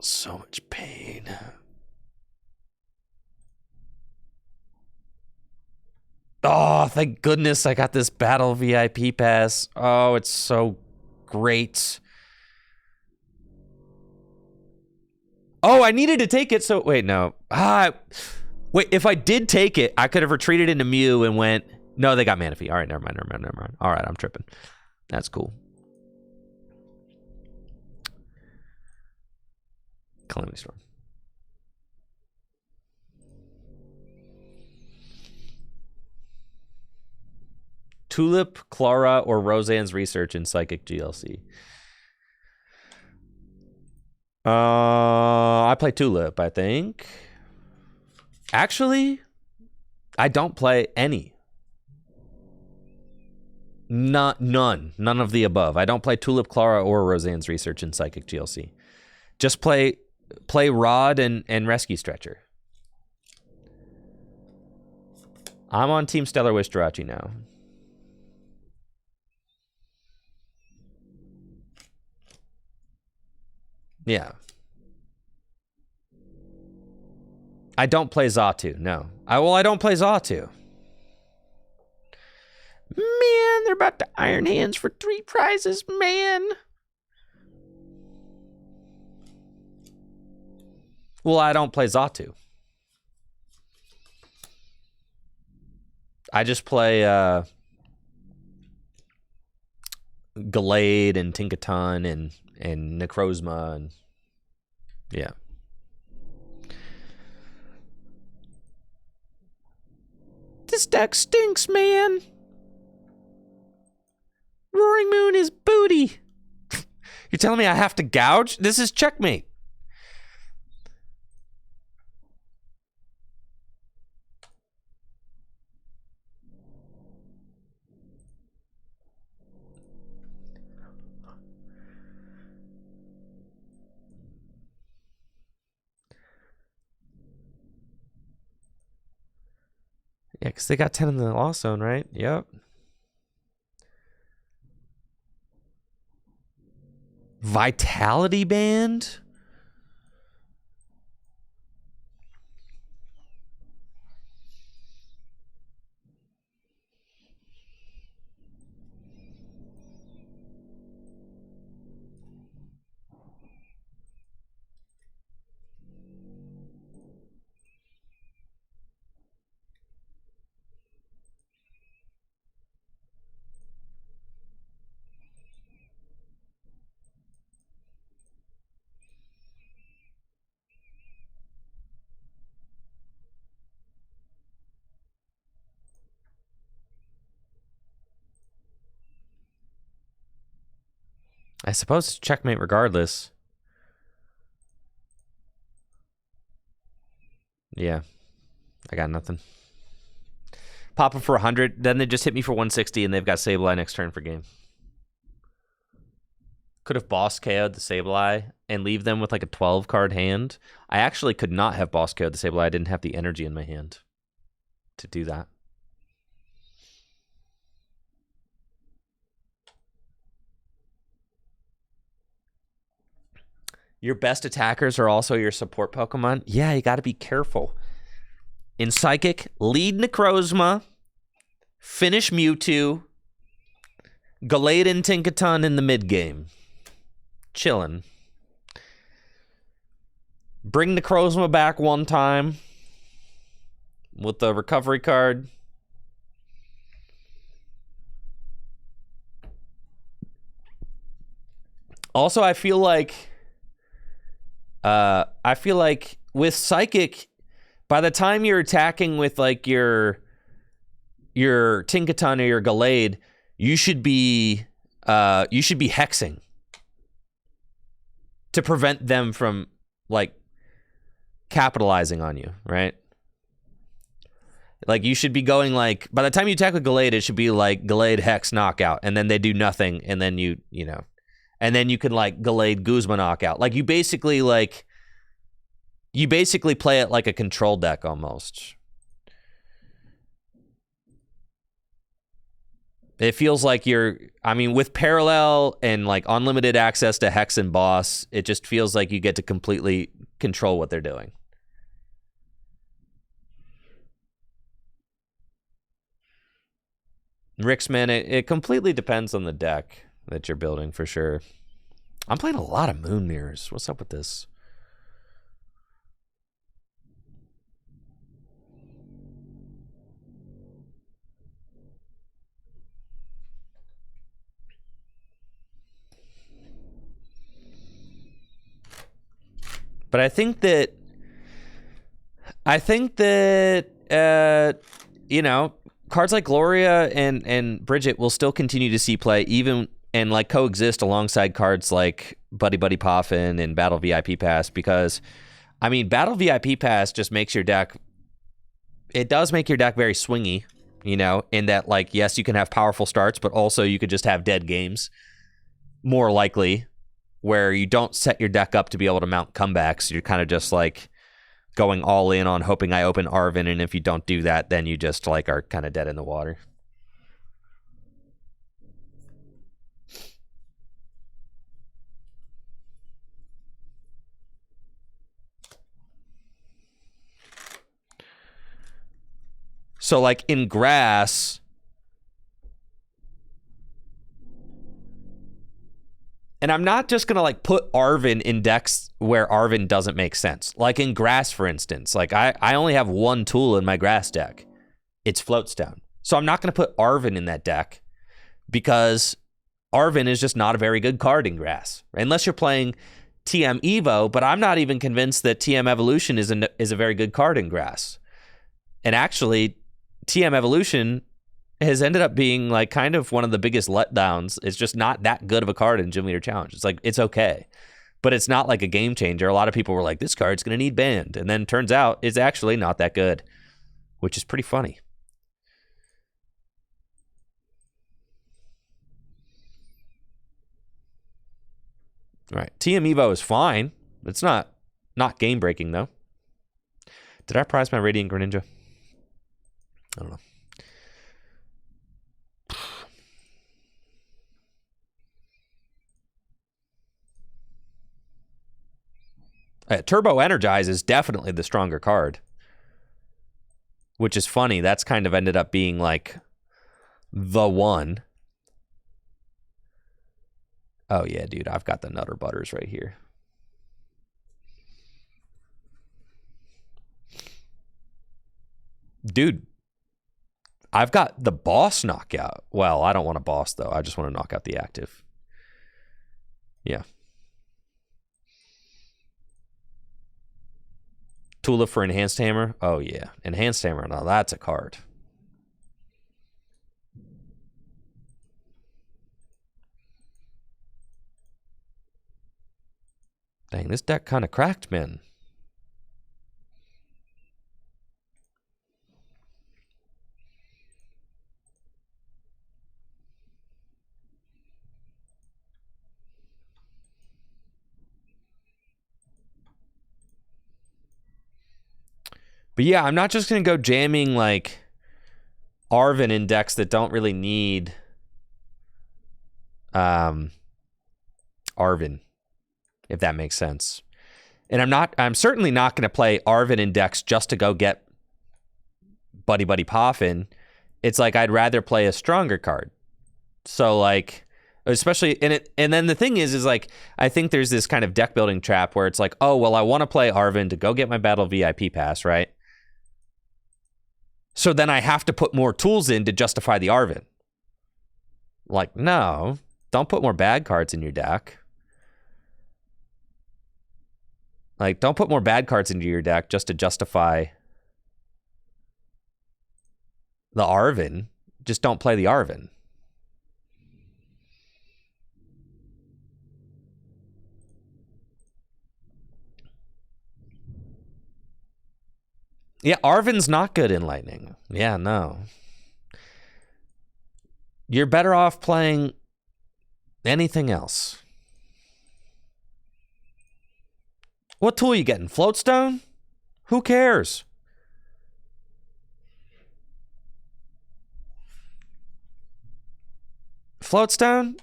So much pain. Oh, thank goodness I got this battle VIP pass. Oh, it's so great. Oh, I needed to take it, so wait, no. Wait, if I did take it, I could have retreated into Mew and went, no, they got Manaphy. All right, never mind. All right, I'm tripping. That's cool. Calamity Storm. Tulip, Clara, or Roseanne's research in Psychic GLC? I play Tulip, I think. Actually, I don't play any. None of the above. I don't play Tulip, Clara, or Roseanne's research in Psychic GLC. Just play Rod and Rescue Stretcher. I'm on Team Stellar Wish Jirachi now. Yeah. I don't play Xatu, no. I don't play Xatu. Man, they're about to Iron Hands for 3 prizes, man. Well, I don't play Xatu. I just play Gallade and Tinkaton and Necrozma and yeah. This deck stinks, man. Roaring Moon is booty. You're telling me I have to gouge? This is checkmate. Yeah, because they got 10 in the Lost Zone, right? Yep. Vitality Band? I suppose it's checkmate regardless. Yeah. I got nothing. Pop them for 100, then they just hit me for 160, and they've got Sableye next turn for game. Could have boss KO'd the Sableye and leave them with like a 12-card hand. I actually could not have boss KO'd the Sableye. I didn't have the energy in my hand to do that. Your best attackers are also your support Pokemon. Yeah, you got to be careful. In Psychic, lead Necrozma, finish Mewtwo, Gallade and Tinkaton in the mid-game. Chillin'. Bring Necrozma back one time with the recovery card. Also, I feel like with Psychic, by the time you're attacking with like your Tinkaton or your Gallade, you should be hexing to prevent them from like capitalizing on you, right? Like you should be going like, by the time you attack with Gallade, it should be like Gallade Hex knockout, and then they do nothing, and then you know, and then you can like Gallade Guzma knockout. Like you basically play it like a control deck almost. It feels like with parallel and like unlimited access to Hex and Boss, it just feels like you get to completely control what they're doing. Rixman, it completely depends on the deck that you're building for sure. I'm playing a lot of Moon Mirrors. What's up with this? But I think that cards like Gloria and Bridget will still continue to see play even and like coexist alongside cards like Buddy Buddy Poffin and Battle VIP Pass, because Battle VIP Pass just makes your deck, it does make your deck very swingy, in that like, yes, you can have powerful starts, but also you could just have dead games more likely, where you don't set your deck up to be able to mount comebacks. You're kind of just like going all in on hoping I open Arven, and if you don't do that, then you just like are kind of dead in the water. So like in Grass, and I'm not just going to like put Arven in decks where Arven doesn't make sense. Like in Grass, for instance, like I only have one tool in my Grass deck. It's Floatstone. So I'm not going to put Arven in that deck because Arven is just not a very good card in Grass. Unless you're playing TM Evo, but I'm not even convinced that TM Evolution is a very good card in Grass. And actually, TM Evolution has ended up being like kind of one of the biggest letdowns. It's just not that good of a card in Gym Leader Challenge. It's like, it's okay, but it's not like a game changer. A lot of people were like, this card's going to need banned. And then turns out it's actually not that good, which is pretty funny. All right. TM Evo is fine. It's not game breaking though. Did I prize my Radiant Greninja? I don't know. Turbo Energize is definitely the stronger card, which is funny. That's kind of ended up being like the one. Oh yeah, dude, I've got the Nutter Butters right here. Dude, I've got the boss knockout. Well, I don't want a boss though. I just want to knock out the active. Yeah. Tula for Enhanced Hammer. Oh yeah, Enhanced Hammer. Now that's a card. Dang, this deck kind of cracked, man. But yeah, I'm not just going to go jamming like Arven in decks that don't really need Arven, if that makes sense. And I'm certainly not going to play Arven in decks just to go get Buddy Buddy Poffin. It's like I'd rather play a stronger card. So like, especially and then the thing is like I think there's this kind of deck building trap where it's like, oh well, I want to play Arven to go get my Battle VIP pass, right? So then I have to put more tools in to justify the Arven. Like, no, don't put more bad cards in your deck. Like, don't put more bad cards into your deck just to justify the Arven. Just don't play the Arven. Yeah, Arven's not good in Lightning. Yeah, no. You're better off playing anything else. What tool are you getting? Floatstone? Who cares? Floatstone?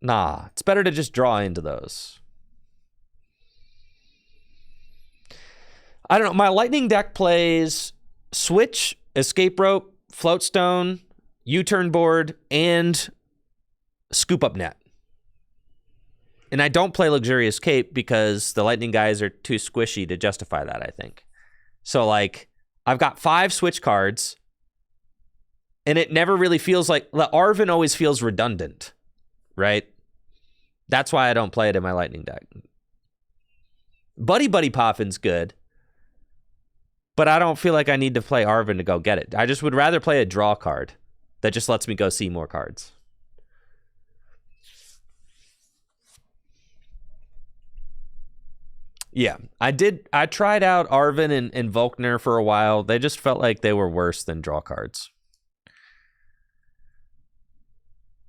Nah, it's better to just draw into those. I don't know. My Lightning deck plays Switch, Escape Rope, Floatstone, U-Turn Board, and Scoop Up Net. And I don't play Luxurious Cape because the Lightning guys are too squishy to justify that, I think. So, like, I've got 5 Switch cards, and it never really feels like... The Arven always feels redundant, right? That's why I don't play it in my Lightning deck. Buddy Buddy Poffin's good, but I don't feel like I need to play Arven to go get it. I just would rather play a draw card that just lets me go see more cards. Yeah, I tried out Arven and Volkner for a while. They just felt like they were worse than draw cards.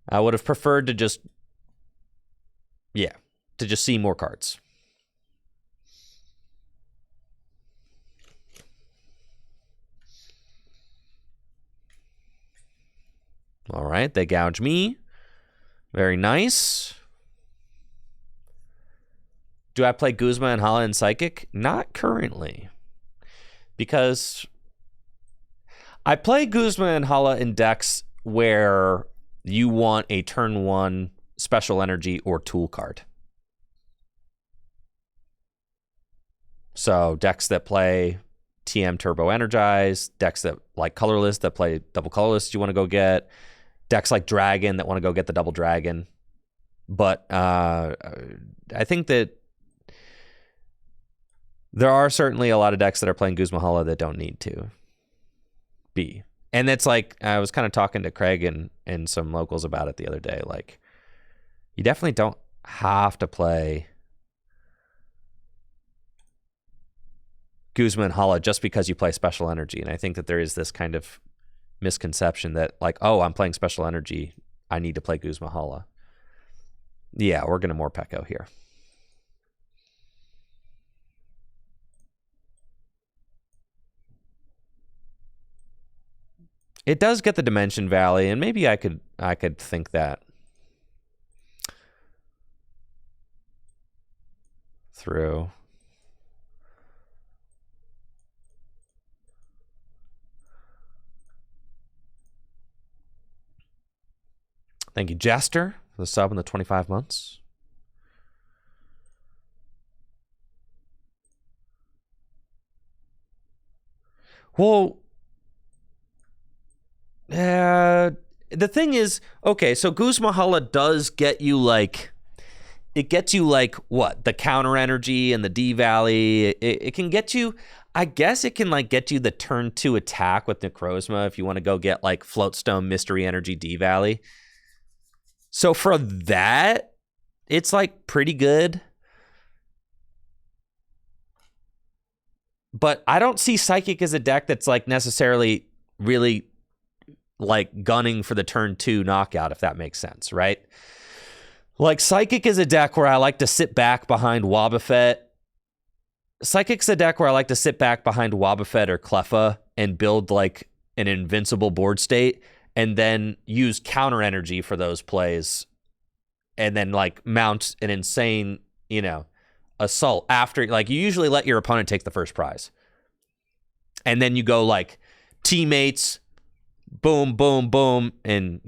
I would have preferred to just see more cards. All right, they gouge me. Very nice. Do I play Guzma and Hala and Psychic? Not currently. Because I play Guzma and Hala in decks where you want a turn 1 special energy or tool card. So decks that play TM Turbo Energize, decks that like Colorless that play double Colorless you want to go get, decks like Dragon that want to go get the double Dragon. But I think that there are certainly a lot of decks that are playing Guzma Hala that don't need to be. And it's like, I was kind of talking to Craig and some locals about it the other day. Like, you definitely don't have to play Guzma and Hala just because you play Special Energy. And I think that there is this kind of misconception that, like, oh, I'm playing Special Energy, I need to play Guzma Hala. Yeah, we're going to Morpeko here. It does get the Dimension Valley, and maybe I could think that through. Thank you, Jester, for the sub in the 25 months. Well, the thing is, okay, so Guzma Hala does get you like, it gets you like what? The counter energy and the D Valley. It can get you, I guess it can like get you the turn 2 attack with Necrozma if you want to go get like Floatstone, Mystery Energy, D Valley. So for that, it's like pretty good. But I don't see Psychic as a deck that's like necessarily really like gunning for the turn 2 knockout, if that makes sense, right? Like Psychic is a deck where I like to sit back behind Wobbuffet. Psychic's a deck where I like to sit back behind Wobbuffet or Cleffa and build like an invincible board state and then use counter energy for those plays and then like mount an insane, assault after. Like you usually let your opponent take the first prize. And then you go like teammates, boom, boom, boom, and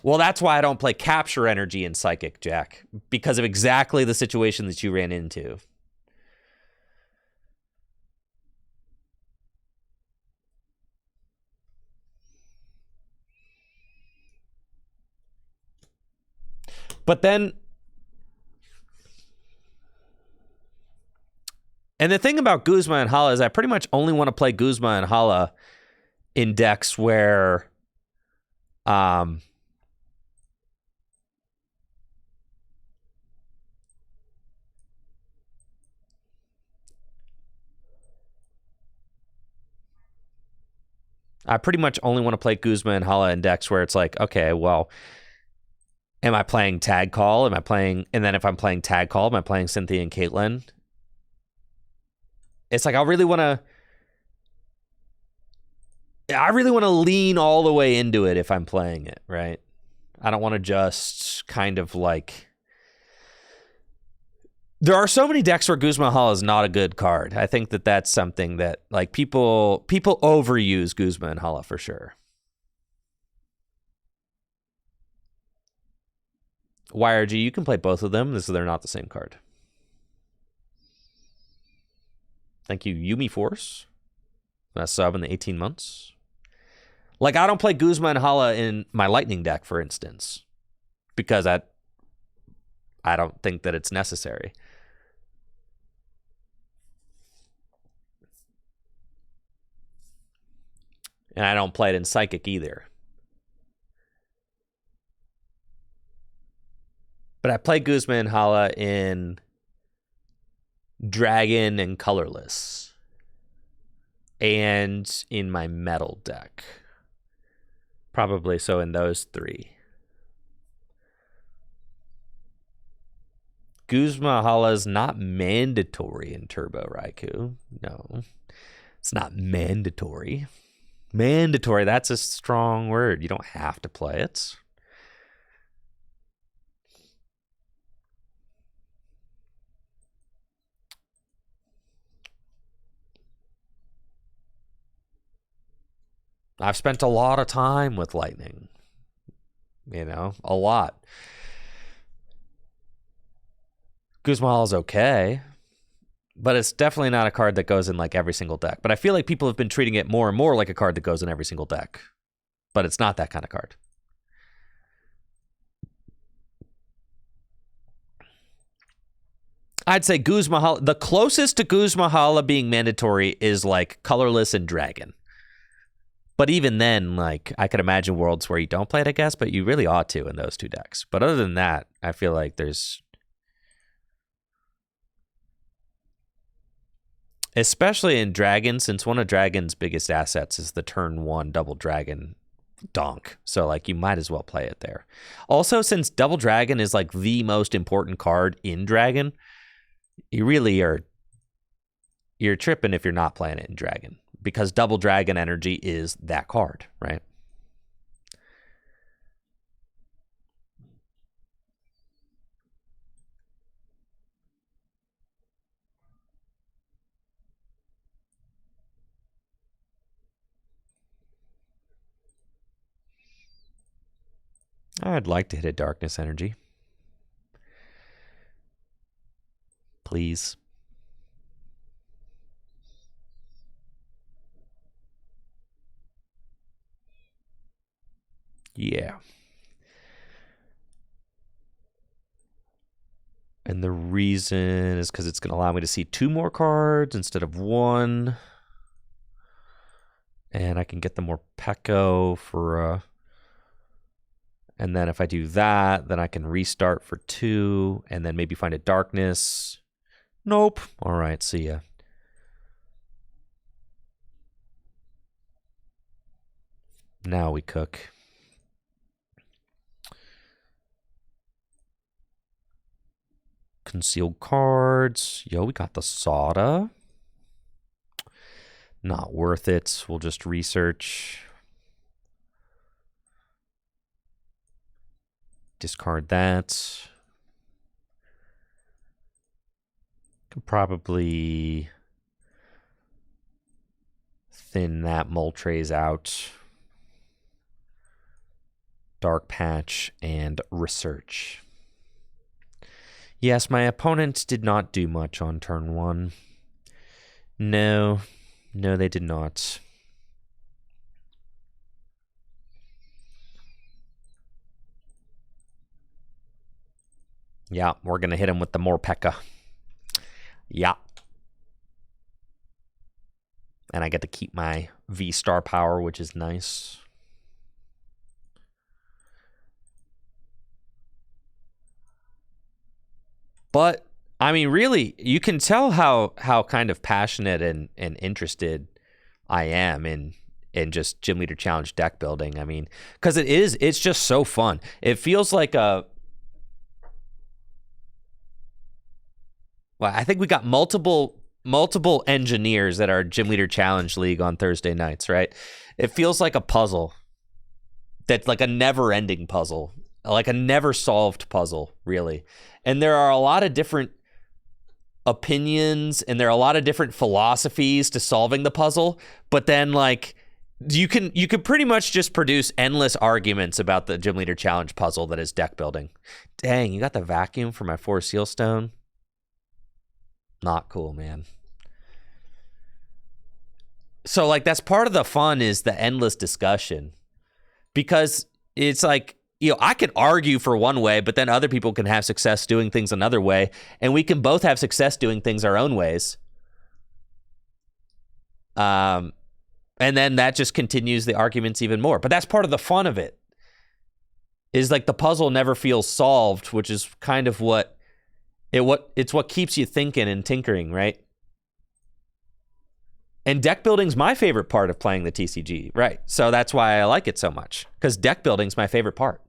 Well, that's why I don't play capture energy in Psychic, Jack, because of exactly the situation that you ran into. But then, and the thing about Guzma and Hala is I pretty much only want to play Guzma and Hala in decks where I pretty much only want to play Guzma and Hala in decks where it's like, okay, well, am I playing Tag Call? And then if I'm playing Tag Call, am I playing Cynthia and Caitlyn? It's like I really want to lean all the way into it if I'm playing it, right? I don't want to just kind of like... There are so many decks where Guzma Hala is not a good card. I think that that's something that like people overuse Guzma and Hala for sure. YRG, you can play both of them. They're not the same card. Thank you, Yumi Force. That sub in the 18 months. Like I don't play Guzma and Hala in my Lightning deck, for instance, because I don't think that it's necessary. And I don't play it in Psychic either. But I play Guzma and Hala in Dragon and Colorless. And in my Metal deck. Probably so in those 3. Guzma Hala is not mandatory in Turbo Raikou. No, it's not mandatory. Mandatory, that's a strong word. You don't have to play it. I've spent a lot of time with Lightning. A lot. Guzma Hala is okay, but it's definitely not a card that goes in like every single deck. But I feel like people have been treating it more and more like a card that goes in every single deck. But it's not that kind of card. I'd say Guzma Hala, the closest to Guzma Hala being mandatory is like Colorless and Dragon. But even then, like, I could imagine worlds where you don't play it, I guess, but you really ought to in those 2 decks. But other than that, I feel like there's... Especially in Dragon, since one of Dragon's biggest assets is the turn 1 Double Dragon donk. So, like, you might as well play it there. Also, since Double Dragon is, like, the most important card in Dragon, you really are... You're tripping if you're not playing it in Dragon. Because Double Dragon energy is that card, right? I'd like to hit a Darkness energy. Please. Yeah. And the reason is because it's going to allow me to see 2 more cards instead of 1. And I can get the more Peko for... And then if I do that, then I can restart for 2. And then maybe find a Darkness Nope. All right, see ya. Now we cook. Concealed cards. Yo, we got the Soda. Not worth it. We'll just research. Discard that. Could probably thin that Moltres out. Dark Patch and Research. Yes, my opponent did not do much on turn 1. No, they did not. Yeah, we're going to hit him with the Morpeka. Yeah. And I get to keep my V-Star power, which is nice. But, I mean, really, you can tell how kind of passionate and interested I am in just Gym Leader Challenge deck building. I mean, because it's just so fun. It feels like a... Well, I think we got multiple engineers at our Gym Leader Challenge League on Thursday nights, right? It feels like a puzzle. That's like a never-ending puzzle. Like a never-solved puzzle, really. And there are a lot of different opinions and there are a lot of different philosophies to solving the puzzle, but then like you could pretty much just produce endless arguments about the Gym Leader Challenge puzzle that is deck building. Dang, you got the vacuum for my 4 Seal Stone? Not cool, man. So like that's part of the fun is the endless discussion, because it's like, you know, I can argue for one way, but then other people can have success doing things another way, and we can both have success doing things our own ways. And then that just continues the arguments even more. But that's part of the fun of it. Is like the puzzle never feels solved, which is kind of it's what keeps you thinking and tinkering, right? And deck building's my favorite part of playing the TCG, right? So that's why I like it so much, because deck building's my favorite part.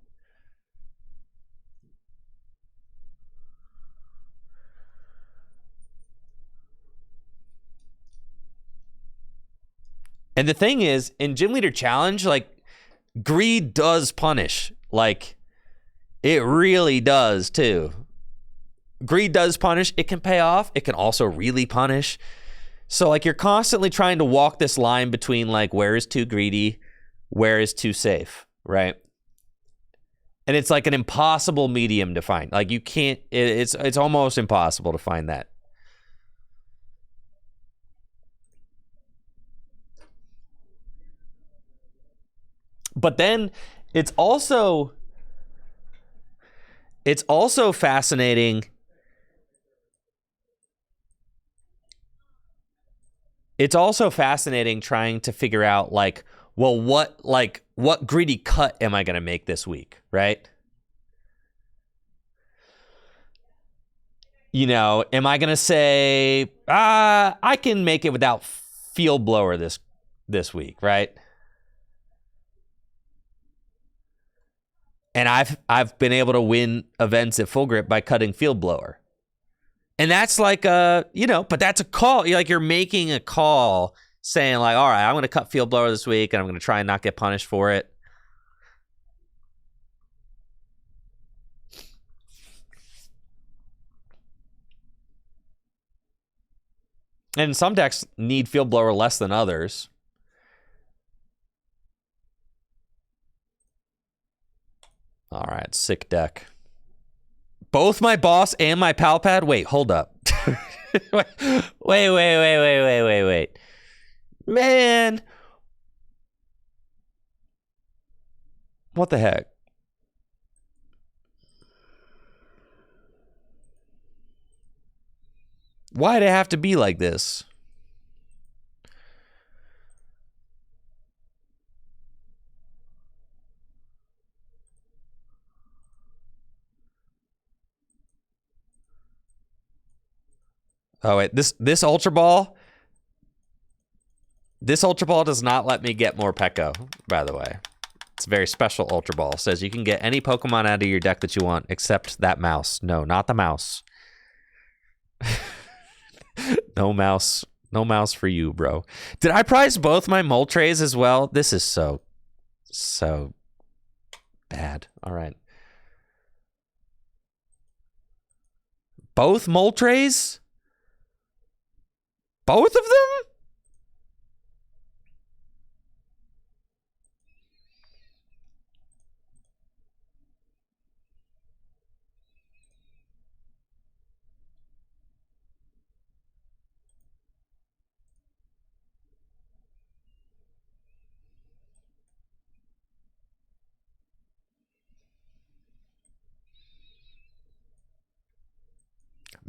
And the thing is, in Gym Leader Challenge, like, greed does punish. Like, it really does, too. Greed does punish. It can pay off. It can also really punish. So, like, you're constantly trying to walk this line between, like, where is too greedy, where is too safe, right? And it's like an impossible medium to find. Like, you can't, it's almost impossible to find that. But then it's also fascinating. It's also fascinating trying to figure out, like, well, what greedy cut am I going to make this week, right? You know, am I going to say, I can make it without Field Blower this week, right? And I've been able to win events at Full Grip by cutting Field Blower. And that's like you know, but that's a call. You're making a call saying, like, all right, I'm going to cut Field Blower this week and I'm going to try and not get punished for it. And some decks need Field Blower less than others. All right, sick deck. Both my boss and my pal pad? Wait, hold up. wait. Man. What the heck? Why'd it have to be like this? Oh wait, this Ultra Ball. This Ultra Ball does not let me get more Pekko, by the way. It's a very special Ultra Ball. It says you can get any Pokemon out of your deck that you want, except that mouse. No, not the mouse. No mouse. No mouse for you, bro. Did I prize both my Moltres as well? This is so bad. All right. Both Moltres? Both of them?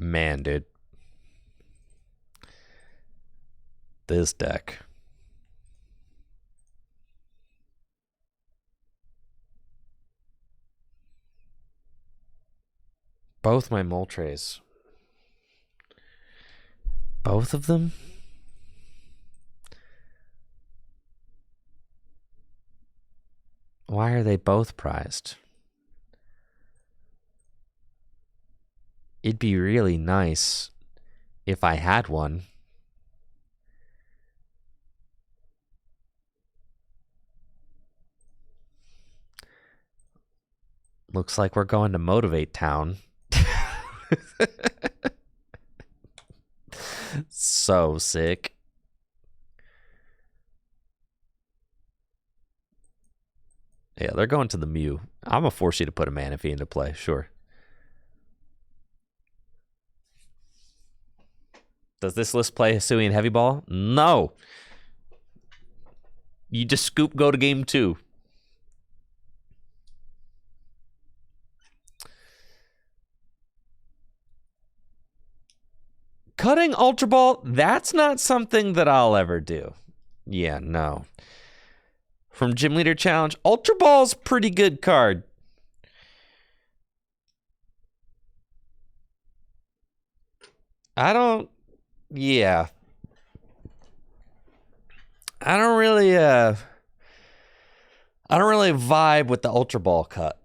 Man, dude. This deck. Both my Moltres. Both of them? Why are they both prized? It'd be really nice if I had one. Looks like we're going to Motivate Town. So sick. Yeah, they're going to the Mew. I'm gonna force you to put a Manaphy into play, sure. Does this list play Hisuian Heavy Ball? No. You just scoop, go to game 2. Cutting Ultra Ball, that's not something that I'll ever do. Yeah, no. From Gym Leader Challenge, Ultra Ball's pretty good card. Yeah. I don't really vibe with the Ultra Ball cut.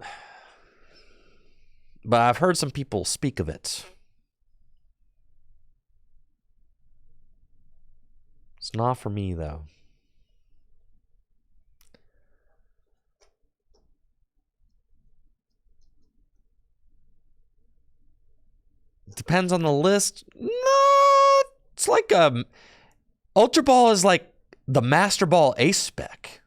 But I've heard some people speak of it. It's not for me, though. Depends on the list. No, it's like Ultra Ball is like the Master Ball Ace spec.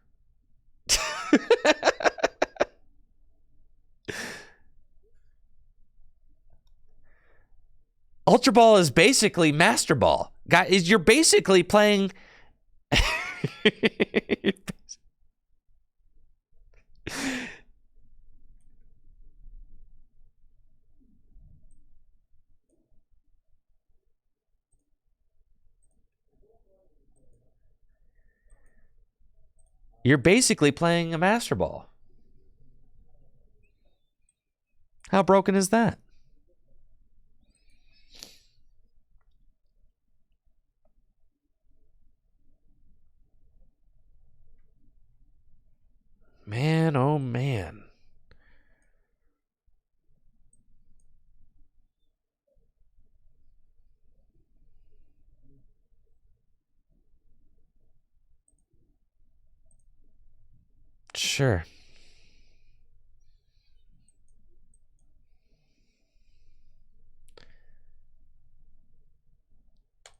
Ultra Ball is basically Master Ball. Guys, you're basically playing. You're basically playing a Master Ball. How broken is that? Man, oh man. Sure.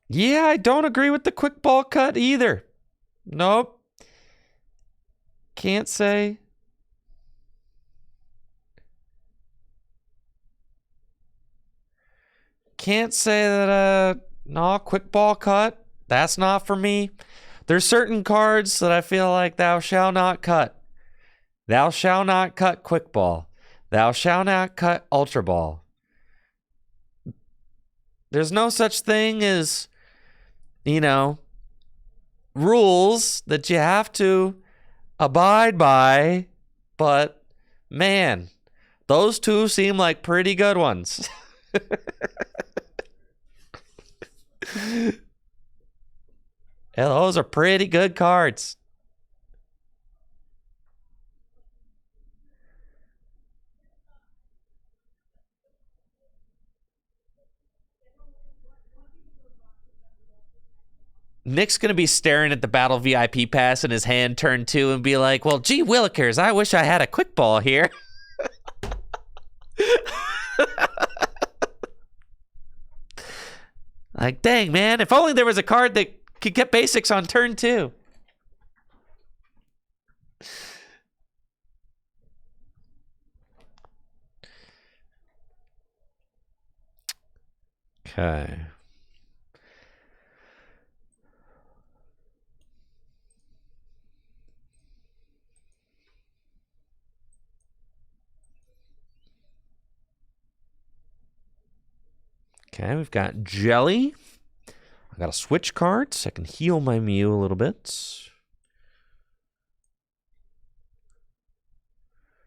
Yeah, I don't agree with the quick ball cut either. Nope. Can't say. Can't say that, no, quick ball cut. That's not for me. There's certain cards that I feel like thou shalt not cut. Thou shalt not cut quick ball. Thou shalt not cut ultra ball. There's no such thing as, rules that you have to abide by, but man, those two seem like pretty good ones. Yeah, those are pretty good cards. Nick's going to be staring at the Battle VIP pass in his hand turn 2 and be like, well, gee willikers, I wish I had a quick ball here. Like, dang, man, if only there was a card that could get basics on turn 2. Okay. Okay, we've got Jelly. I got to switch cards. I can heal my Mew a little bit.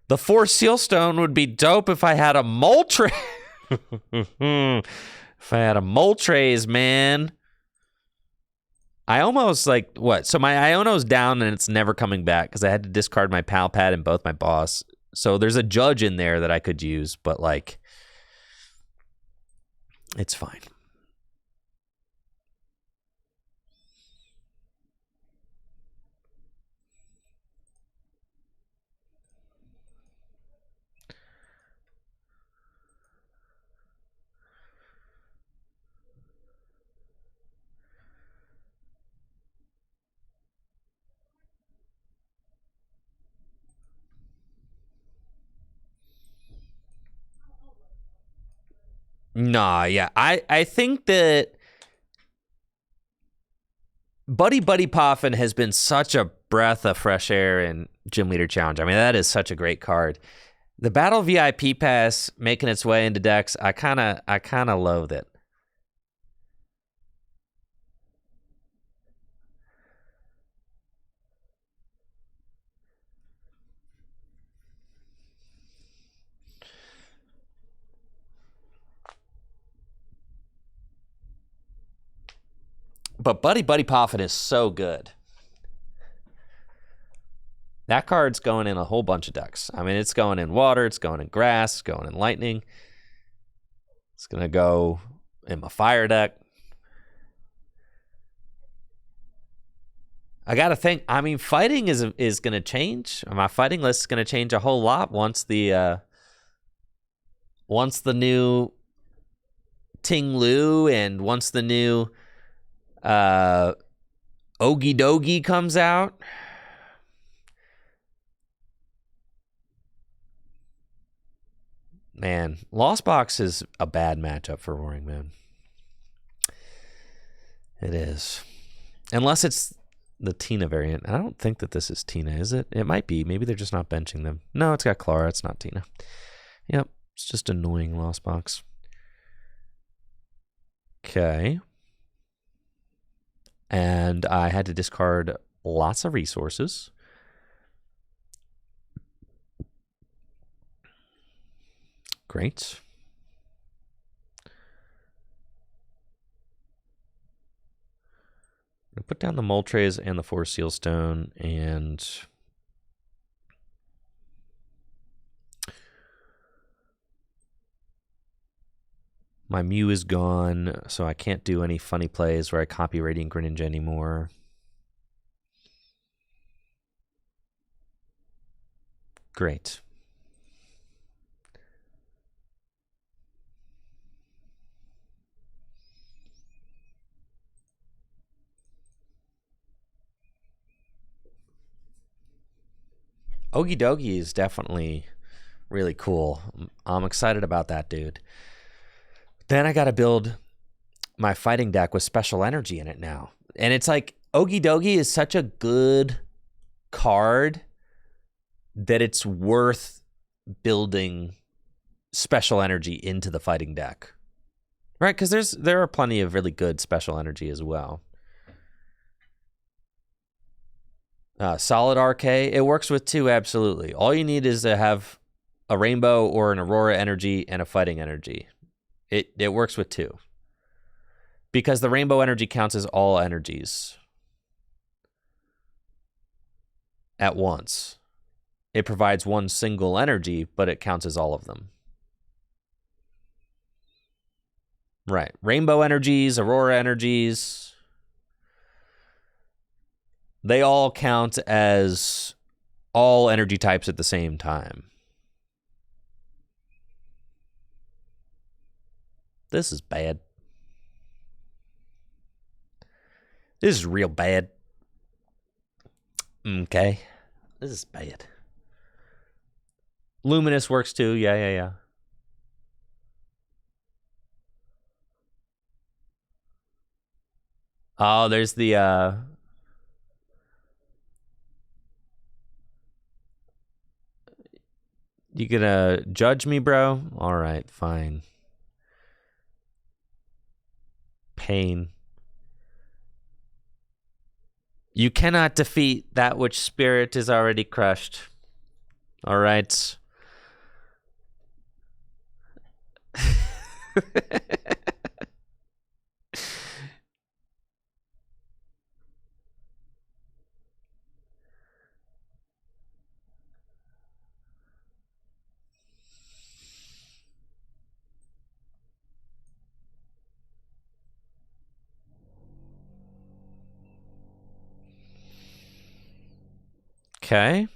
The 4 Sealstone would be dope if I had a Moltres. If I had a Moltres, man. I almost like, what? So my Iono's down and it's never coming back because I had to discard my Pal Pad and both my boss. So there's a Judge in there that I could use, but like, it's fine. Nah, yeah. I think that Buddy Poffin has been such a breath of fresh air in Gym Leader Challenge. I mean, that is such a great card. The Battle VIP pass making its way into decks, I kind of loathe it. But Buddy Poffin is so good. That card's going in a whole bunch of decks. I mean, it's going in water, it's going in grass, it's going in lightning. It's going to go in my fire deck. I got to think, I mean, fighting is going to change. My fighting list is going to change a whole lot once the new Ting Lu and once the new Ogie Dogie comes out. Man, Lost Box is a bad matchup for Roaring Moon. It is. Unless it's the Tina variant. I don't think that this is Tina, is it? It might be. Maybe they're just not benching them. No, it's got Clara. It's not Tina. Yep. It's just annoying Lost Box. Okay. And I had to discard lots of resources. Great. I'm going to put down the Moltres and the 4 Sealstone, and my Mew is gone, so I can't do any funny plays where I copy Radiant Greninja anymore. Great. Ogie Dogie is definitely really cool. I'm excited about that, dude. Then I got to build my fighting deck with special energy in it now. And it's like, Ogie Dogie is such a good card that it's worth building special energy into the fighting deck. Right? Because there are plenty of really good special energy as well. Solid RK, it works with 2, absolutely. All you need is to have a rainbow or an aurora energy and a fighting energy. It works with 2. Because the rainbow energy counts as all energies at once. It provides one single energy, but it counts as all of them. Right. Rainbow energies, aurora energies, they all count as all energy types at the same time. This is bad. This is real bad. Okay. This is bad. Luminous works too. Yeah. Oh, there's the you gonna judge me, bro? All right, fine. Pain. You cannot defeat that which spirit is already crushed. All right. Okay.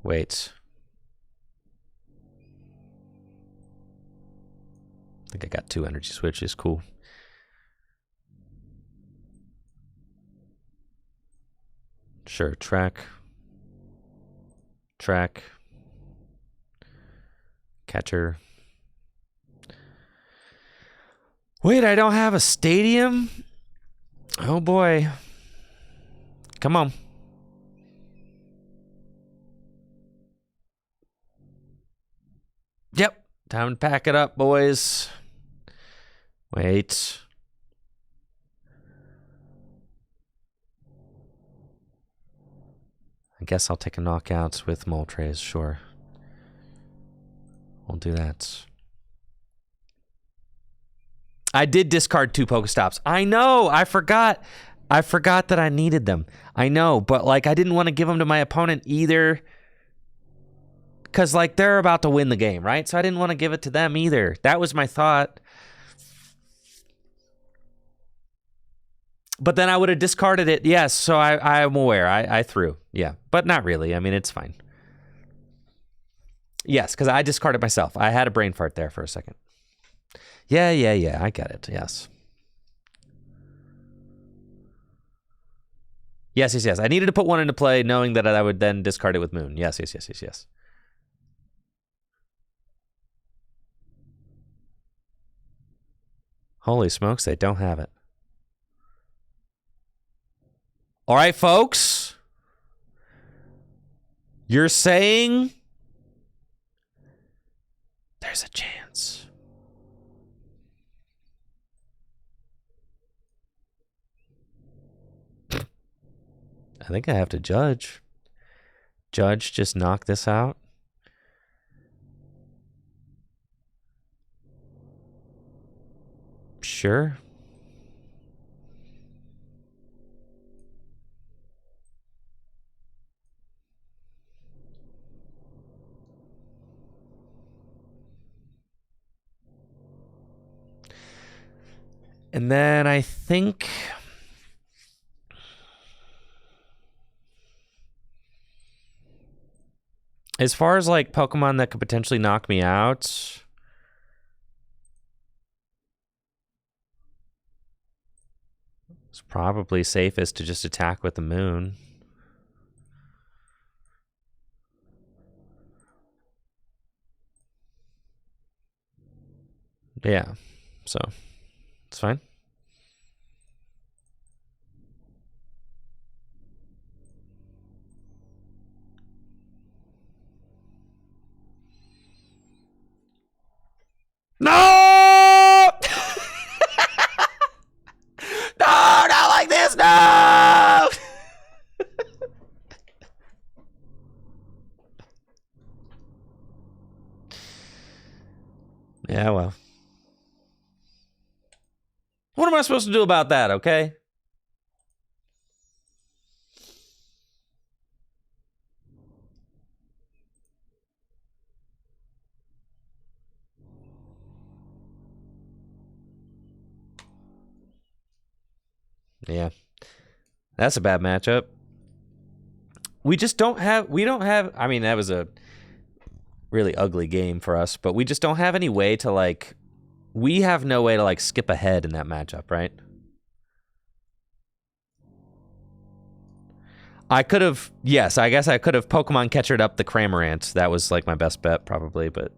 Wait. I think I got 2 energy switches. Cool. Sure. Track. Catcher. Wait, I don't have a stadium? Oh boy. Come on. Yep. Time to pack it up, boys. Wait. I guess I'll take a knockout with Moltres, sure. We'll do that. I did discard 2 Pokestops. I know. I forgot that I needed them. I know, but like I didn't want to give them to my opponent either. Because like they're about to win the game, right? So I didn't want to give it to them either. That was my thought. But then I would have discarded it. Yes, so I'm aware. I threw. Yeah, but not really. I mean, it's fine. Yes, because I discarded myself. I had a brain fart there for a second. Yeah. I get it. Yes. Yes. I needed to put one into play knowing that I would then discard it with Moon. Yes. Holy smokes, they don't have it. All right, folks. You're saying there's a chance. I think I have to judge. Judge, just knock this out. Sure. And then I think as far as like Pokemon that could potentially knock me out, it's probably safest to just attack with the Moon. Yeah, so it's fine. No! No, not like this, no! What am I supposed to do about that, okay? Yeah. That's a bad matchup. We don't have, I mean, that was a really ugly game for us, but we just don't have any way to, like, we have no way to, like, skip ahead in that matchup, right? I could have, yes, I guess I could have Pokemon Catchered up the Cramorant. That was, like, my best bet, probably, but...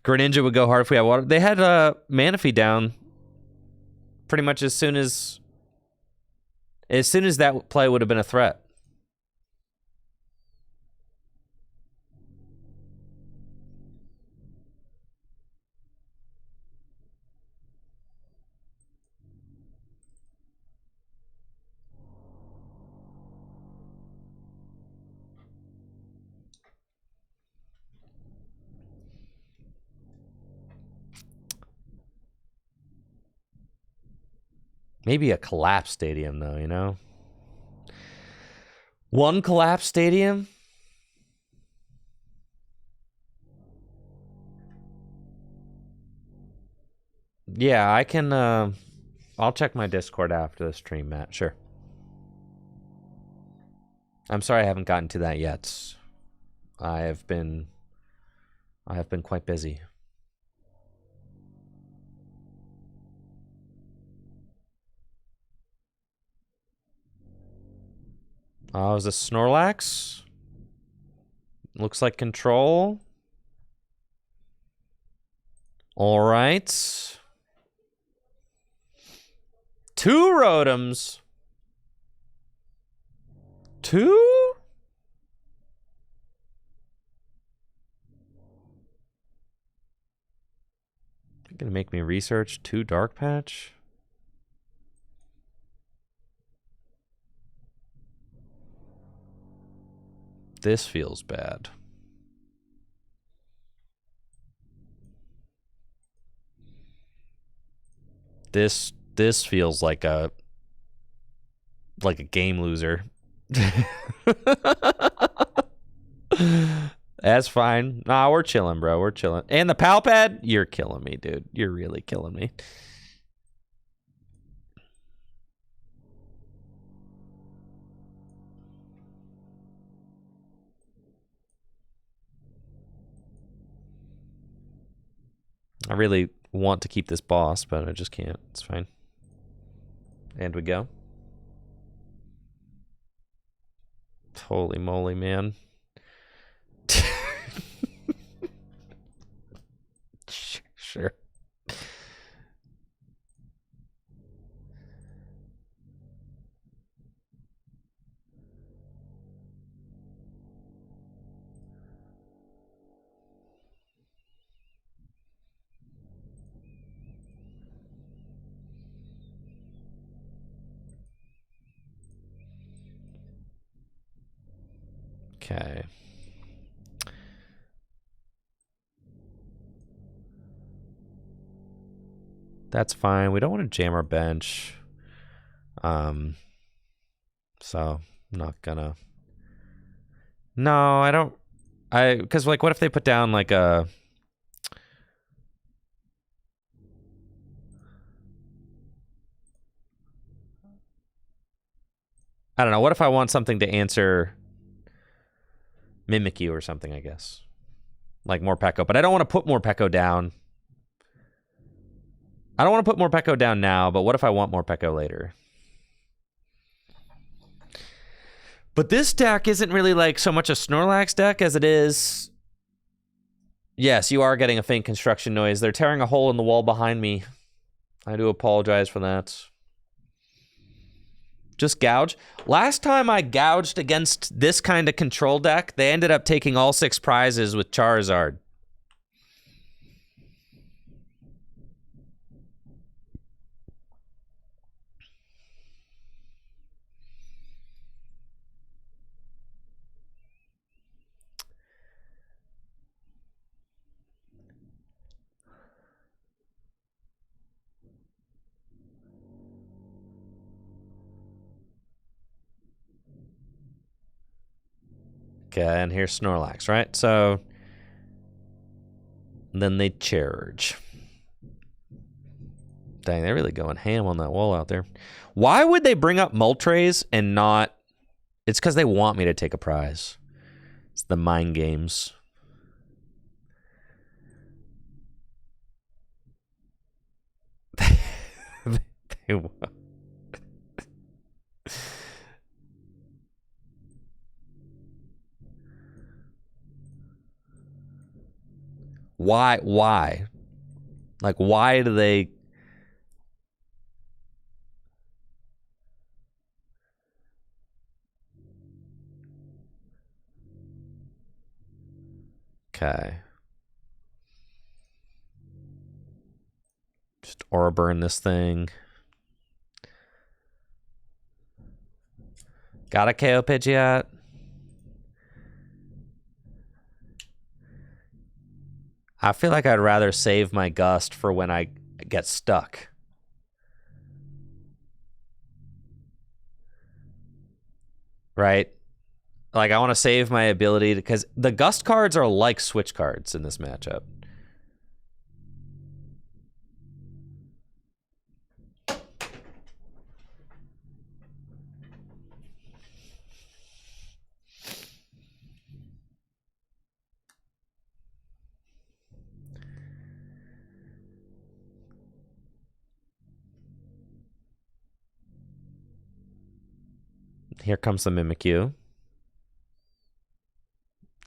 Greninja would go hard if we had water. They had Manaphy down pretty much as soon as that play would have been a threat. Maybe a collapsed stadium, though, you know? One collapsed stadium? Yeah, I can, I'll check my Discord after the stream, Matt. Sure. I'm sorry I haven't gotten to that yet. I have been quite busy. Oh, is this Snorlax? Looks like control. All right. 2 Rotoms. 2? You're gonna make me research 2 Dark Patch? This feels bad. This feels like a game loser. That's fine. Nah, we're chilling, bro. We're chilling. And the Palpad, you're killing me, dude. You're really killing me. I really want to keep this boss, but I just can't. It's fine. And we go. Holy moly, man. Sure. Okay. That's fine. We don't want to jam our bench. So I'm not gonna. No, I don't. Because, like, what if they put down, like, a. I don't know. What if I want something to answer Mimikyu or something, I guess? Like Morpeko. But I don't want to put Morpeko down. I don't want to put Morpeko down now, but what if I want Morpeko later? But this deck isn't really, like, so much a Snorlax deck as it is... Yes, you are getting a faint construction noise. They're tearing a hole in the wall behind me. I do apologize for that. Just gouge. Last time I gouged against this kind of control deck, they ended up taking all 6 prizes with Charizard. Okay, and here's Snorlax, right? So then they charge. Dang, they're really going ham on that wall out there. Why would they bring up Moltres and not... It's because they want me to take a prize. It's the mind games. They want... Why? Like, why do they... Okay. Just aura burn this thing. Got a KO Pidgeot. I feel like I'd rather save my Gust for when I get stuck. Right? Like, I want to save my ability because the Gust cards are like Switch cards in this matchup. Here comes the Mimikyu.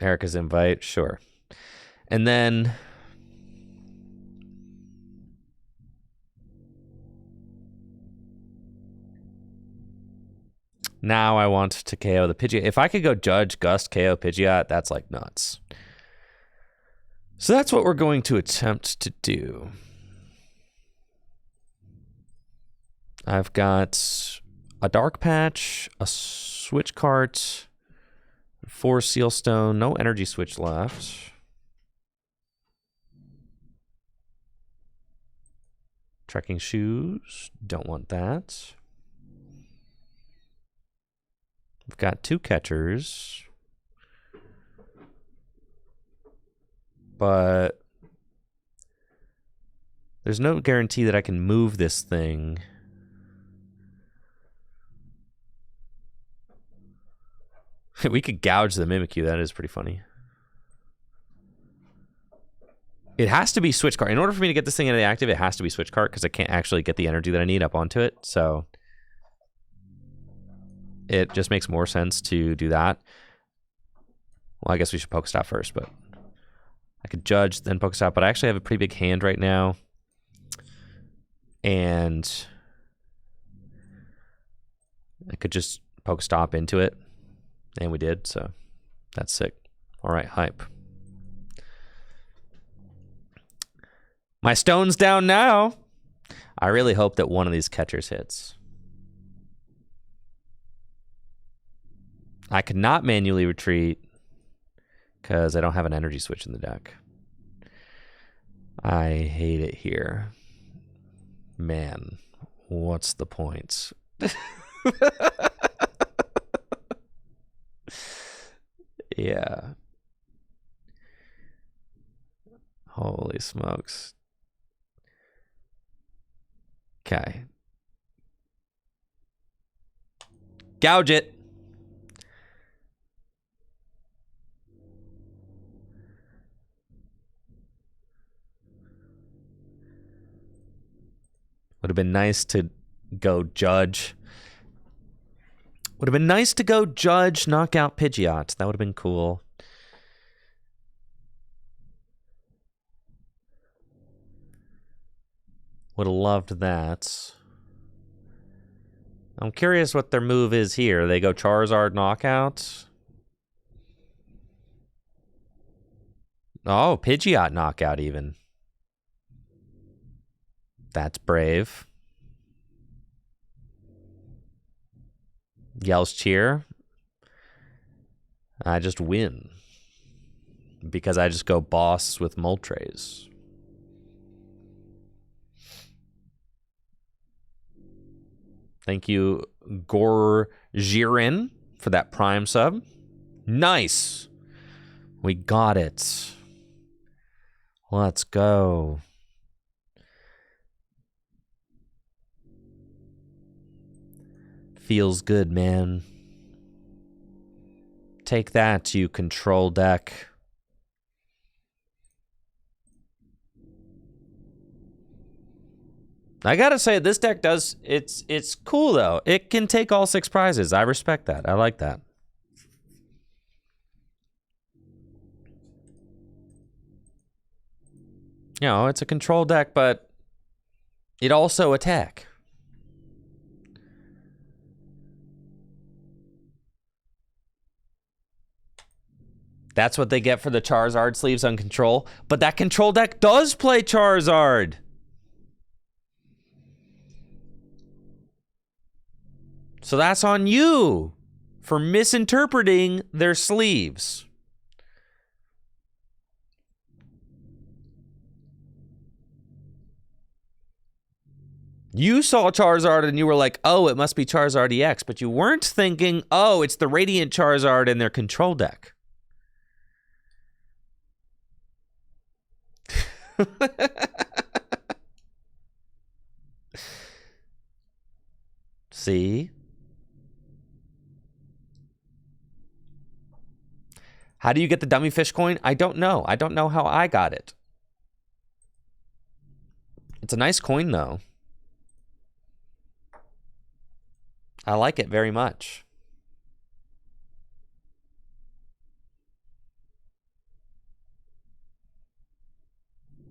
Erica's invite, sure. And then... Now I want to KO the Pidgeot. If I could go Judge, Gust, KO Pidgeot, that's like nuts. So that's what we're going to attempt to do. I've got a Dark Patch, a Switch Cart, 4 Sealstone, no Energy Switch left. Trekking Shoes, don't want that. We've got 2 catchers. But there's no guarantee that I can move this thing. We could gouge the Mimikyu. That is pretty funny. It has to be Switch Cart. In order for me to get this thing into the active, it has to be Switch Cart because I can't actually get the energy that I need up onto it. So it just makes more sense to do that. Well, I guess we should Pokestop first, but I could Judge, then Pokestop. But I actually have a pretty big hand right now. And I could just Pokestop into it. And we did, so that's sick. All right, hype. My stone's down now. I really hope that one of these catchers hits. I could not manually retreat because I don't have an energy switch in the deck. I hate it here. Man, what's the point? Yeah. Holy smokes. Okay. Gouge it. Would have been nice to go Judge. Would have been nice to go Judge, knock out Pidgeot. That would have been cool. Would have loved that. I'm curious what their move is here. They go Charizard knockout. Oh, Pidgeot knockout even. That's brave. Yells cheer. I just win. Because I just go boss with Moltres. Thank you, Gorgirin, for that Prime sub. Nice. We got it. Let's go. Feels good, man. Take that, you control deck. I gotta say, this deck does, it's cool though. It can take all 6 prizes. I respect that. I like that. You know, it's a control deck, but it also attack. That's what they get for the Charizard sleeves on control. But that control deck does play Charizard. So that's on you for misinterpreting their sleeves. You saw Charizard and you were like, oh, it must be Charizard EX. But you weren't thinking, oh, it's the Radiant Charizard in their control deck. See? How do you get the dummy fish coin? I don't know. I don't know how I got it. It's a nice coin, though. I like it very much.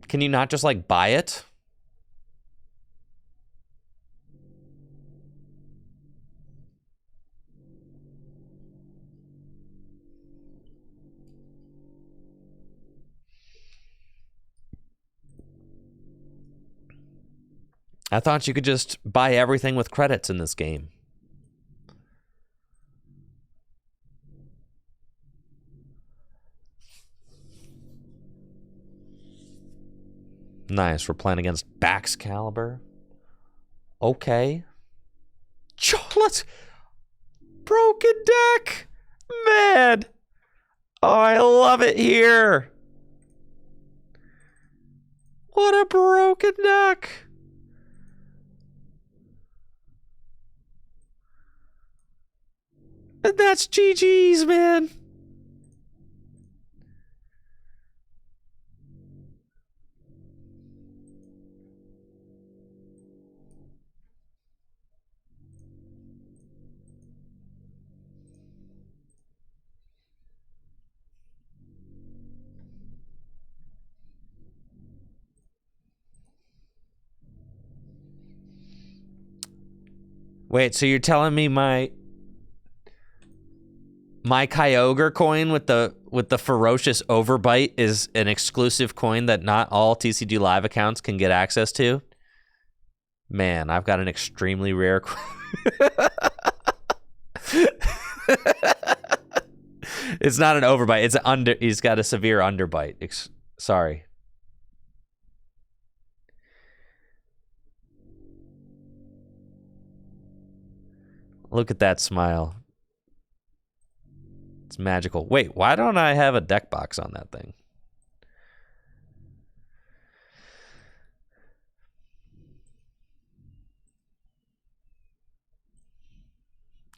Can you not just, like, buy it? I thought you could just buy everything with credits in this game. Nice. We're playing against Baxcalibur. Okay. Let's... Broken deck! Man! Oh, I love it here! What a broken deck! And that's GG's, man! Wait, so you're telling me my Kyogre coin with the ferocious overbite is an exclusive coin that not all TCG Live accounts can get access to? Man, I've got an extremely rare coin. It's not an overbite. It's an he's got a severe underbite. Sorry. Look at that smile. It's magical. Wait, why don't I have a deck box on that thing?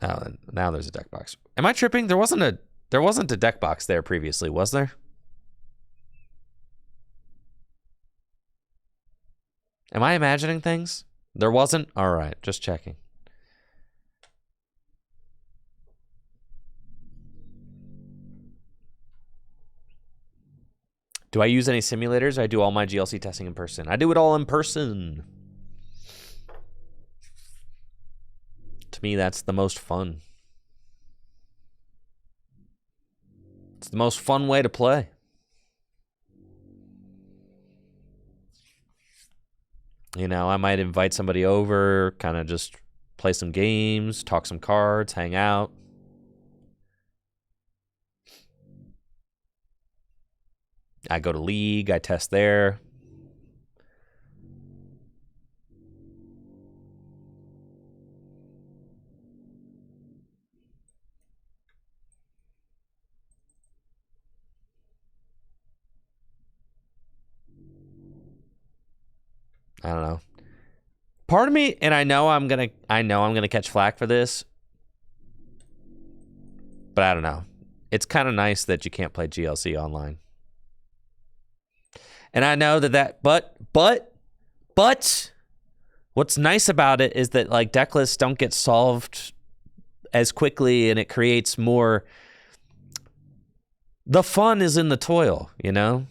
Oh, now there's a deck box. Am I tripping? There wasn't a deck box there previously, was there? Am I imagining things? There wasn't? All right, just checking. Do I use any simulators? I do all my GLC testing in person. I do it all in person. To me, that's the most fun. It's the most fun way to play. You know, I might invite somebody over, kind of just play some games, talk some cards, hang out. I go to League, I test there. I don't know. Part of me, and I know I'm gonna catch flack for this, but I don't know. It's kind of nice that you can't play GLC online. And I know but what's nice about it is that like deck lists don't get solved as quickly, and it creates more. The fun is in the toil, you know?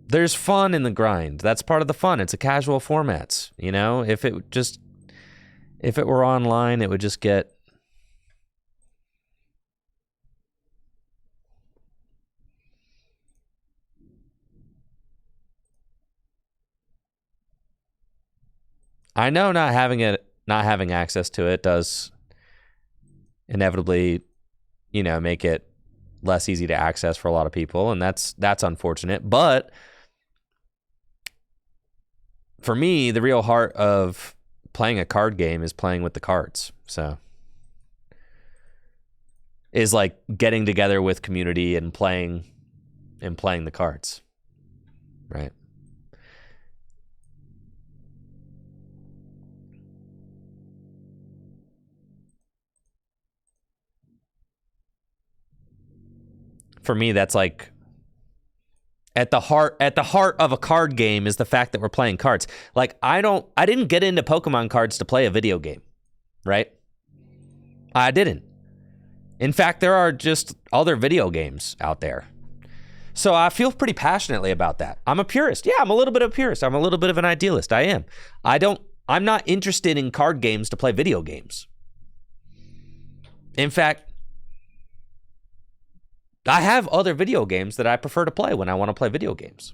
There's fun in the grind. That's part of the fun. It's a casual format, you know? If it were online, it would just get. I know not having access to it does inevitably, make it less easy to access for a lot of people, and that's unfortunate. But for me, the real heart of playing a card game is playing with the cards. So is like getting together with community and playing the cards. Right? For me, that's like at the heart of a card game is the fact that we're playing cards. Like I didn't get into Pokemon cards to play a video game, right? I didn't. In fact, there are just other video games out there. So I feel pretty passionately about that. I'm a purist. Yeah, I'm a little bit of a purist. I'm a little bit of an idealist. I am. I'm not interested in card games to play video games. In fact, I have other video games that I prefer to play when I want to play video games.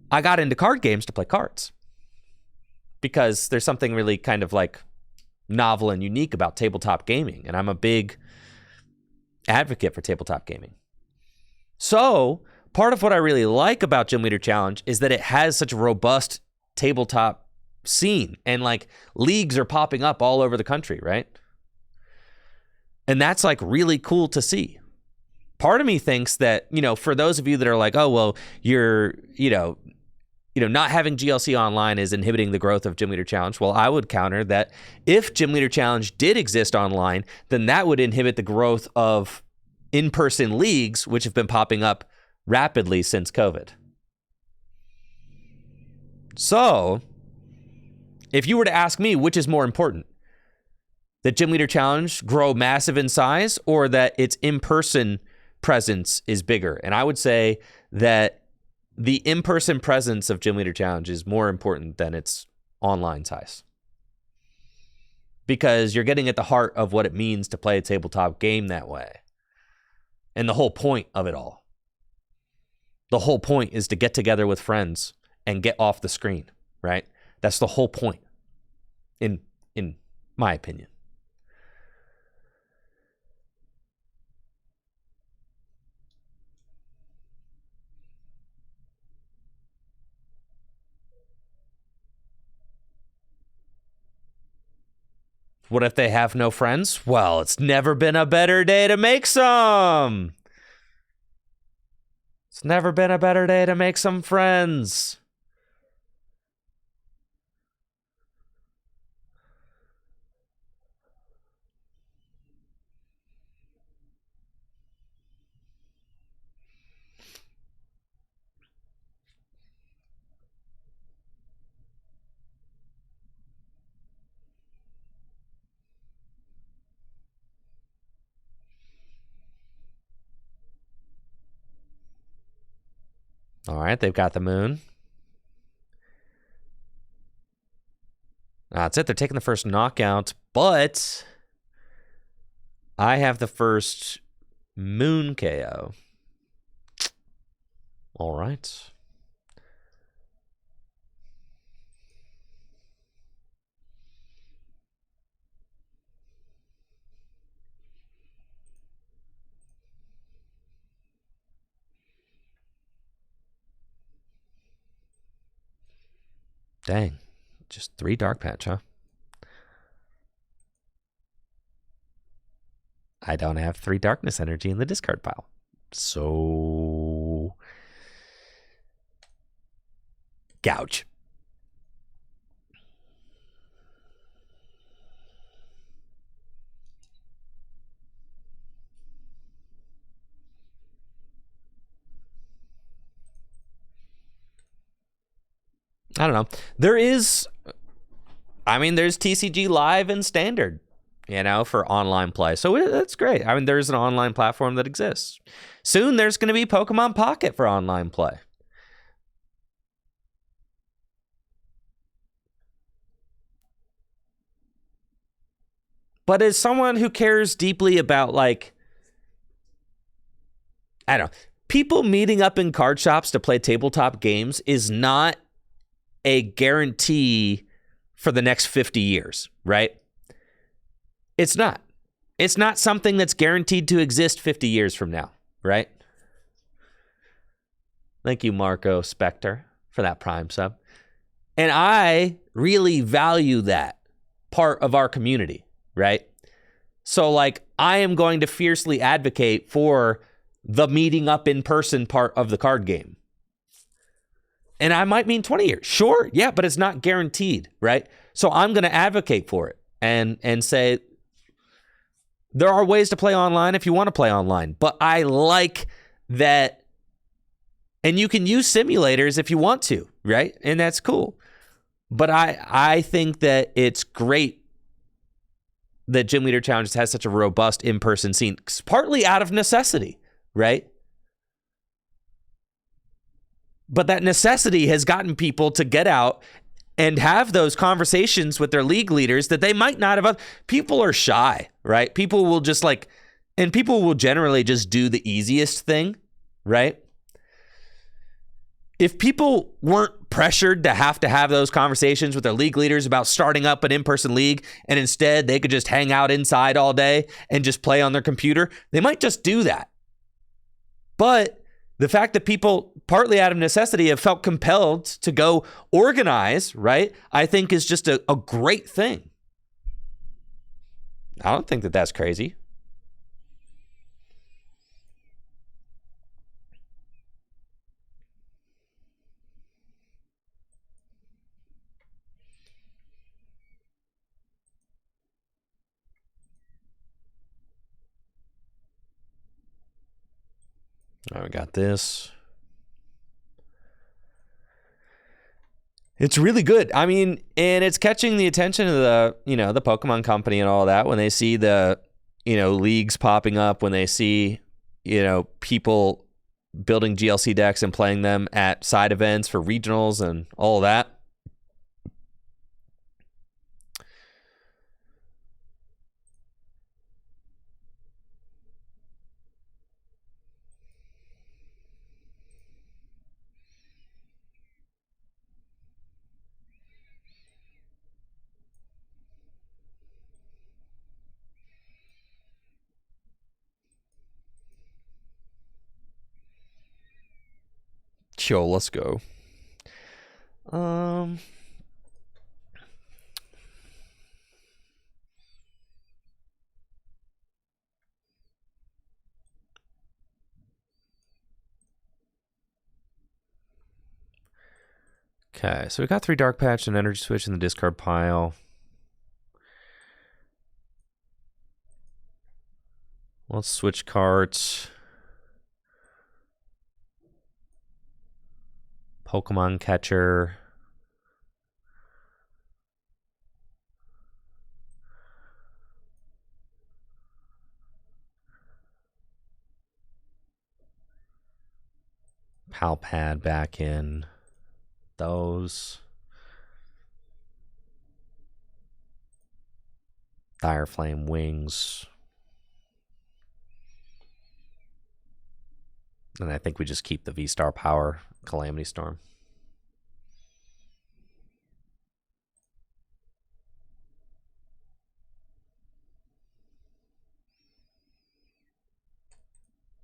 I got into card games to play cards because there's something really kind of like novel and unique about tabletop gaming, and I'm a big advocate for tabletop gaming. So part of what I really like about Gym Leader Challenge is that it has such a robust tabletop scene, and like leagues are popping up all over the country, right? And that's like really cool to see. Part of me thinks that, for those of you that are like, oh, well, you're, not having GLC online is inhibiting the growth of Gym Leader Challenge. Well, I would counter that if Gym Leader Challenge did exist online, then that would inhibit the growth of in-person leagues, which have been popping up rapidly since COVID. So if you were to ask me, which is more important? That Gym Leader Challenge grow massive in size, or that its in-person presence is bigger? And I would say that the in-person presence of Gym Leader Challenge is more important than its online size. Because you're getting at the heart of what it means to play a tabletop game that way. And the whole point of it all. The whole point is to get together with friends and get off the screen, right? That's the whole point, in my opinion. What if they have no friends? Well, it's never been a better day to make some. It's never been a better day to make some friends. All right, they've got the moon. That's it. They're taking the first knockout, but I have the first moon KO. All right. Dang. Just 3 dark patch, huh? I don't have 3 darkness energy in the discard pile. So gouge. I don't know. There's TCG Live and Standard, for online play. So that's great. I mean, there's an online platform that exists. Soon there's going to be Pokemon Pocket for online play. But as someone who cares deeply about, like, I don't know, people meeting up in card shops to play tabletop games is not a guarantee for the next 50 years, right? It's not. It's not something that's guaranteed to exist 50 years from now, right? Thank you, Marco Spector, for that Prime sub. And I really value that part of our community, right? So, like, I am going to fiercely advocate for the meeting up in person part of the card game. And I might mean 20 years. Sure, yeah, but it's not guaranteed, right? So I'm going to advocate for it and say there are ways to play online if you want to play online. But I like that, and you can use simulators if you want to, right? And that's cool. But I think that it's great that Gym Leader Challenges has such a robust in-person scene, partly out of necessity, right? But that necessity has gotten people to get out and have those conversations with their league leaders that they might not have. People are shy, right? People will just and people will generally just do the easiest thing, right? If people weren't pressured to have those conversations with their league leaders about starting up an in-person league, and instead they could just hang out inside all day and just play on their computer, they might just do that. But the fact that people, partly out of necessity, have felt compelled to go organize, right, I think is just a great thing. I don't think that that's crazy. All right, we got this. It's really good. I mean, and it's catching the attention of the Pokemon Company and all that when they see the, leagues popping up, when they see, people building GLC decks and playing them at side events for regionals and all that. Yo, let's go. Okay, so we got 3 Dark Patch and Energy Switch in the discard pile. Let's switch cards. Pokemon Catcher. Pal Pad back in. Those. Dire Flame Wings. And I think we just keep the V-Star Power Calamity Storm.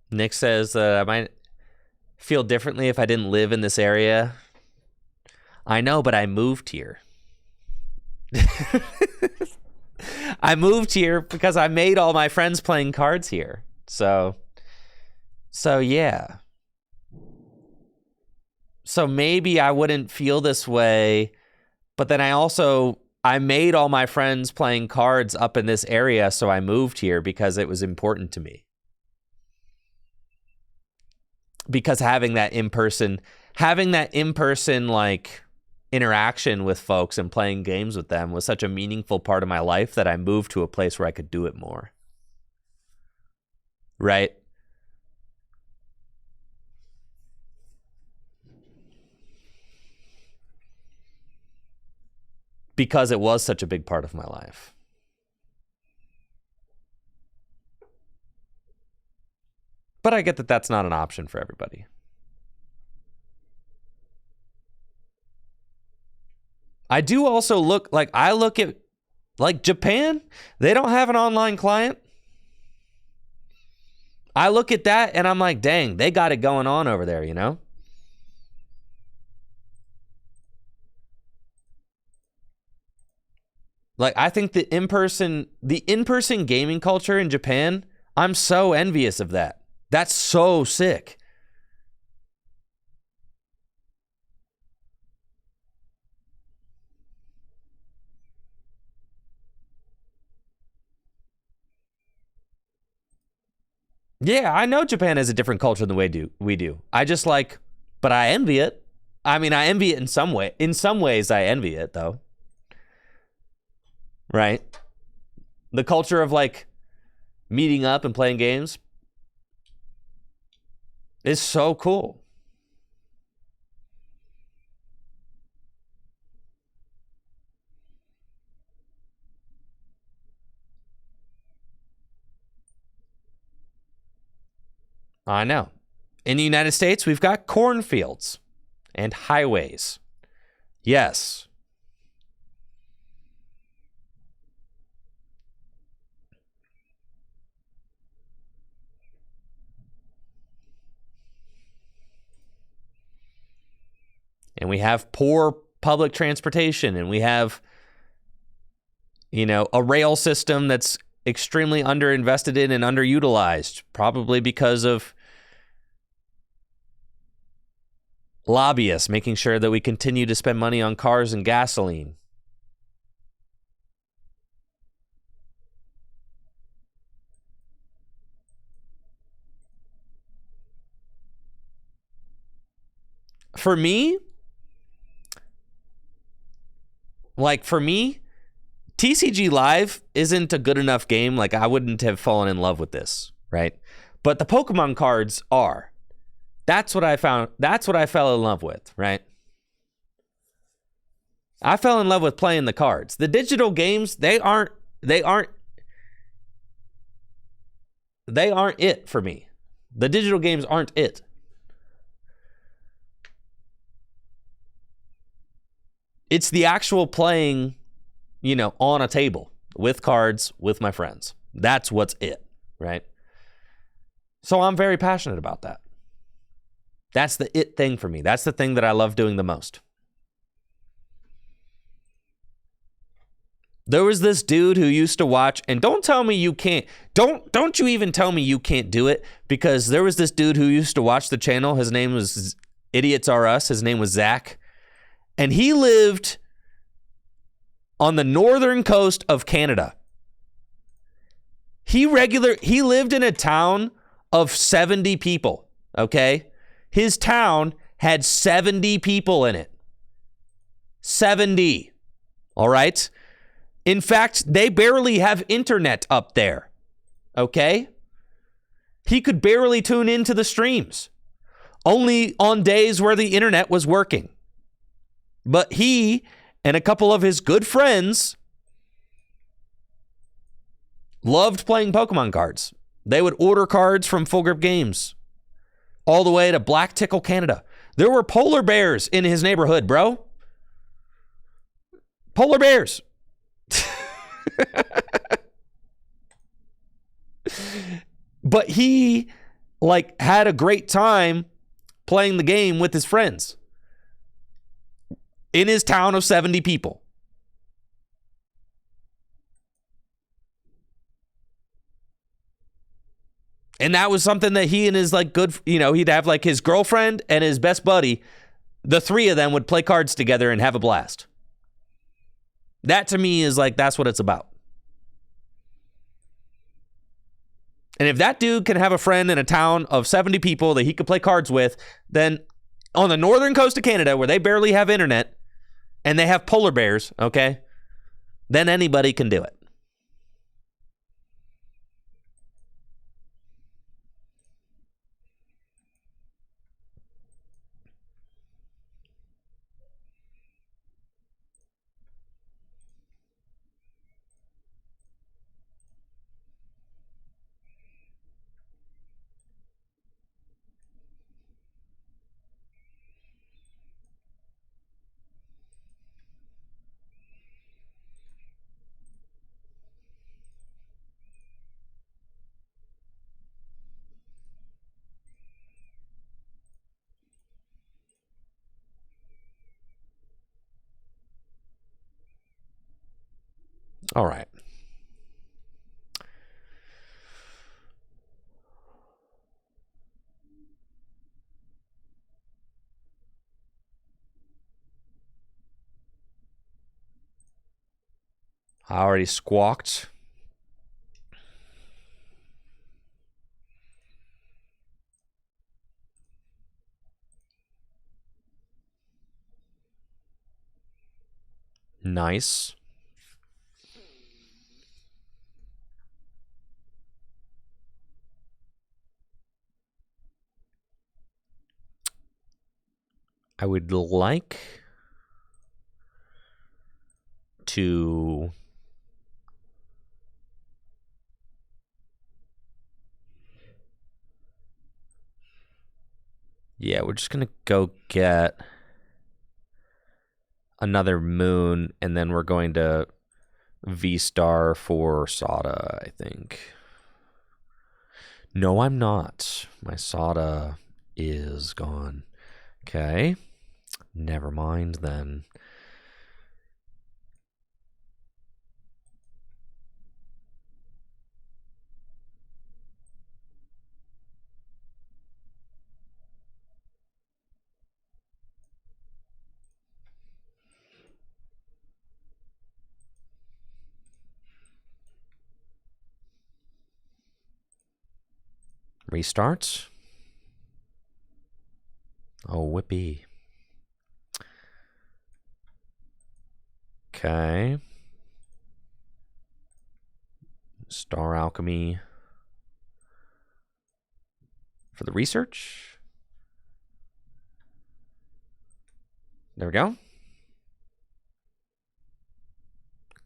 Nick says I might feel differently if I didn't live in this area. I know, but I moved here. I moved here because I made all my friends playing cards here. So yeah. So maybe I wouldn't feel this way, but then I made all my friends playing cards up in this area, so I moved here because it was important to me. Because having that in-person like interaction with folks and playing games with them was such a meaningful part of my life that I moved to a place where I could do it more. Right? Because it was such a big part of my life. But I get that that's not an option for everybody. I do also look at like Japan, they don't have an online client. I look at that and I'm like, dang, they got it going on over there, you know? Like, I think the in-person gaming culture in Japan, I'm so envious of that. That's so sick. Yeah, I know Japan has a different culture than we do. But I envy it. I mean, I envy it in some way. In some ways, I envy it, though. Right? The culture of, like, meeting up and playing games is so cool. I know. In the United States, we've got cornfields and highways. Yes. And we have poor public transportation, and we have, a rail system that's extremely underinvested in and underutilized, probably because of lobbyists making sure that we continue to spend money on cars and gasoline. For me, TCG Live isn't a good enough game. Like, I wouldn't have fallen in love with this, right? But the Pokemon cards are. That's what I found. That's what I fell in love with, right? I fell in love with playing the cards. The digital games, they aren't it for me. The digital games aren't it. It's the actual playing, on a table with cards with my friends. That's what's it, right? So I'm very passionate about that. That's the it thing for me. That's the thing that I love doing the most. There was this dude who used to watch, and don't tell me you can't, don't you even tell me you can't do it, because there was this dude who used to watch the channel. His name was Idiots Are Us. His name was Zach. And he lived on the northern coast of Canada. He lived in a town of 70 people, okay? His town had 70 people in it. 70. All right? In fact, they barely have internet up there, okay? He could barely tune into the streams, only on days where the internet was working. But he and a couple of his good friends loved playing Pokemon cards. They would order cards from Full Grip Games all the way to Black Tickle, Canada. There were polar bears in his neighborhood, bro. Polar bears. But he had a great time playing the game with his friends in his town of 70 people. And that was something that he and his like good, he'd have like his girlfriend and his best buddy. The three of them would play cards together and have a blast. That to me is like, that's what it's about. And if that dude can have a friend in a town of 70 people that he could play cards with, then on the northern coast of Canada, where they barely have internet and they have polar bears, okay, then anybody can do it. All right. I already squawked. Nice. I would like to we're just gonna go get another moon, and then we're going to V-Star for Sada, I think. No, I'm not. My Sada is gone. Okay. Never mind then. Restart. Oh, whippy. Okay. Star Alchemy for the research. There we go.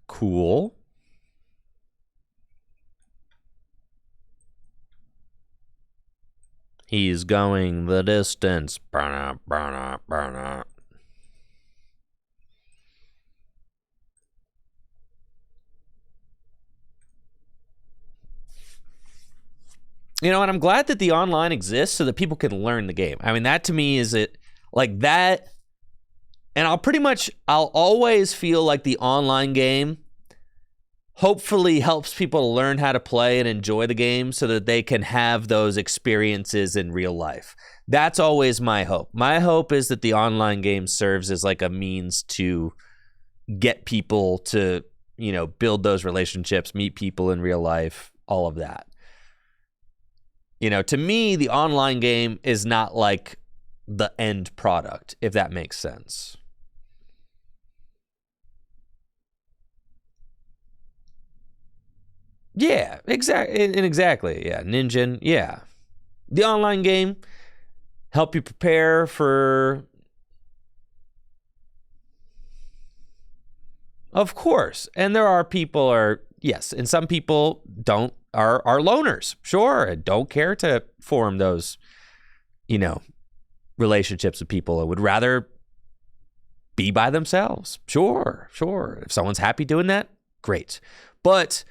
Cool. He's going the distance. Burn up, burn up, burn up. And I'm glad that the online exists so that people can learn the game. I mean, that to me is it like that. And I'll always feel like the online game hopefully helps people to learn how to play and enjoy the game so that they can have those experiences in real life. That's always my hope. My hope is that the online game serves as like a means to get people to, build those relationships, meet people in real life, all of that. To me, the online game is not like the end product, if that makes sense. Yeah, exactly. Yeah, Ninja. Yeah, the online game help you prepare for. Of course, and there are people and some people are loners, sure, and don't care to form those, relationships with people and would rather be by themselves. Sure. If someone's happy doing that, great. But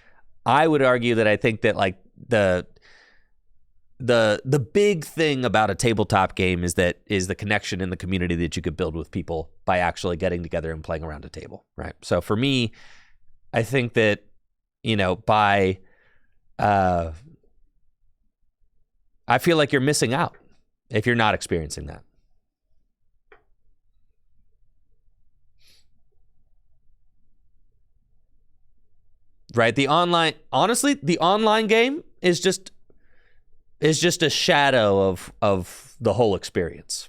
I would argue that I think that like the big thing about a tabletop game is the connection in the community that you could build with people by actually getting together and playing around a table, right? So for me, I think that by I feel like you're missing out if you're not experiencing that. Right? The online, honestly, the online game is just a shadow of the whole experience.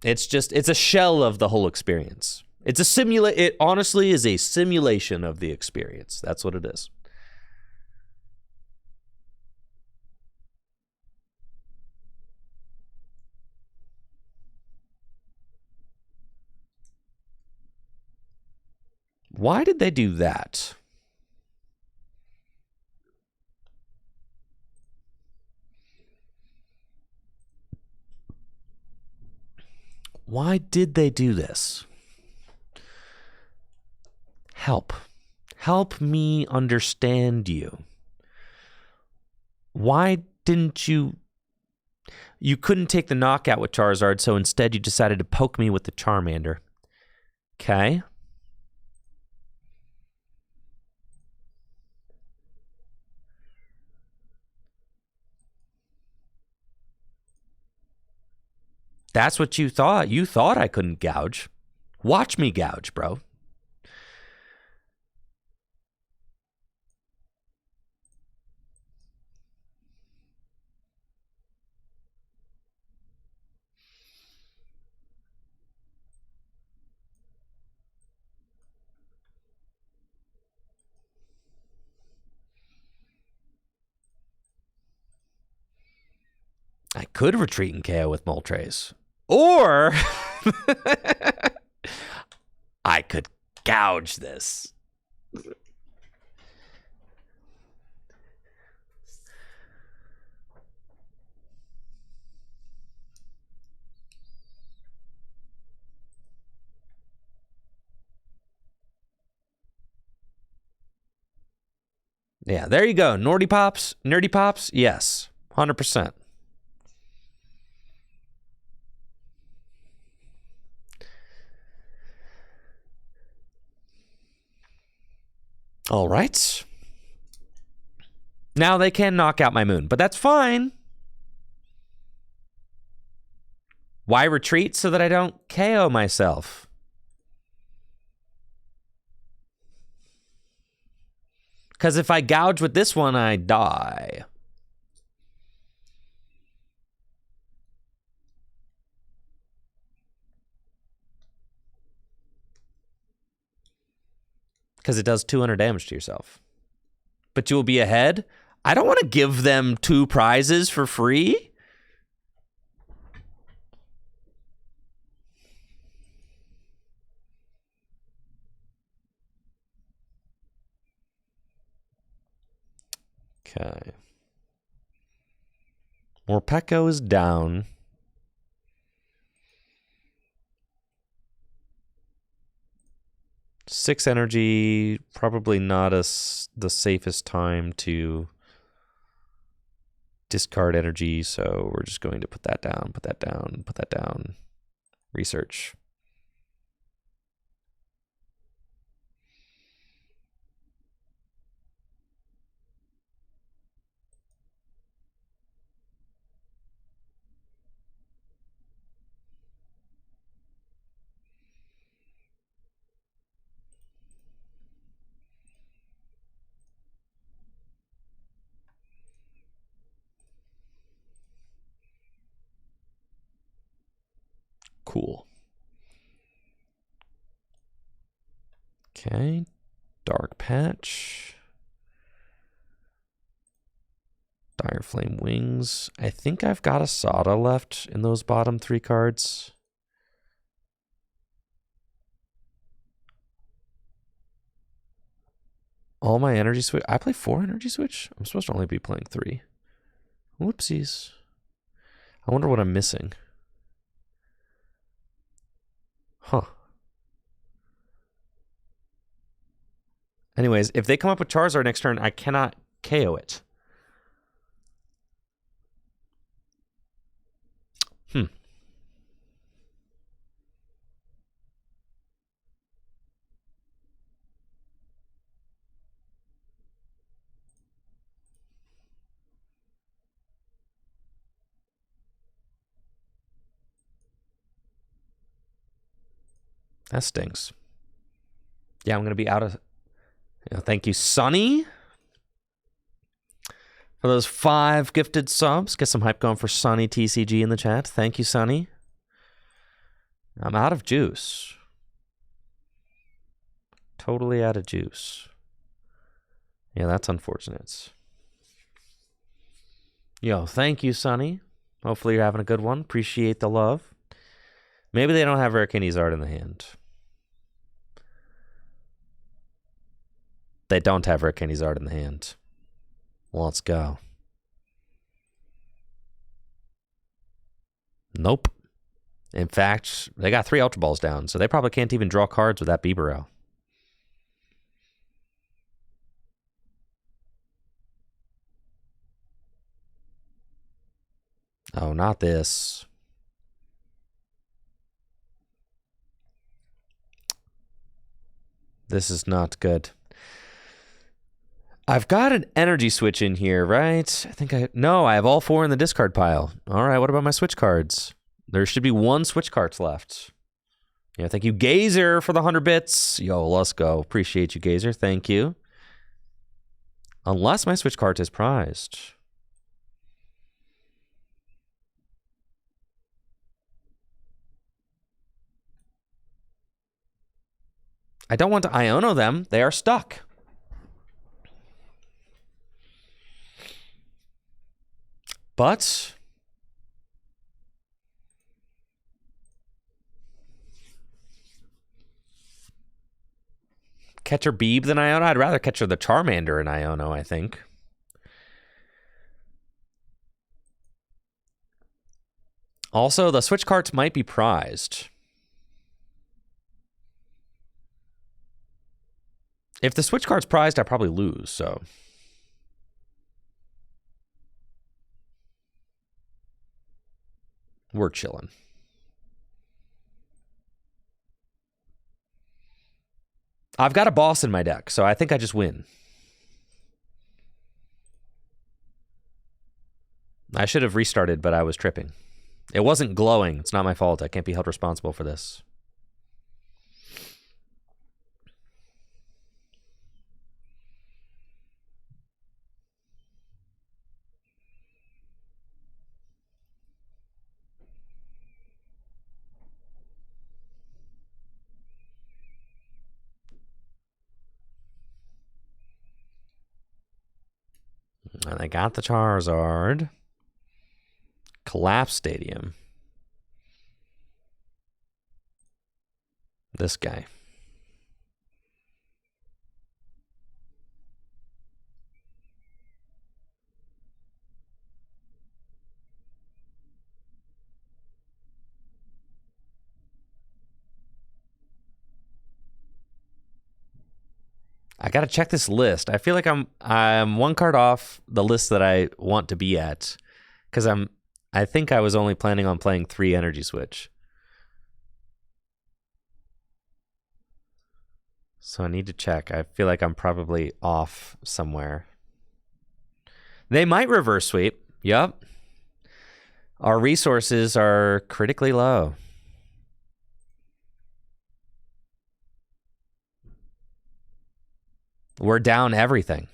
It's a shell of the whole experience. It honestly is a simulation of the experience. That's what it is. Why did they do that? Why did they do this? Help. Help me understand you. Why didn't you... You couldn't take the knockout with Charizard, so instead you decided to poke me with the Charmander. Okay. That's what you thought. You thought I couldn't gouge. Watch me gouge, bro. I could retreat and KO with Moltres. Or I could gouge this. Yeah, there you go. Nerdy Pops, yes, 100%. All right. Now they can knock out my moon, but that's fine. Why retreat? So that I don't KO myself. Because if I gouge with this one, I die. Because it does 200 damage to yourself. But you will be ahead. I don't want to give them 2 prizes for free. Okay. Morpeko is down. Six energy, probably not the safest time to discard energy, so we're just going to put that down, put that down, put that down. Research. Cool. Okay. Dark Patch. Dire Flame Wings. I think I've got a Sada left in those bottom 3 cards. All my energy switch. I play 4 energy switch? I'm supposed to only be playing 3. Whoopsies. I wonder what I'm missing. Huh. Anyways, if they come up with Charizard next turn, I cannot KO it. That stinks. Yeah, I'm going to be out of... thank you, Sonny, for those 5 gifted subs. Get some hype going for Sonny TCG in the chat. Thank you, Sonny. I'm out of juice. Totally out of juice. Yeah, that's unfortunate. Yo, thank you, Sonny. Hopefully you're having a good one. Appreciate the love. Maybe they don't have Rare art in the hand. They don't have Rare art in the hand. Let's go. Nope. In fact, they got 3 Ultra Balls down, so they probably can't even draw cards with that Bibero. Oh, not this. This is not good. I've got an energy switch in here, right? No, I have all 4 in the discard pile. All right, what about my switch cards? There should be 1 switch cards left. Yeah, thank you, Gazer, for the 100 bits. Yo, let's go. Appreciate you, Gazer. Thank you. Unless my switch card is prized. I don't want to Iono them. They are stuck. But Catcher Beeb than Iono? I'd rather Catcher the Charmander in Iono, I think. Also, the switch cards might be prized. If the switch card's prized, I probably lose, so... We're chilling. I've got a boss in my deck, so I think I just win. I should have restarted, but I was tripping. It wasn't glowing. It's not my fault. I can't be held responsible for this. And I got the Charizard. Collapse Stadium. This guy. I gotta check this list. I feel like I'm 1 card off the list that I want to be at, because I think I was only planning on playing 3 Energy Switch. So I need to check. I feel like I'm probably off somewhere. They might reverse sweep. Yup. Our resources are critically low. We're down everything.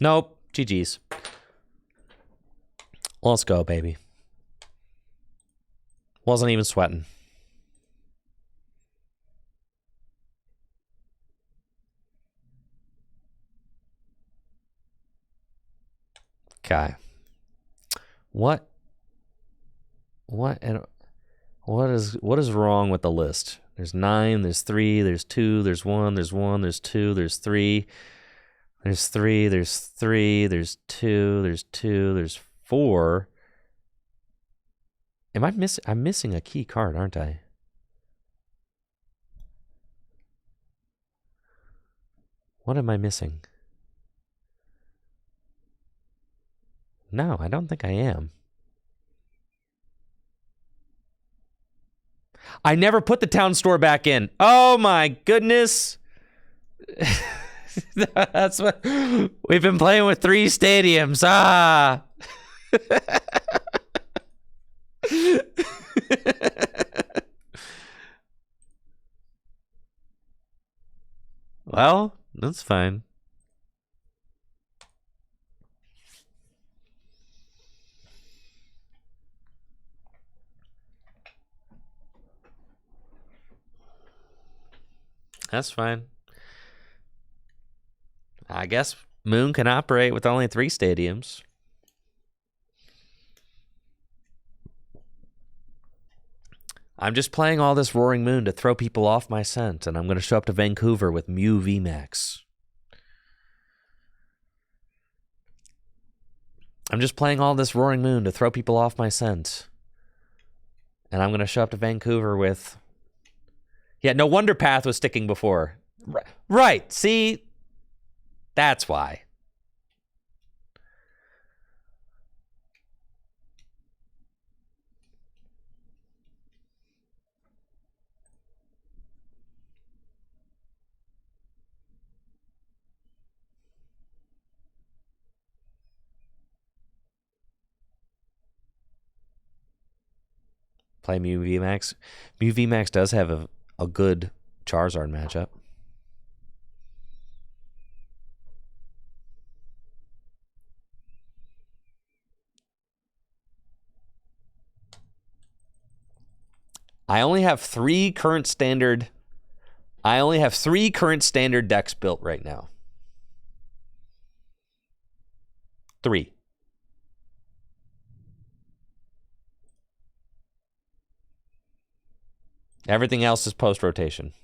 Nope. GG's. Let's go, baby. Wasn't even sweating. Okay. What is wrong with the list? There's 9, there's 3, there's 2, there's 1, there's 1, there's 2, there's 3. There's 3, there's 3, there's 2, there's 2, there's 4. I'm missing a key card, aren't I? What am I missing? No, I don't think I am. I never put the town store back in. Oh my goodness. That's what we've been playing with 3 stadiums. Ah. Well, that's fine. That's fine. I guess Moon can operate with only 3 stadiums. I'm just playing all this Roaring Moon to throw people off my scent, and I'm going to show up to Vancouver with Mew VMAX. I'm just playing all this Roaring Moon to throw people off my scent. And I'm going to show up to Vancouver with... Yeah, no wonder Path was sticking before. Right, see? That's why. Play Mew VMAX. Mew VMAX does have a good Charizard matchup. I only have 3 current standard decks built right now. 3. Everything else is post-rotation.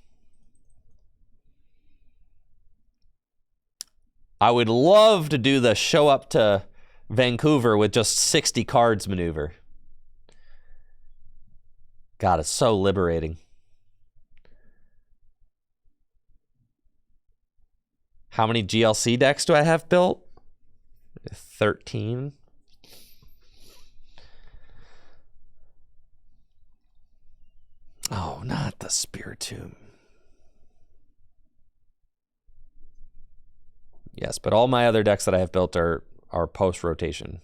I would love to do the show up to Vancouver with just 60 cards maneuver. God, it's so liberating. How many GLC decks do I have built? 13. Oh, not the Spiritomb. Yes, but all my other decks that I have built are post-rotation.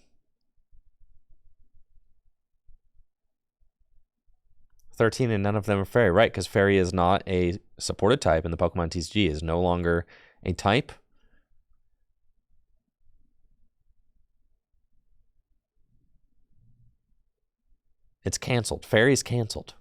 13 and none of them are fairy, right? Because fairy is not a supported type in the Pokemon TCG. Is no longer a type. It's canceled. Fairy is canceled.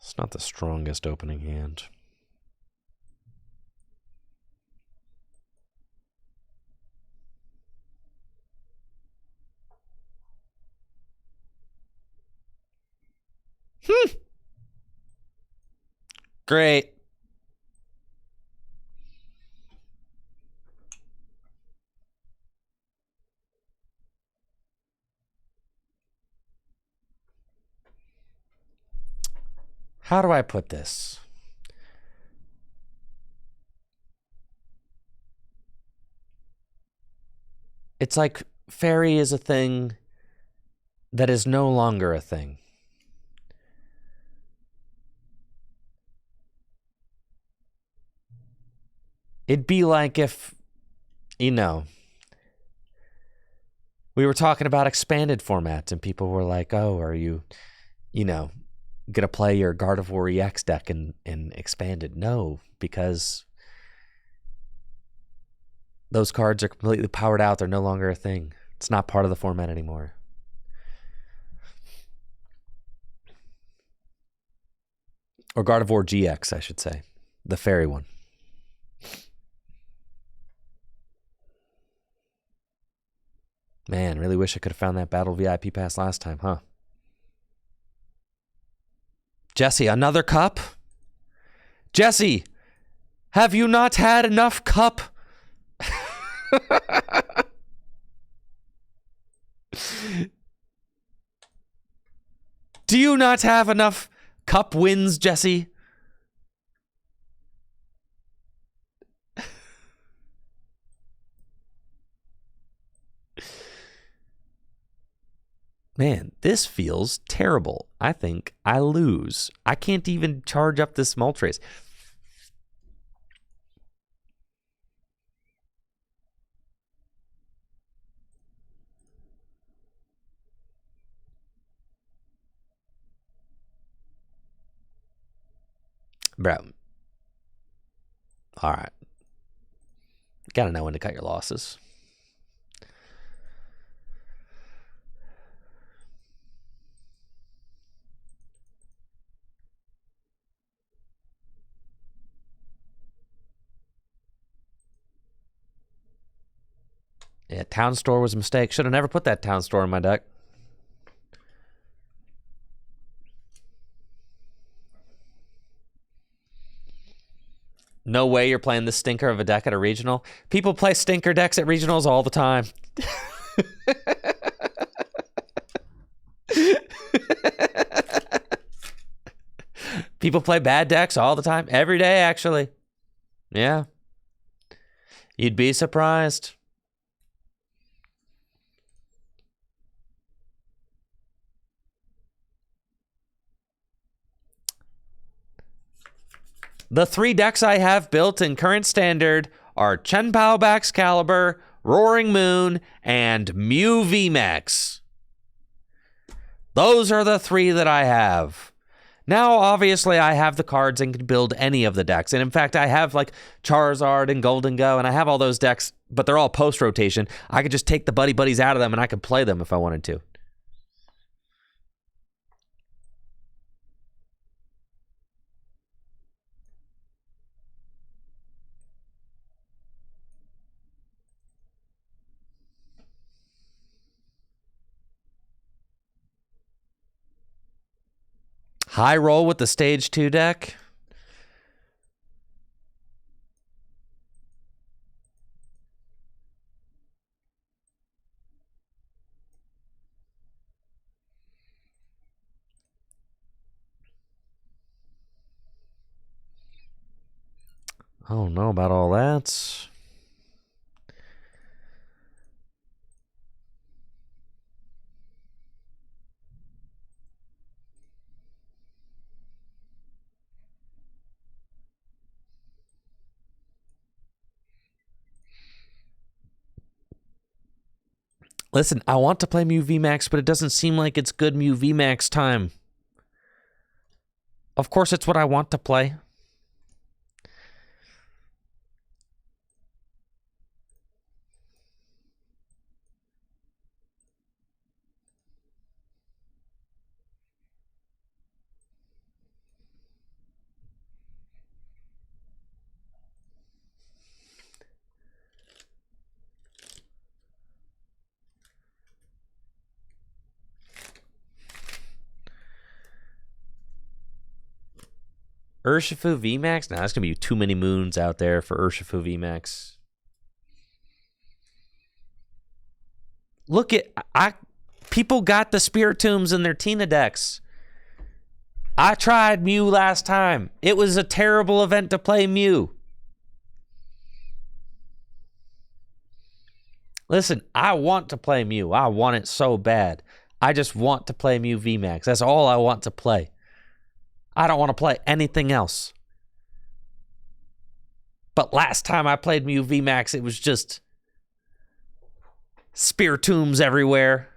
It's not the strongest opening hand. Great. How do I put this? It's like fairy is a thing that is no longer a thing. It'd be like if, you know, we were talking about expanded formats and people were like, oh, are you know, going to play your Gardevoir EX deck in expanded? No, because those cards are completely powered out. They're no longer a thing. It's not part of the format anymore. Or Gardevoir GX, I should say. The fairy one. Man, really wish I could have found that Battle VIP pass last time, huh? Jesse, another cup? Jesse, have you not had enough cup? Do you not have enough cup wins, Jesse? Man, this feels terrible. I think I lose. I can't even charge up this Moltres. Bro. All right. Gotta know when to cut your losses. Yeah, Town Store was a mistake. Should have never put that Town Store in my deck. No way you're playing this stinker of a deck at a regional. People play stinker decks at regionals all the time. People play bad decks all the time. Every day, actually. Yeah. You'd be surprised. The 3 decks I have built in current standard are Chen Pao Baxcalibur, Roaring Moon, and Mew VMAX. Those are the 3 that I have. Now, obviously, I have the cards and can build any of the decks. And in fact, I have like Charizard and Golden Go, and I have all those decks, but they're all post-rotation. I could just take the buddy buddies out of them, and I could play them if I wanted to. High roll with the stage 2 deck. I don't know about all that. Listen, I want to play Mew VMAX, but it doesn't seem like it's good Mew VMAX time. Of course, it's what I want to play. Urshifu VMAX? Nah, that's going to be too many moons out there for Urshifu VMAX. Look at... people got the Spiritombs in their Tina decks. I tried Mew last time. It was a terrible event to play Mew. Listen, I want to play Mew. I want it so bad. I just want to play Mew VMAX. That's all I want to play. I don't want to play anything else. But last time I played Mew VMAX, it was just Spiritombs everywhere.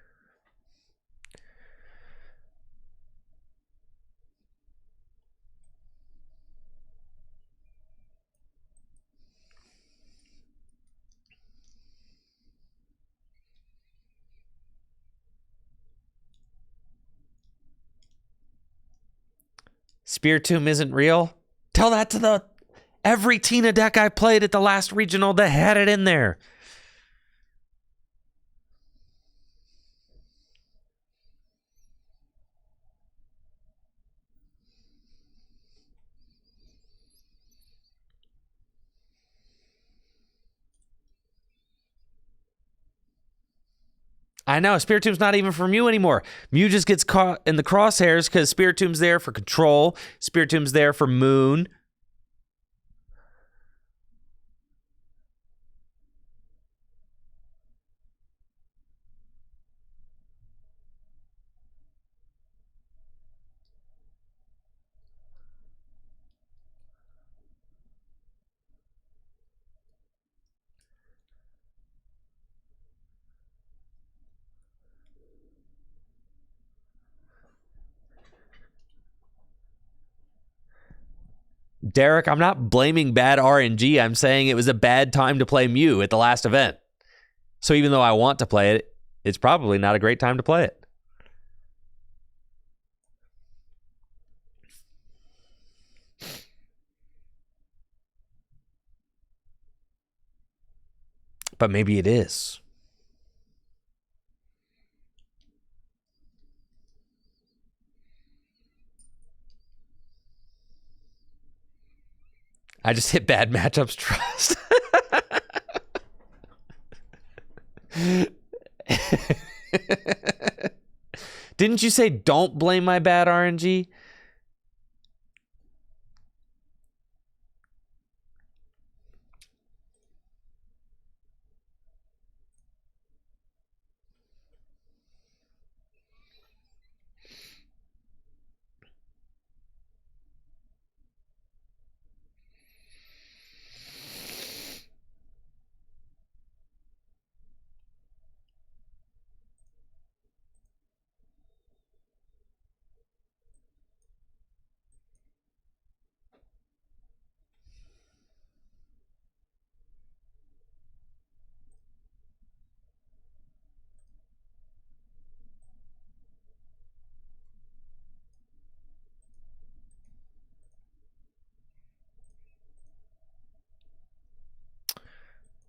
Spiritomb isn't real? Tell that to every Tina deck I played at the last regional that had it in there. I know, Spiritomb's not even for Mew anymore. Mew just gets caught in the crosshairs because Spiritomb's there for control. Spiritomb's there for Moon. Derek, I'm not blaming bad RNG. I'm saying it was a bad time to play Mew at the last event. So even though I want to play it, it's probably not a great time to play it. But maybe it is. I just hit bad matchups trust. Didn't you say don't blame my bad RNG?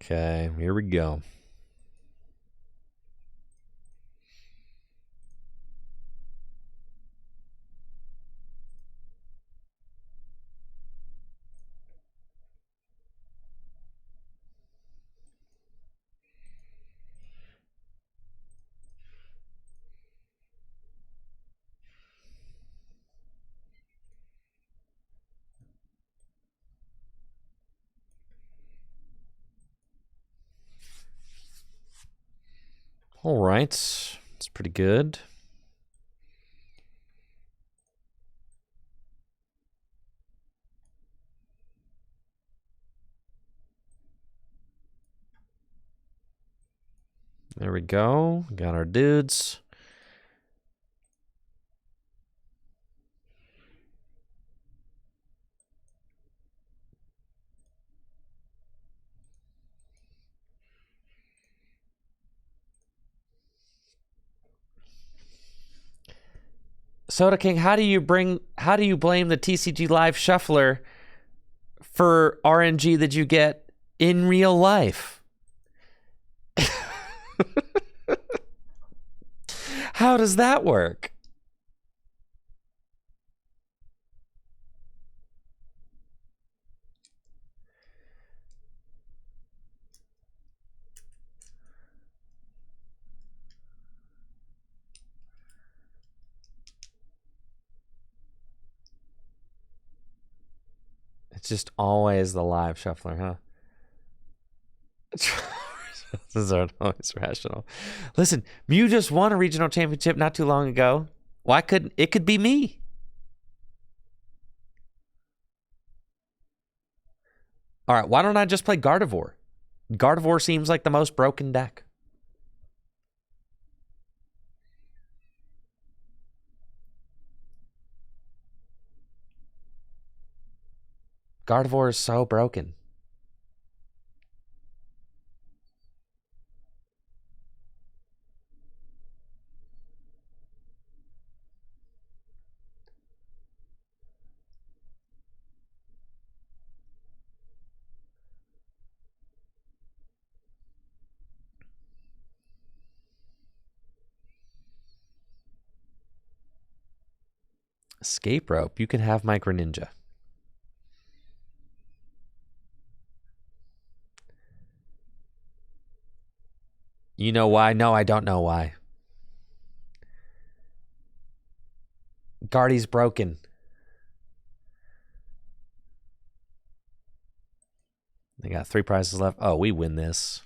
Okay, here we go. All right, it's pretty good. There we go. Got our dudes. Soda King, how do you blame the TCG Live Shuffler for RNG that you get in real life? How does that work? It's just always the live shuffler, huh? These aren't always rational. Listen, Mew just won a regional championship not too long ago. Why couldn't it could be me? All right, why don't I just play Gardevoir? Gardevoir seems like the most broken deck. Gardevoir is so broken. Escape rope. You can have my Greninja. You know why? No, I don't know why. Guardy's broken. They got 3 prizes left. Oh, we win this.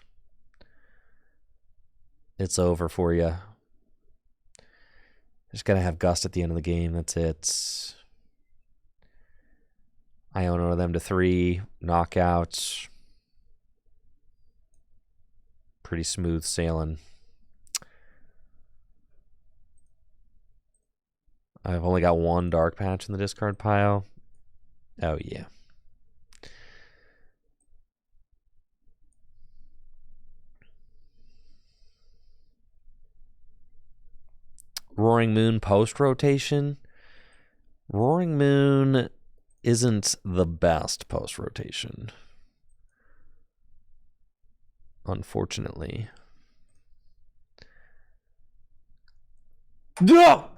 It's over for you. Just gotta have Gust at the end of the game. That's it. I own them to 3 knockouts. Pretty smooth sailing. I've only got 1 dark patch in the discard pile. Oh, yeah. Roaring Moon post rotation. Roaring Moon isn't the best post rotation, unfortunately. No!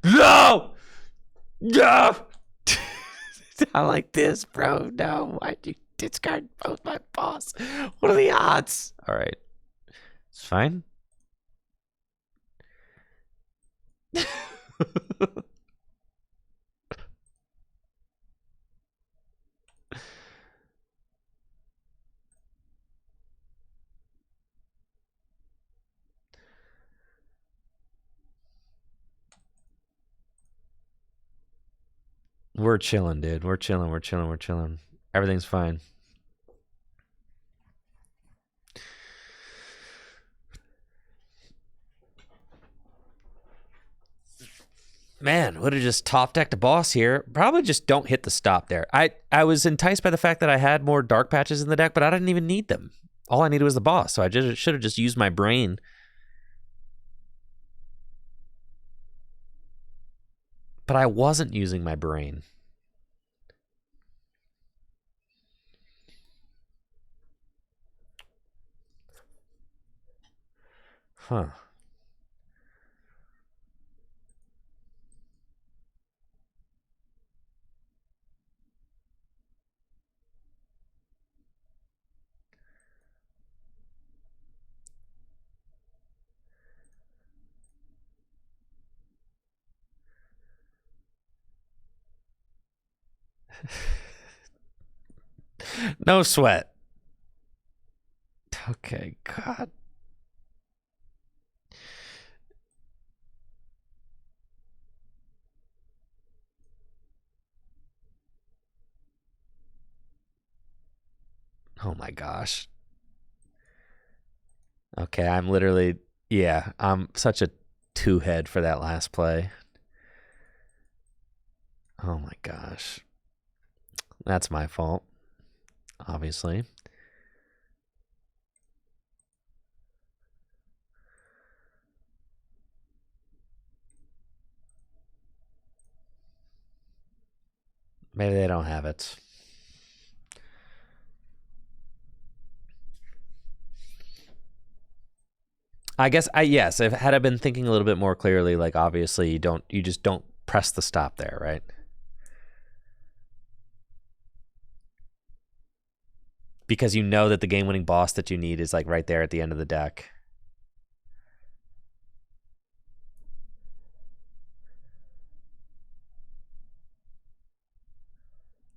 No! No! Not like this, bro. No. Why'd you discard both my boss? What are the odds? All right. It's fine. We're chilling, dude. We're chilling. Everything's fine. Man, would have just top decked a boss here. Probably just don't hit the stop there. I was enticed by the fact that I had more dark patches in the deck, but I didn't even need them. All I needed was the boss, so I just should have just used my brain. But I wasn't using my brain. Huh. No sweat. Okay, God. Oh my gosh. Okay, I'm literally, yeah, I'm such a two head for that last play. Oh my gosh. That's my fault, obviously. Maybe they don't have it. I guess yes, if had I been thinking a little bit more clearly, like obviously you just don't press the stop there, right? Because you know that the game-winning boss that you need is like right there at the end of the deck.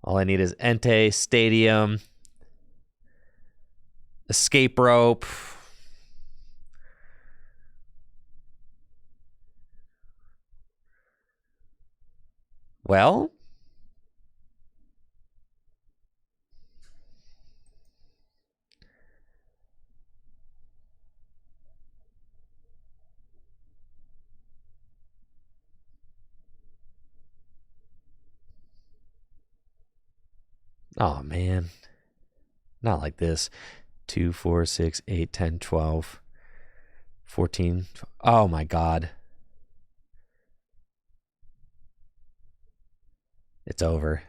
All I need is Entei, Stadium, Escape Rope. Well, oh man. Not like this. 2, 4, 6, 8, 10, 12, 14. Oh my God. It's over.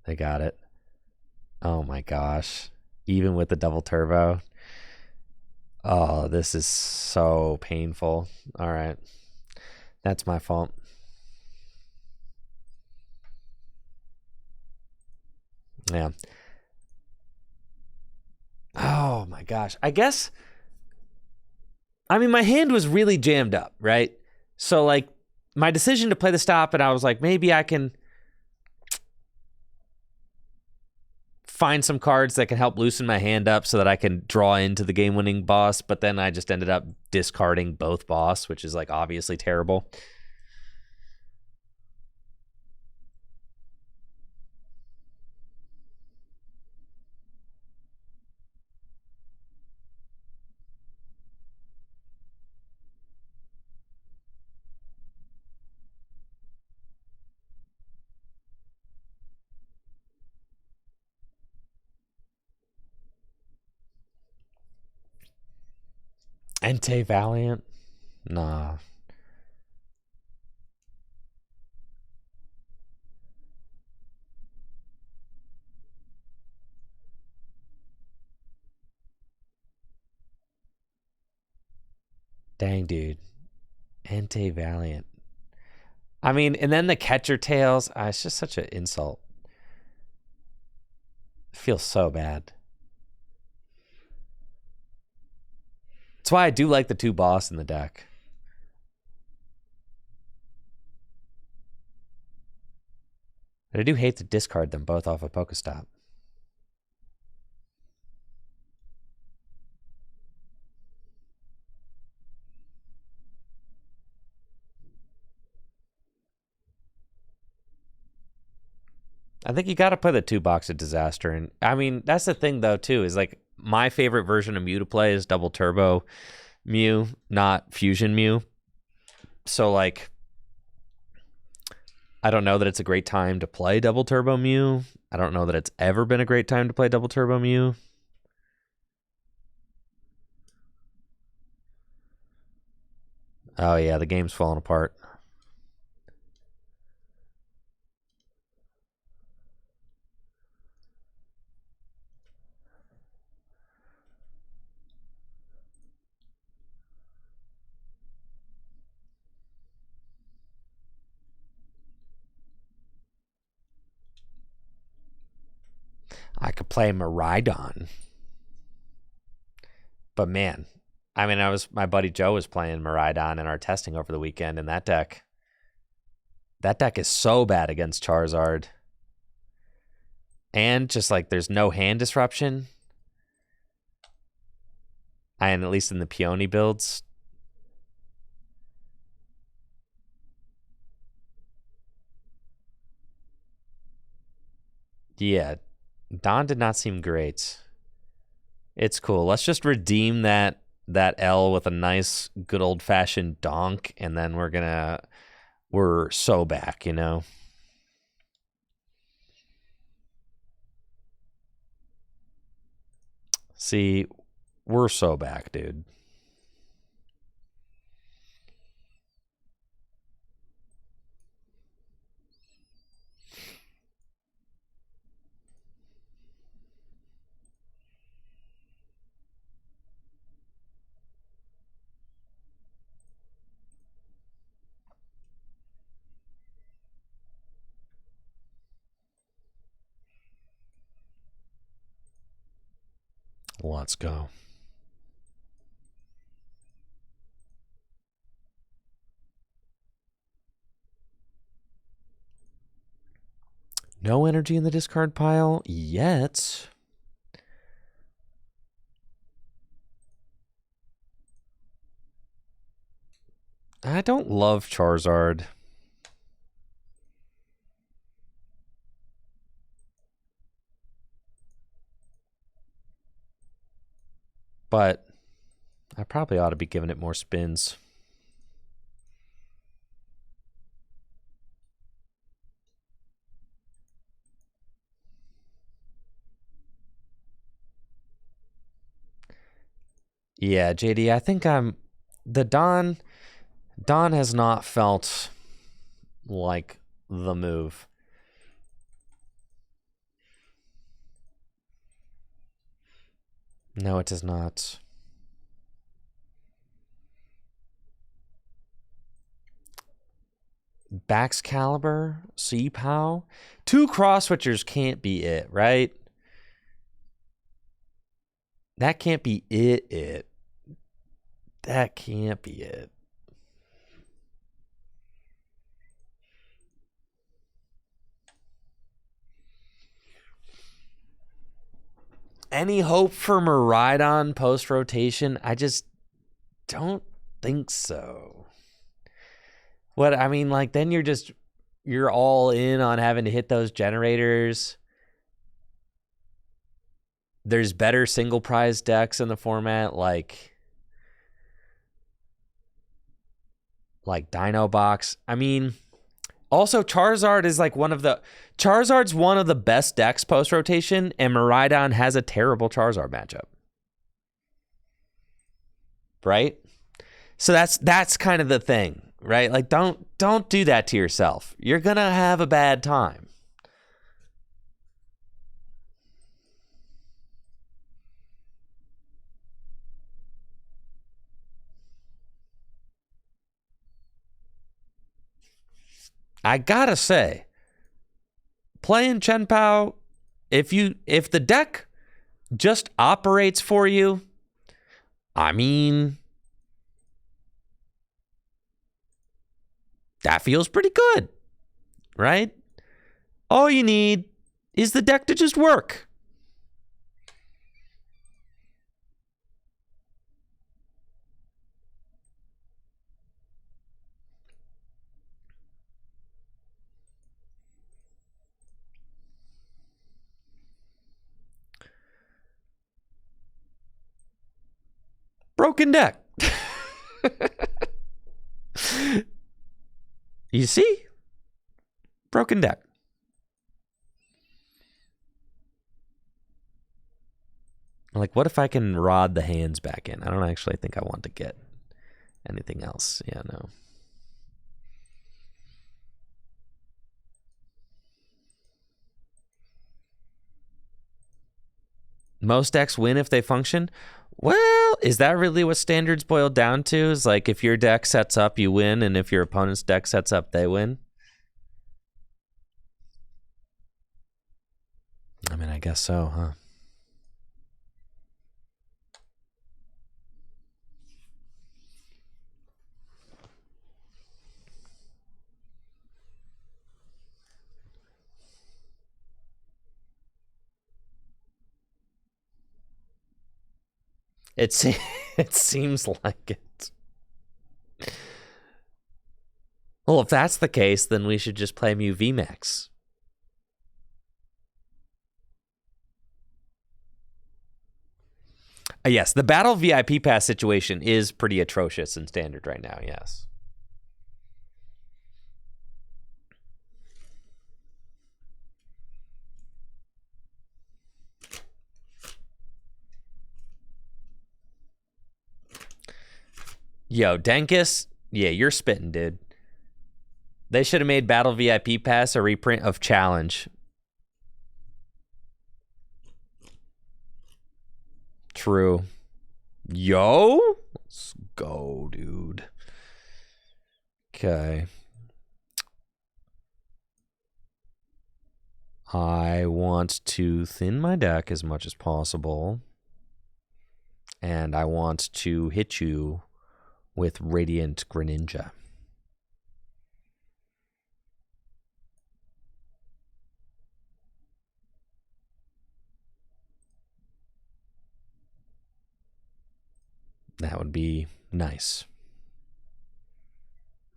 They got it. Oh my gosh. Even with the double turbo. Oh, this is so painful. All right. That's my fault. Yeah. Oh my gosh. I guess, I mean, my hand was really jammed up, right? So, like, my decision to play the stop, and I was like, maybe I can find some cards that can help loosen my hand up so that I can draw into the game-winning boss, but then I just ended up discarding both boss, which is, like, obviously terrible. Entei Valiant? Nah. Dang, dude. Entei Valiant. I mean, and then the catcher tails. It's just such an insult. It feels so bad. That's why I do like the 2 boss in the deck. But I do hate to discard them both off a Pokestop. I think you got to play the 2 box of Disaster. And I mean, that's the thing, though, too, is like my favorite version of Mew to play is Double Turbo Mew, not Fusion Mew. So, like, I don't know that it's a great time to play Double Turbo Mew. I don't know that it's ever been a great time to play Double Turbo Mew. Oh, yeah, the game's falling apart. I could play Miraidon. But man, I mean, my buddy Joe was playing Miraidon in our testing over the weekend, and that deck is so bad against Charizard. And just like there's no hand disruption. And at least in the Peony builds. Yeah, Don did not seem great. It's cool. Let's just redeem that L with a nice, good old-fashioned donk, and then we're so back, you know? See, we're so back, dude. Let's go. No energy in the discard pile yet. I don't love Charizard. But I probably ought to be giving it more spins. Yeah, JD, I think the Don has not felt like the move. No, it does not. Baxcalibur, Seapow. 2 cross switchers can't be it, right? That can't be it. That can't be it. Any hope for Miraidon post-rotation? I just don't think so. What I mean, like, then you're all in on having to hit those generators. There's better single prize decks in the format, like Dino Box. I mean, also Charizard is like Charizard's one of the best decks post rotation, and Miraidon has a terrible Charizard matchup. right? So that's kind of the thing, right? Like don't do that to yourself. You're going to have a bad time. I got to say, playing Chen Pao, if the deck just operates for you, I mean, that feels pretty good, right? All you need is the deck to just work. Broken deck. You see? Broken deck. Like, what if I can rod the hands back in? I don't actually think I want to get anything else. Yeah, no. Most decks win if they function. Well, is that really what standards boil down to? Is like if your deck sets up, you win, and if your opponent's deck sets up, they win? I mean, I guess so, huh? It seems like it. Well, if that's the case, then we should just play Mew VMAX. Yes, the Battle VIP Pass situation is pretty atrocious in Standard right now, yes. Yo, Denkus, yeah, you're spitting, dude. They should have made Battle VIP Pass a reprint of Challenge. True. Yo, let's go, dude. Okay. I want to thin my deck as much as possible. And I want to hit you with Radiant Greninja. That would be nice.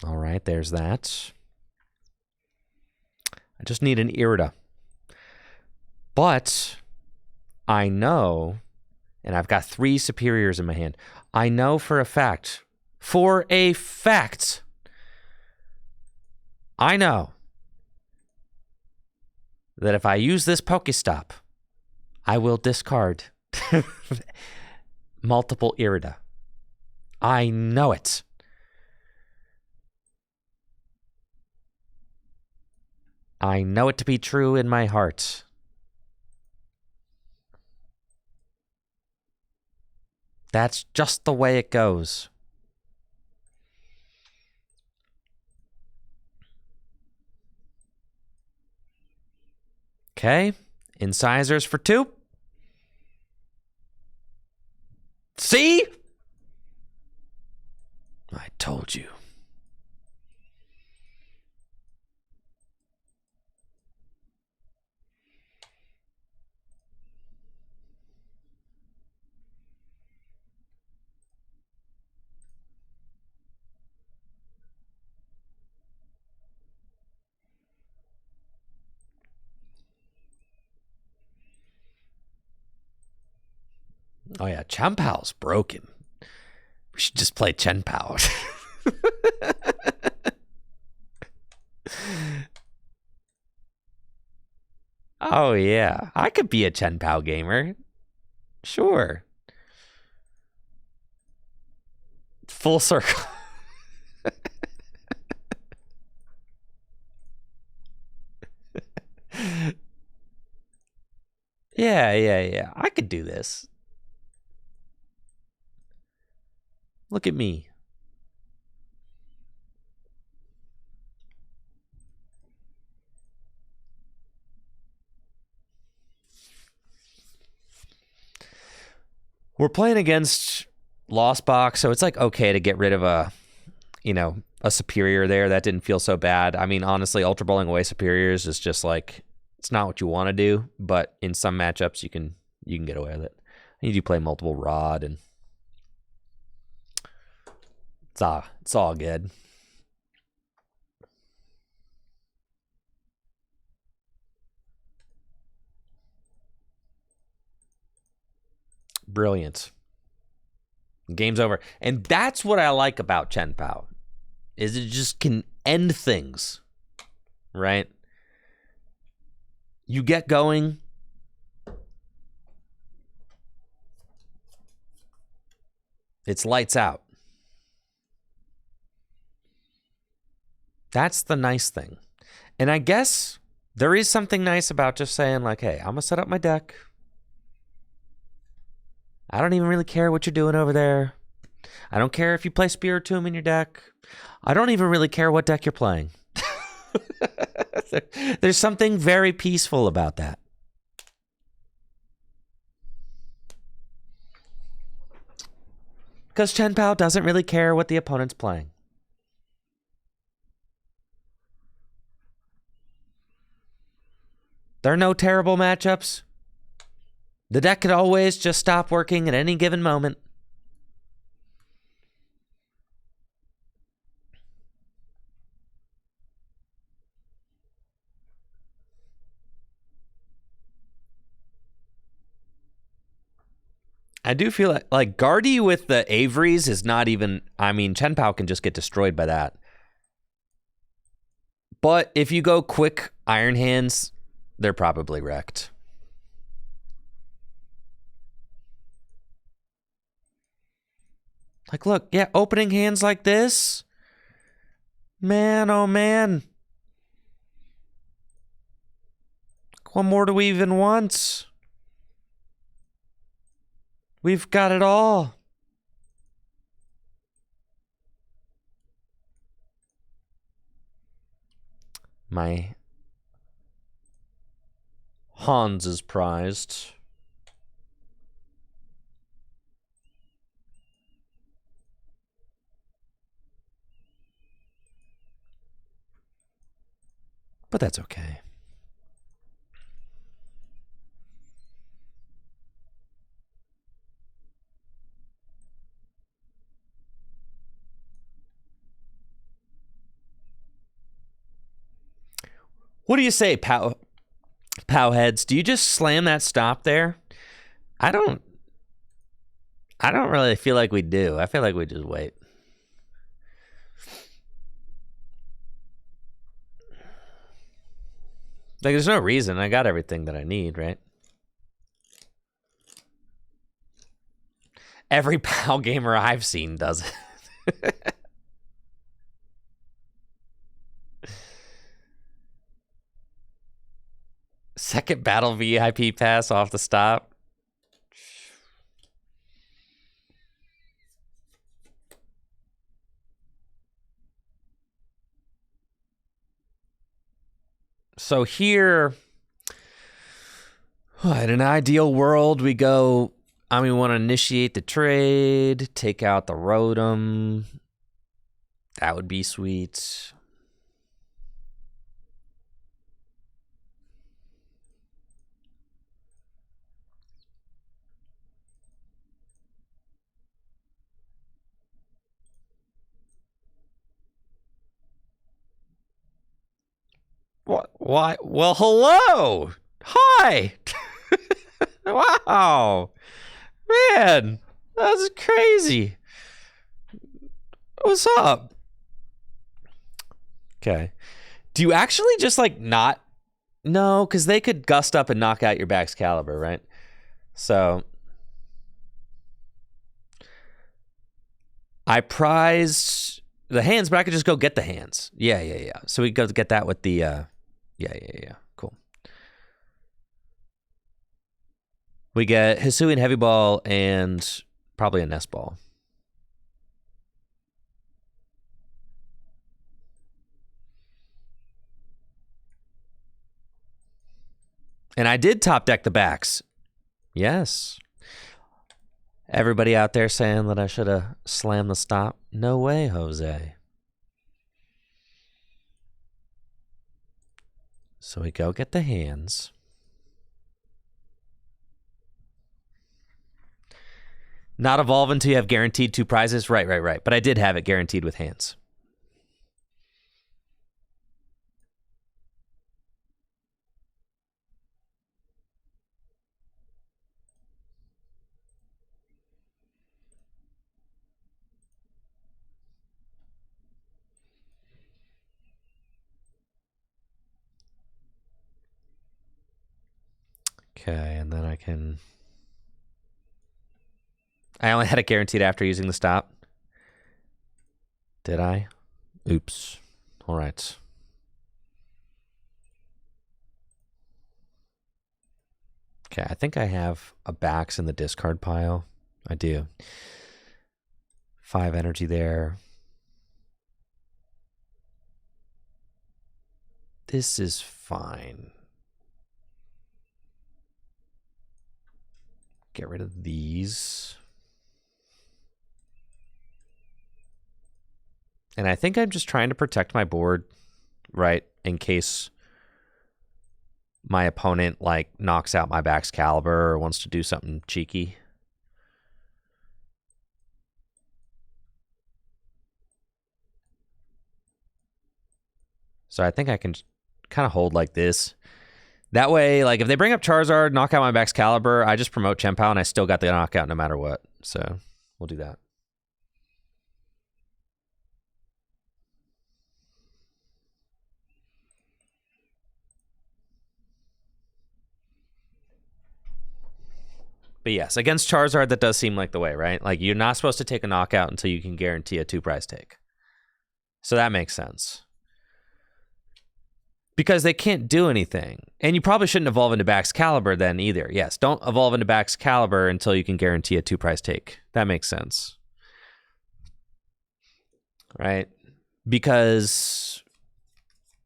All right, there's that. I just need an Irida. But I know, and I've got 3 superiors in my hand. I know for a fact, I know that if I use this Pokestop, I will discard multiple Irida. I know it. I know it to be true in my heart. That's just the way it goes. Okay, incisors for 2. See? I told you. Oh yeah, Chen Pao's broken. We should just play Chen Pao. Oh yeah, I could be a Chen Pao gamer. Sure. Full circle. Yeah. I could do this. Look at me. We're playing against Lost Box, so it's like okay to get rid of a superior there. That didn't feel so bad. I mean, honestly, Ultra Bowling away superiors is just like, it's not what you want to do, but in some matchups you can get away with it. You do play multiple rod, and it's all good. Brilliant. Game's over. And that's what I like about Chien Pao, is it just can end things, right? You get going, it's lights out. That's the nice thing. And I guess there is something nice about just saying like, hey, I'm going to set up my deck. I don't even really care what you're doing over there. I don't care if you play Spiritomb in your deck. I don't even really care what deck you're playing. There's something very peaceful about that. Because Chien Pao doesn't really care what the opponent's playing. There are no terrible matchups. The deck could always just stop working at any given moment. I do feel like Guardy with the Averys is not even, I mean, Chien Pao can just get destroyed by that. But if you go quick Iron Hands, they're probably wrecked. Like, look, yeah, opening hands like this. Man, oh man. What more do we even want? We've got it all. My Hans is prized. But that's okay. What do you say, Pow heads? Do you just slam that stop there? I don't really feel like we do. I feel like we just wait. Like, there's no reason. I got everything that I need, right? Every POW gamer I've seen does it. Second battle VIP pass off the stop. So here, in an ideal world, we go, we want to initiate the trade, take out the Rotom. That would be sweet. What? Why? Well, hello. Hi. Wow. Man, that's crazy. What's up? Okay. Do you actually just like not? No, because they could gust up and knock out your Baxcalibur, right? So I prized the hands, but I could just go get the hands. Yeah. So we go get that with the, yeah. Cool. We get Hisuian Heavy Ball and probably a Nest Ball. And I did top deck the backs. Yes. Everybody out there saying that I should have slammed the stop. No way, Jose. So we go get the hands. Not evolve until you have guaranteed 2 prizes. Right. But I did have it guaranteed with hands. Okay, and then I only had it guaranteed after using the stop. Did I? Oops. All right. Okay, I think I have a backs in the discard pile. I do. 5 energy there. This is fine. Get rid of these. And I think I'm just trying to protect my board, right? In case my opponent like knocks out my back's caliber or wants to do something cheeky. So I think I can kind of hold like this. That way, like if they bring up Charizard, knock out my back's caliber, I just promote Chien-Pao and I still got the knockout no matter what. So we'll do that. But yes, against Charizard, that does seem like the way, right? Like you're not supposed to take a knockout until you can guarantee a 2 prize take. So that makes sense. Because they can't do anything. And you probably shouldn't evolve into Back's Caliber then either. Yes, don't evolve into Back's Caliber until you can guarantee a 2 prize take. That makes sense. Right? Because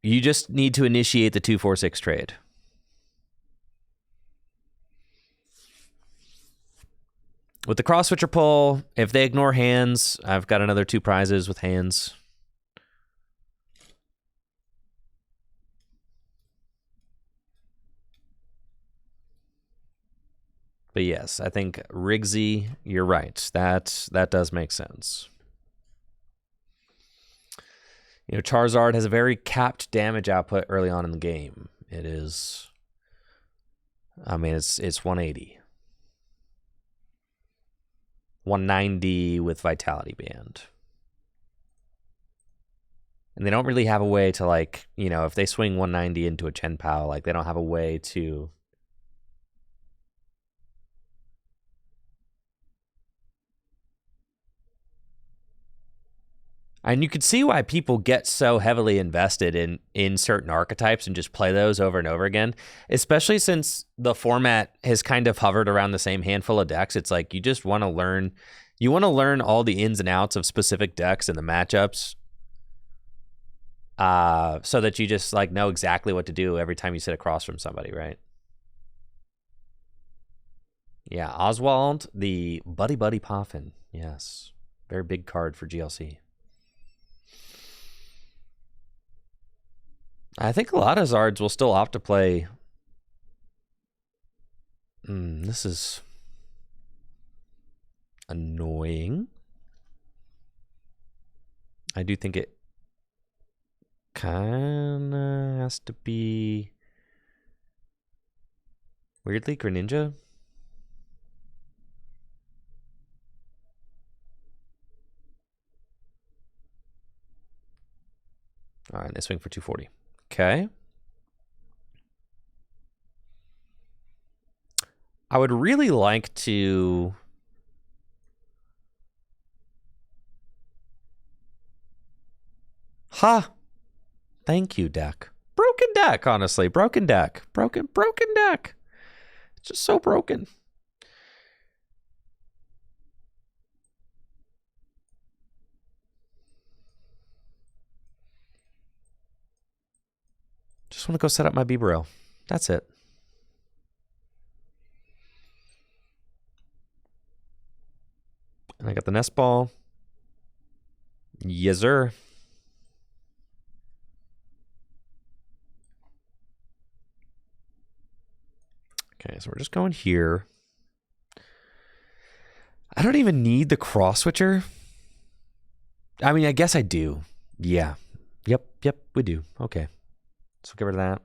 you just need to initiate the 2-4-6 trade. With the cross switcher pull, if they ignore hands, I've got another 2 prizes with hands. But yes, I think Rigsy, you're right. That does make sense. You know, Charizard has a very capped damage output early on in the game. It is, I mean, it's 180. 190 with Vitality Band. And they don't really have a way to, like, you know, if they swing 190 into a Chien-Pao, like, they don't have a way to... And you could see why people get so heavily invested in certain archetypes and just play those over and over again, especially since the format has kind of hovered around the same handful of decks. It's like you just want to learn, all the ins and outs of specific decks and the matchups, so that you just like know exactly what to do every time you sit across from somebody, right? Yeah, Oswald, the Buddy Poffin. Yes, very big card for GLC. I think a lot of Zards will still opt to play. This is annoying. I do think it kind of has to be weirdly Greninja. All right, they swing for 240. Okay. I would really like to Ha! Thank you, deck. Broken deck, honestly. Broken deck. Broken deck. It's just so broken. Just want to go set up my Bibero. That's it. And I got the nest ball. Yes, sir. Okay, so we're just going here. I don't even need the cross switcher. I mean, I guess I do. Yeah. Yep, we do. Okay. So get rid of that.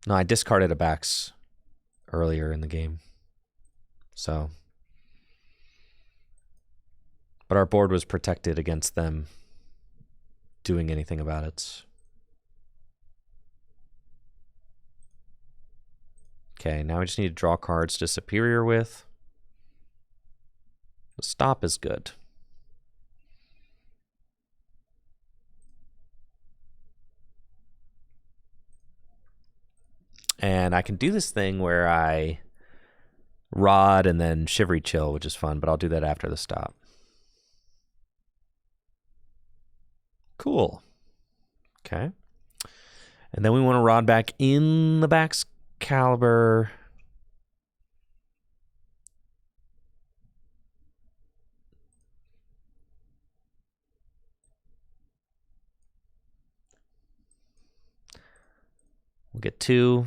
No, I discarded a Bax earlier in the game. So. But our board was protected against them doing anything about it. Okay, now we just need to draw cards to Superior with. The stop is good. And I can do this thing where I rod and then Shivery Chill, which is fun, but I'll do that after the stop. Cool. Okay. And then we want to rod back in the Bax Caliber. We'll get 2.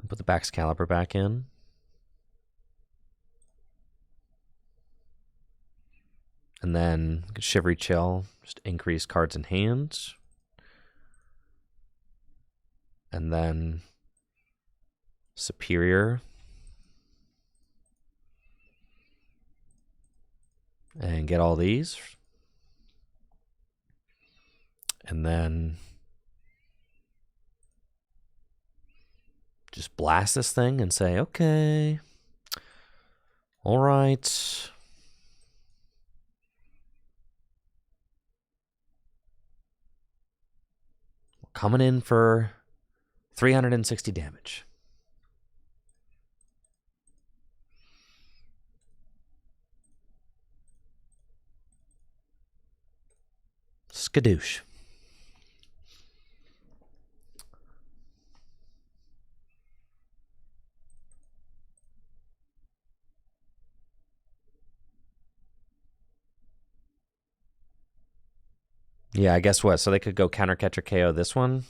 And put the Bax Caliber back in. And then Shivery Chill, just increase cards in hands. And then Superior. And get all these. And then just blast this thing and say, okay, all right. Coming in for 360 damage. Skadoosh. Yeah, I guess what? So they could go counter catcher KO this one.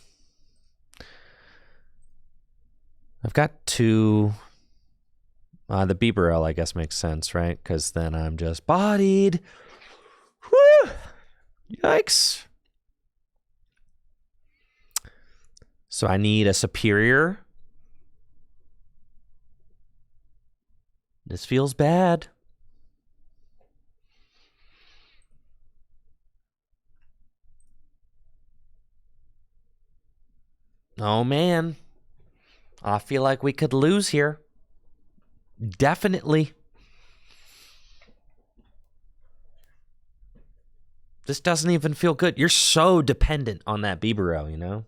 I've got 2. The Bieberell, I guess, makes sense, right? Because then I'm just bodied. Whew! Yikes. So I need a Superior. This feels bad. Oh, man. I feel like we could lose here. Definitely. This doesn't even feel good. You're so dependent on that Bibero, you know?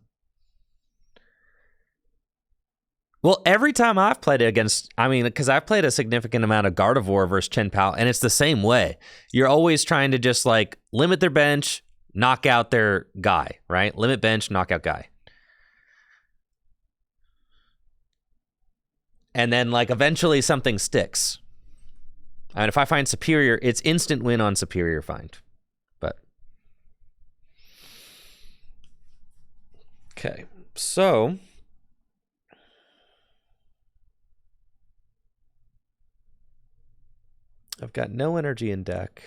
Well, every time I've played against, I mean, because I've played a significant amount of Gardevoir versus Chien Pao, and it's the same way. You're always trying to just like limit their bench, knock out their guy, right? Limit bench, knock out guy. And then like eventually something sticks. And if I find Superior, it's instant win on Superior find. But okay, so I've got no energy in deck.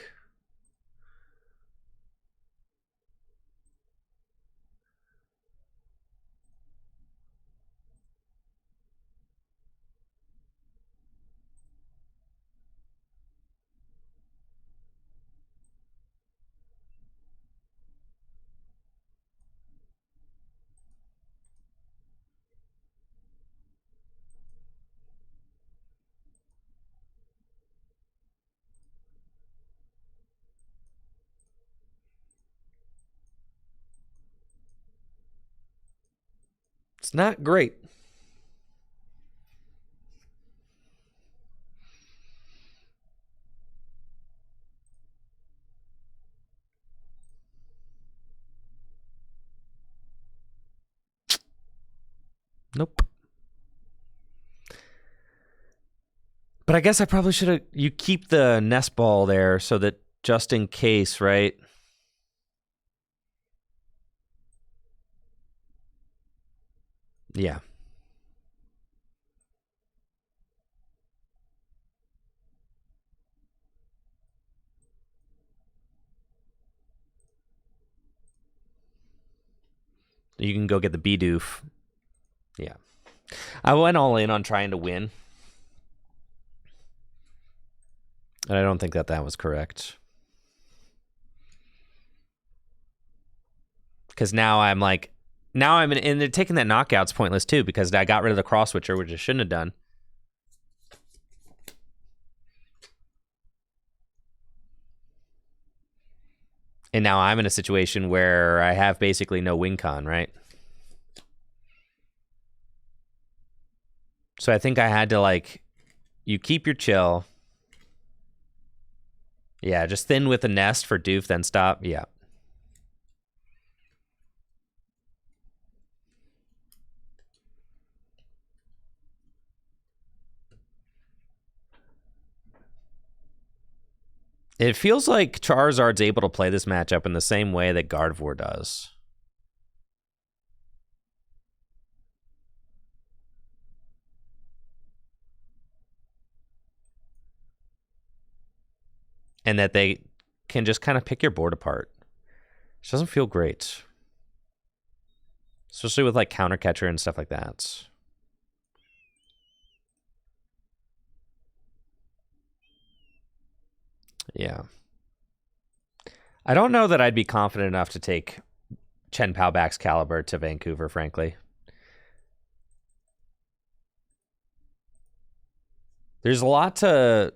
It's not great. Nope. But I guess I probably should have... You keep the nest ball there so that just in case, right? Yeah. You can go get the Bidoof. Yeah. I went all in on trying to win. And I don't think that was correct. Because now I'm like... Now I'm in... And taking that knockout's pointless too, because I got rid of the cross switcher, which I shouldn't have done. And now I'm in a situation where I have basically no win con, right? So I think I had to, like, you keep your chill. Yeah, just thin with the nest for doof, then stop. Yeah. It feels like Charizard's able to play this matchup in the same way that Gardevoir does. And that they can just kind of pick your board apart. Which doesn't feel great. Especially with like counter catcher and stuff like that. Yeah. I don't know that I'd be confident enough to take Chien Back's Caliber to Vancouver, frankly. There's a lot to...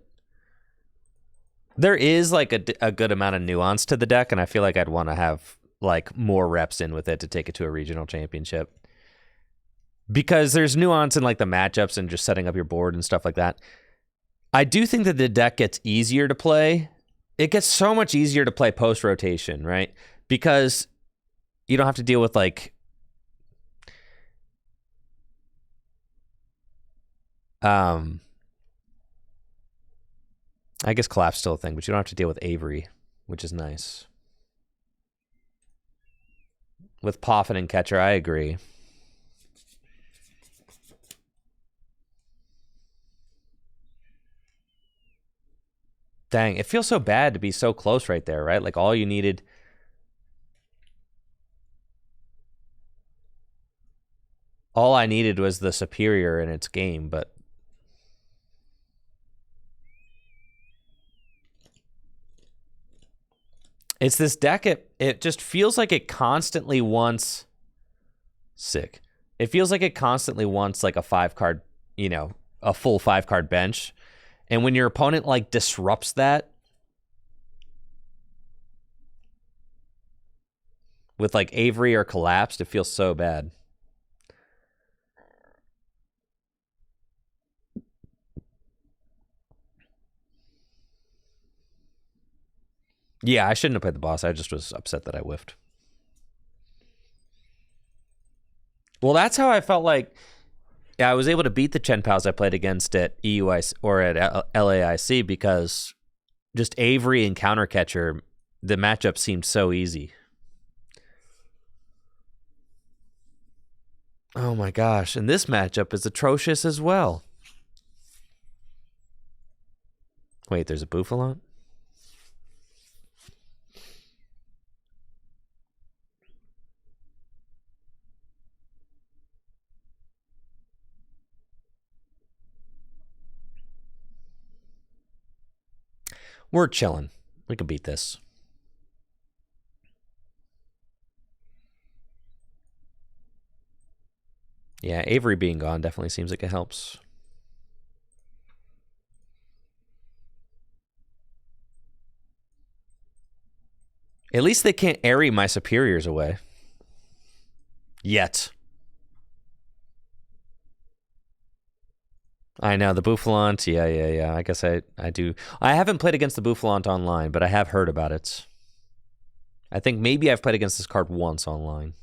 There is like a good amount of nuance to the deck, and I feel like I'd want to have like more reps in with it to take it to a regional championship. Because there's nuance in like the matchups and just setting up your board and stuff like that. I do think that the deck gets easier to play. It gets so much easier to play post-rotation, right? Because you don't have to deal with like... I guess Collapse still a thing, but you don't have to deal with Avery, which is nice. With Poffin and Catcher, I agree. Dang, it feels so bad to be so close right there, right? Like all you needed... All I needed was the superior in its game, but... It's this deck, it just feels like it constantly wants... Sick. It feels like it constantly wants like a 5-card, you know, a full 5-card bench. And when your opponent like disrupts that with like Avery or Collapsed, it feels so bad. Yeah, I shouldn't have played the boss. I just was upset that I whiffed. Well, that's how I felt like... Yeah, I was able to beat the Chien Pals I played against at EUIC or at LAIC because just Avery and counter catcher, the matchup seemed so easy. Oh my gosh, and this matchup is atrocious as well. Wait, there's a Bouffalon? We're chilling. We can beat this. Yeah, Avery being gone definitely seems like it helps. At least they can't airy my superiors away. Yet. I know the Boufflant. Yeah. I guess I do. I haven't played against the Boufflant online, but I have heard about it. I think maybe I've played against this card once online.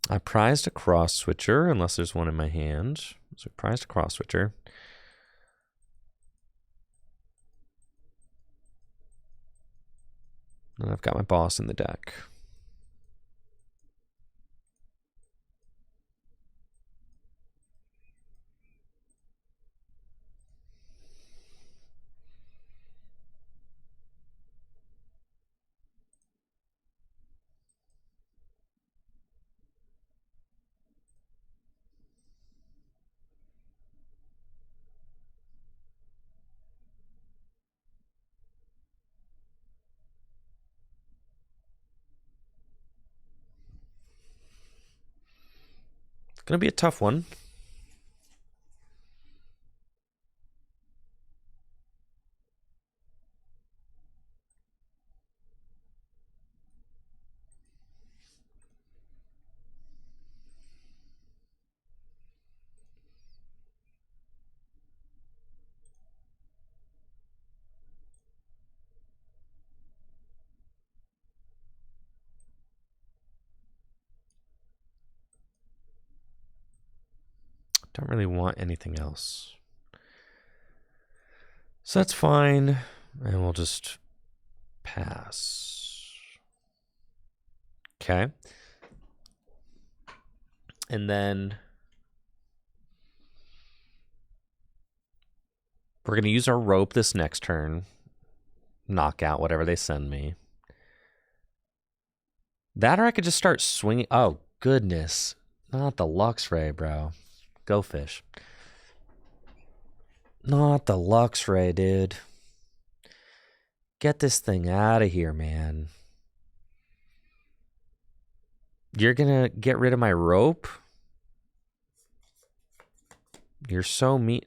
I prized a cross switcher, unless there's one in my hand. So I prized a cross switcher. And I've got my boss in the deck. It's going to be a tough one. Don't really want anything else. So that's fine. And we'll just pass. Okay. And then we're going to use our rope this next turn. Knock out whatever they send me. That or I could just start swinging. Oh, goodness. Not the Luxray, bro. Go fish. Not the Luxray, dude. Get this thing out of here, man. You're gonna get rid of my rope? You're so mean.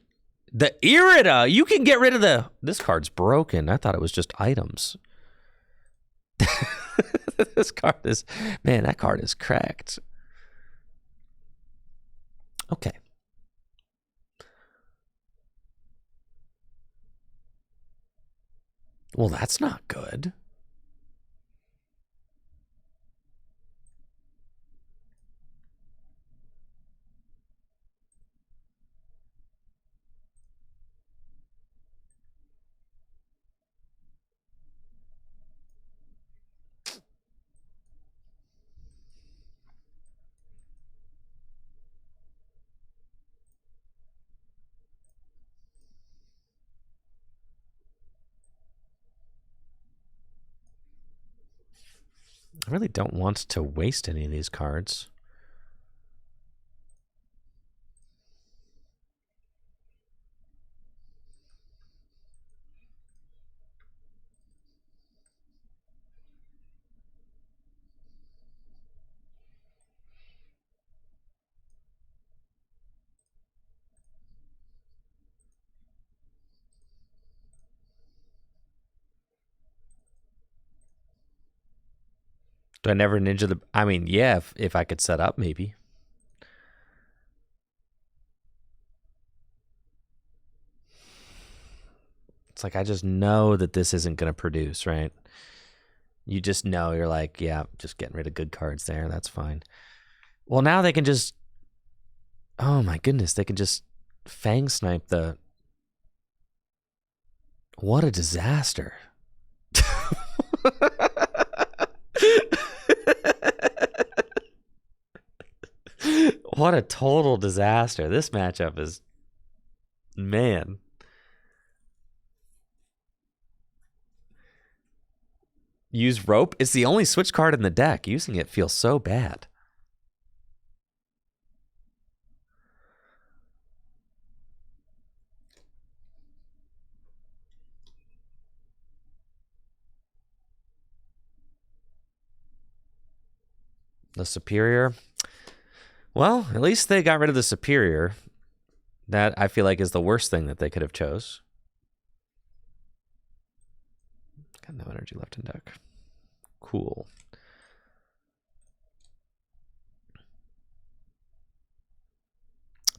The Irida! You can get rid of the... This card's broken. I thought it was just items. This card is... Man, that card is cracked. Okay. Well, that's not good. I really don't want to waste any of these cards. Do I never ninja the... I mean, yeah, if I could set up, maybe. It's like I just know that this isn't going to produce, right? You just know. You're like, yeah, just getting rid of good cards there. That's fine. Well, now they can just... Oh, my goodness. They can just Fang Snipe the... What a disaster. What a total disaster. This matchup is... Man. Use rope. It's the only switch card in the deck. Using it feels so bad. The Superior. Well, at least they got rid of the Superior. That I feel like is the worst thing that they could have chose. Got no energy left in deck. Cool.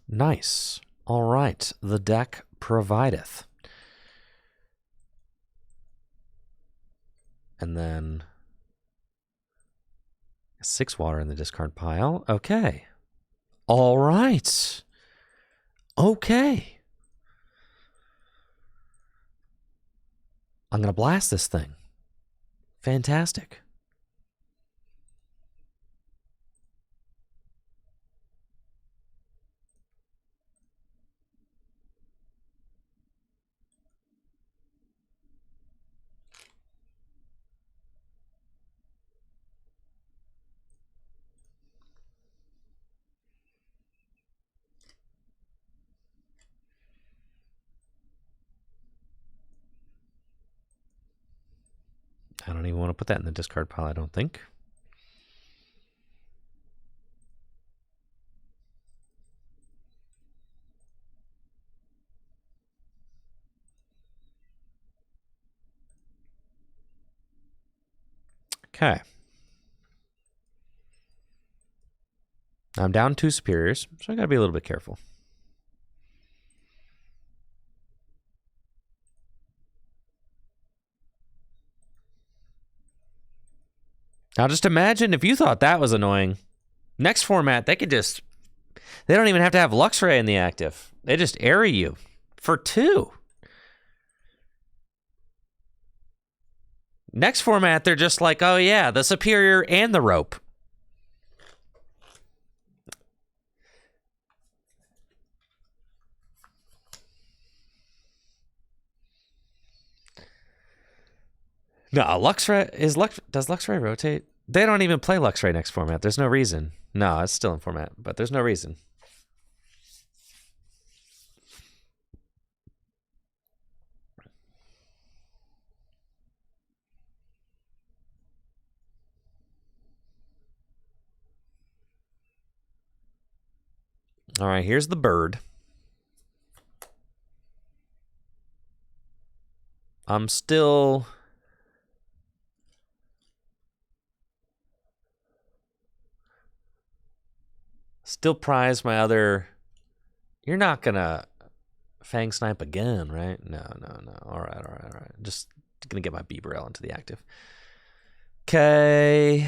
Nice. All right. The deck provideth. And then 6 water in the discard pile. Okay. All right. Okay. I'm going to blast this thing. Fantastic. I don't even want to put that in the discard pile, I don't think. Okay. I'm down 2 superiors, so I gotta be a little bit careful. Now just imagine if you thought that was annoying. Next format, they don't even have to have Luxray in the active. They just area you for 2. Next format, they're just like, oh yeah, the superior and the rope. No, Luxray does Luxray rotate? They don't even play Luxray next format. There's no reason. No, it's still in format, but there's no reason. All right, here's the bird. I'm still prize my other. You're not gonna Fang Snipe again, right? No. All right. Just gonna get my Bieberell into the active. Okay.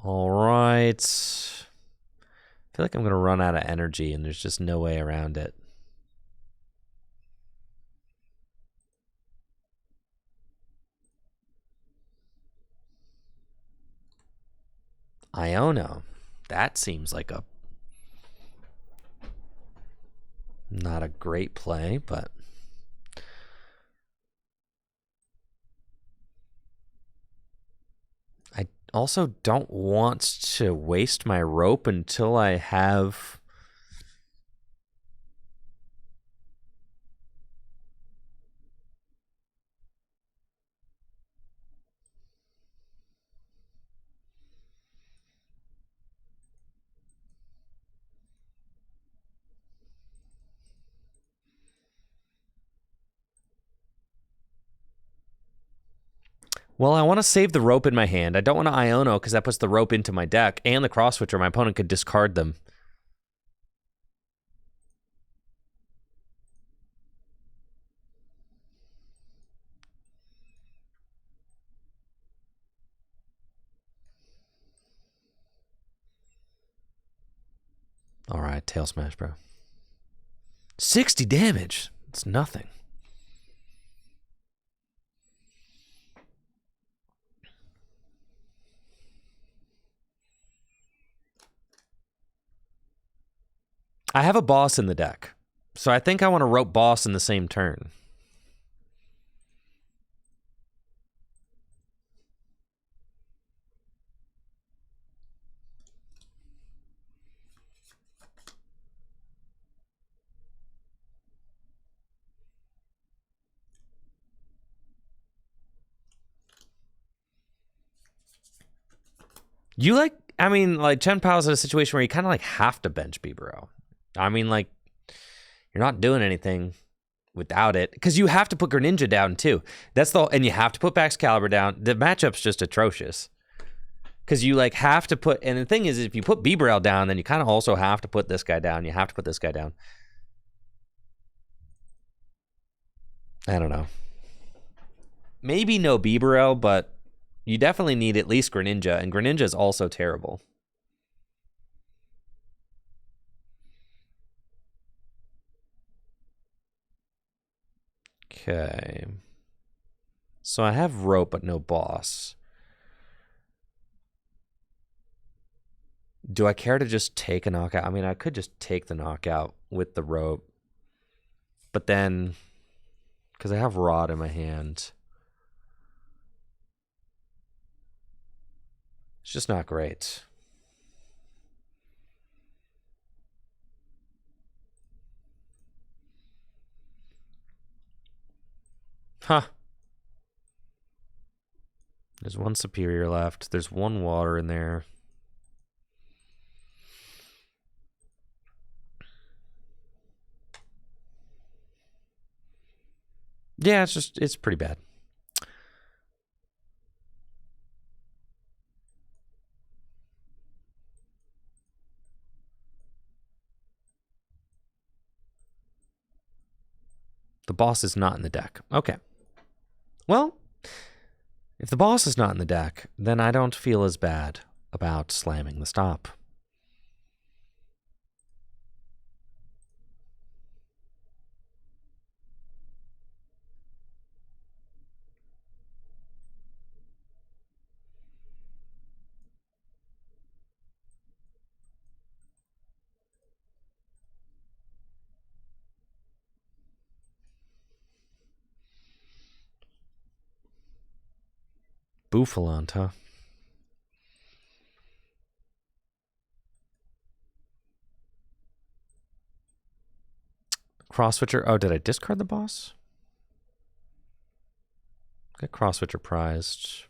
All right. I feel like I'm gonna run out of energy, and there's just no way around it. Iono. That seems like not a great play, but I also don't want to waste my rope until I have Well, I want to save the rope in my hand. I don't want to Iono because that puts the rope into my deck and the cross switcher. My opponent could discard them. All right, tail smash, bro. 60 damage. It's nothing. I have a boss in the deck, so I think I want to rope boss in the same turn. Chen Pao's in a situation where you kind of like have to bench Bieberell. I mean, like, You're not doing anything without it, because you have to put Greninja down too. And you have to put Baxcalibur down. The matchup's just atrocious. Because you like have to put, and the thing is, if you put Bibarel down, then you kind of also have to put this guy down. You have to put this guy down. I don't know. Maybe no Bibarel, but you definitely need at least Greninja, and Greninja is also terrible. Okay. So I have rope, but no boss. Do I care to just take a knockout? I mean, I could just take the knockout with the rope. But then, because I have rod in my hand, it's just not great. Huh. There's one superior left. There's one water in there. Yeah, it's pretty bad. The boss is not in the deck. Okay. Well, if the boss is not in the deck, then I don't feel as bad about slamming the stop. Bouffalant, huh? Cross switcher. Oh, did I discard the boss? Got cross switcher prized.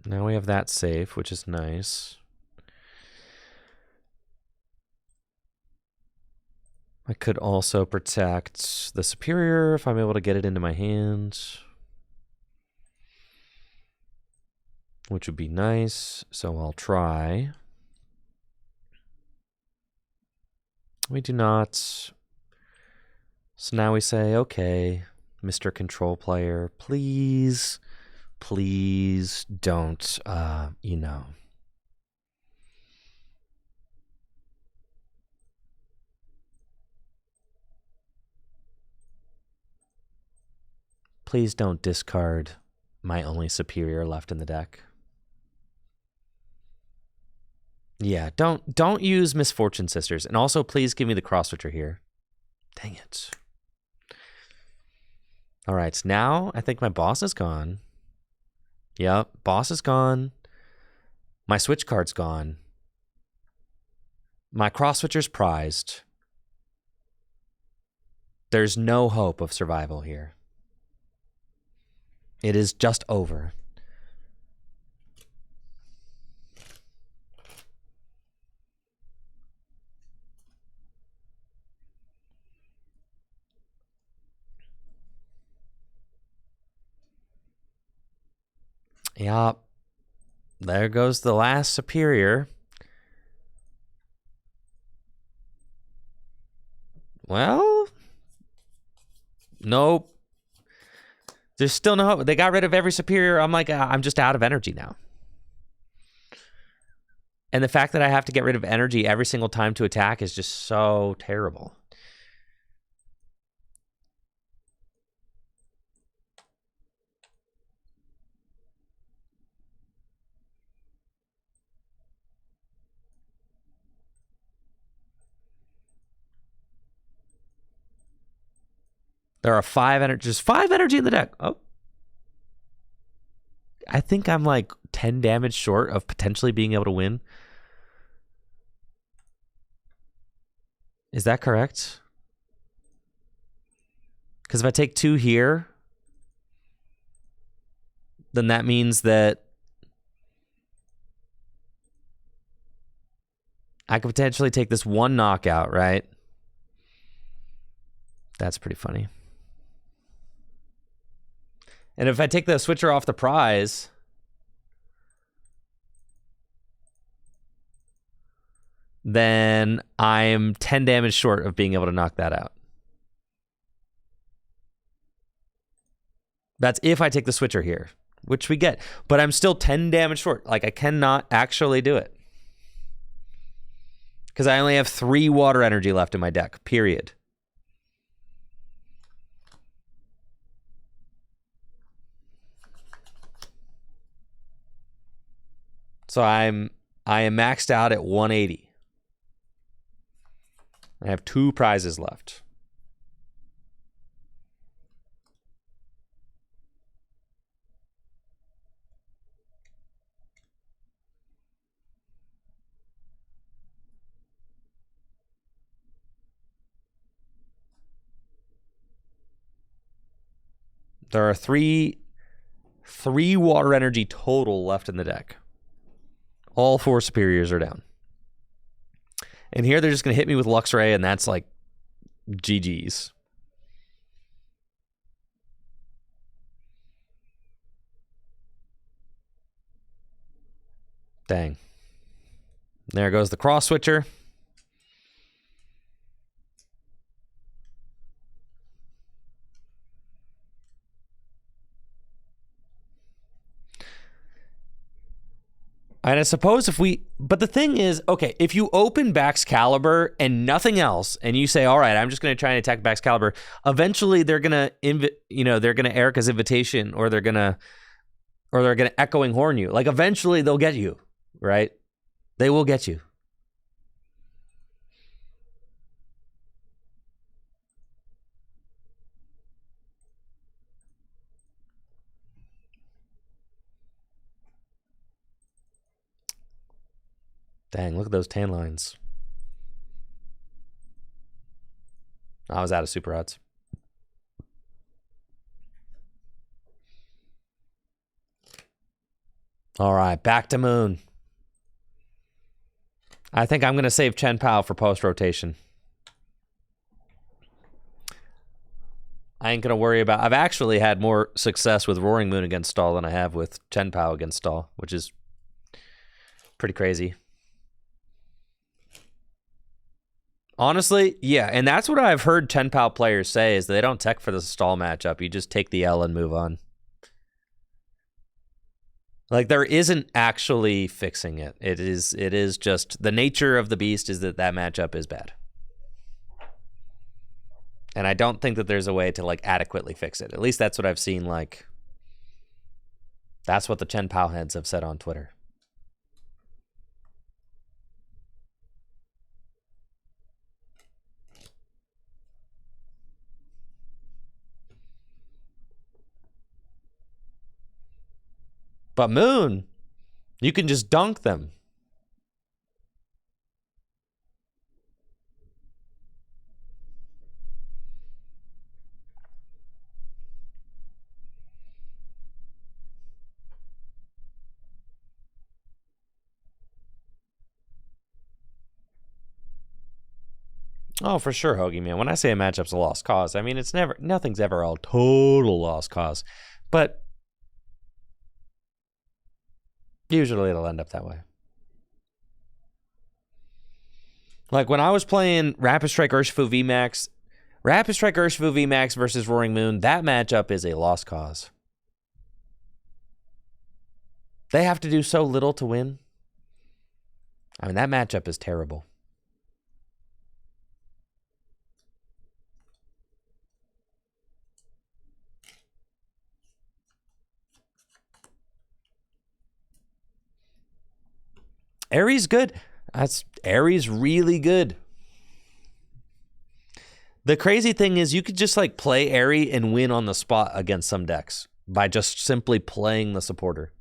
Now we have that safe, which is nice. I could also protect the superior if I'm able to get it into my hand, which would be nice. So I'll try. We do not. So now we say, okay, Mr. Control Player, please don't, you know. Please don't discard my only superior left in the deck. Yeah, don't use Misfortune Sisters. And also, please give me the cross switcher here. Dang it. All right, now I think my boss is gone. Yep, boss is gone. My switch card's gone. My cross switcher's prized. There's no hope of survival here. It is just over. Yep. There goes the last superior. Well, nope. There's still no hope. They got rid of every superior. I'm like, I'm just out of energy now. And the fact that I have to get rid of energy every single time to attack is just so terrible. There are just 5 energy in the deck. Oh. I think I'm like 10 damage short of potentially being able to win. Is that correct? Because if I take 2 here, then that means that I could potentially take this one knockout, right? That's pretty funny. And if I take the switcher off the prize, then I'm 10 damage short of being able to knock that out. That's if I take the switcher here, which we get. But I'm still 10 damage short. Like, I cannot actually do it. Because I only have 3 water energy left in my deck, period. So I am maxed out at 180. I have 2 prizes left. There are 3 water energy total left in the deck. All 4 superiors are down. And here they're just going to hit me with Luxray, and that's like GG's. Dang. There goes the cross switcher. And I suppose but the thing is, okay, if you open Baxcalibur and nothing else, and you say, all right, I'm just going to try and attack Baxcalibur, eventually they're going to, they're going to Erica's Invitation, or they're going to Echoing Horn you. Like, eventually they'll get you, right? They will get you. Dang, look at those tan lines. I was out of super odds. All right, back to Moon. I think I'm going to save Chen Pao for post-rotation. I ain't going to worry about... I've actually had more success with Roaring Moon against Stall than I have with Chen Pao against Stall, which is pretty crazy. Honestly, yeah, and that's what I've heard Chen Pao players say, is they don't tech for the Stall matchup. You just take the L and move on. Like, there isn't actually fixing it. It is just the nature of the beast is that matchup is bad. And I don't think that there's a way to, like, adequately fix it. At least that's what I've seen, like, that's what the Chen Pao heads have said on Twitter. But Moon, you can just dunk them. Oh, for sure, Hoagie, man. When I say a matchup's a lost cause, I mean, nothing's ever a total lost cause. But usually it'll end up that way. Like, when I was playing Rapid Strike Urshifu VMAX, Rapid Strike Urshifu VMAX versus Roaring Moon, that matchup is a lost cause. They have to do so little to win. I mean, that matchup is terrible. Aries good. Aries really good. The crazy thing is you could just like play Airy and win on the spot against some decks by just simply playing the supporter.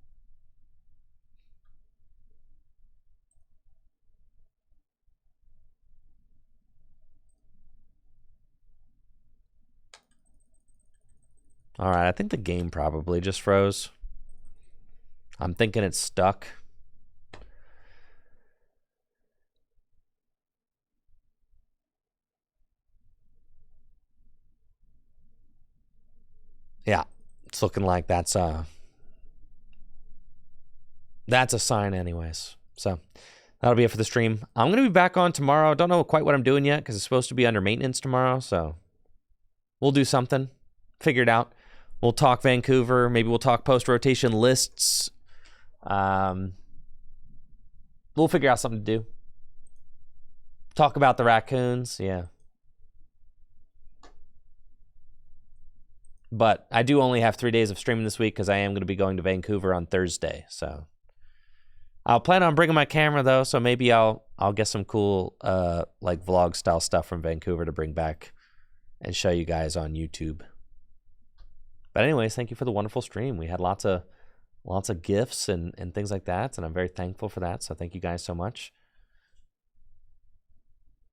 All right, I think the game probably just froze. I'm thinking it's stuck. Yeah, it's looking like that's a sign anyways. So that'll be it for the stream. I'm going to be back on tomorrow. I don't know quite what I'm doing yet because it's supposed to be under maintenance tomorrow. So we'll do something. Figure it out. We'll talk Vancouver. Maybe we'll talk post-rotation lists. We'll figure out something to do. Talk about the raccoons. Yeah. But I do only have 3 days of streaming this week because I am going to be going to Vancouver on Thursday. So I'll plan on bringing my camera though. So maybe I'll get some cool like vlog style stuff from Vancouver to bring back and show you guys on YouTube. But anyways, thank you for the wonderful stream. We had lots of gifts and things like that, and I'm very thankful for that. So thank you guys so much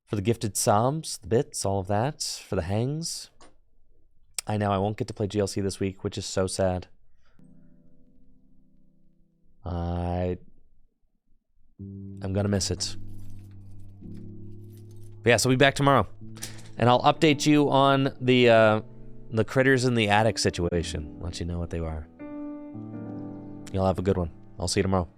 for the gifted subs, the bits, all of that, for the hangs. I know I won't get to play GLC this week, which is so sad. I'm gonna miss it. But yeah, so we'll be back tomorrow, and I'll update you on the critters in the attic situation. Let you know what they are. You'll have a good one. I'll see you tomorrow.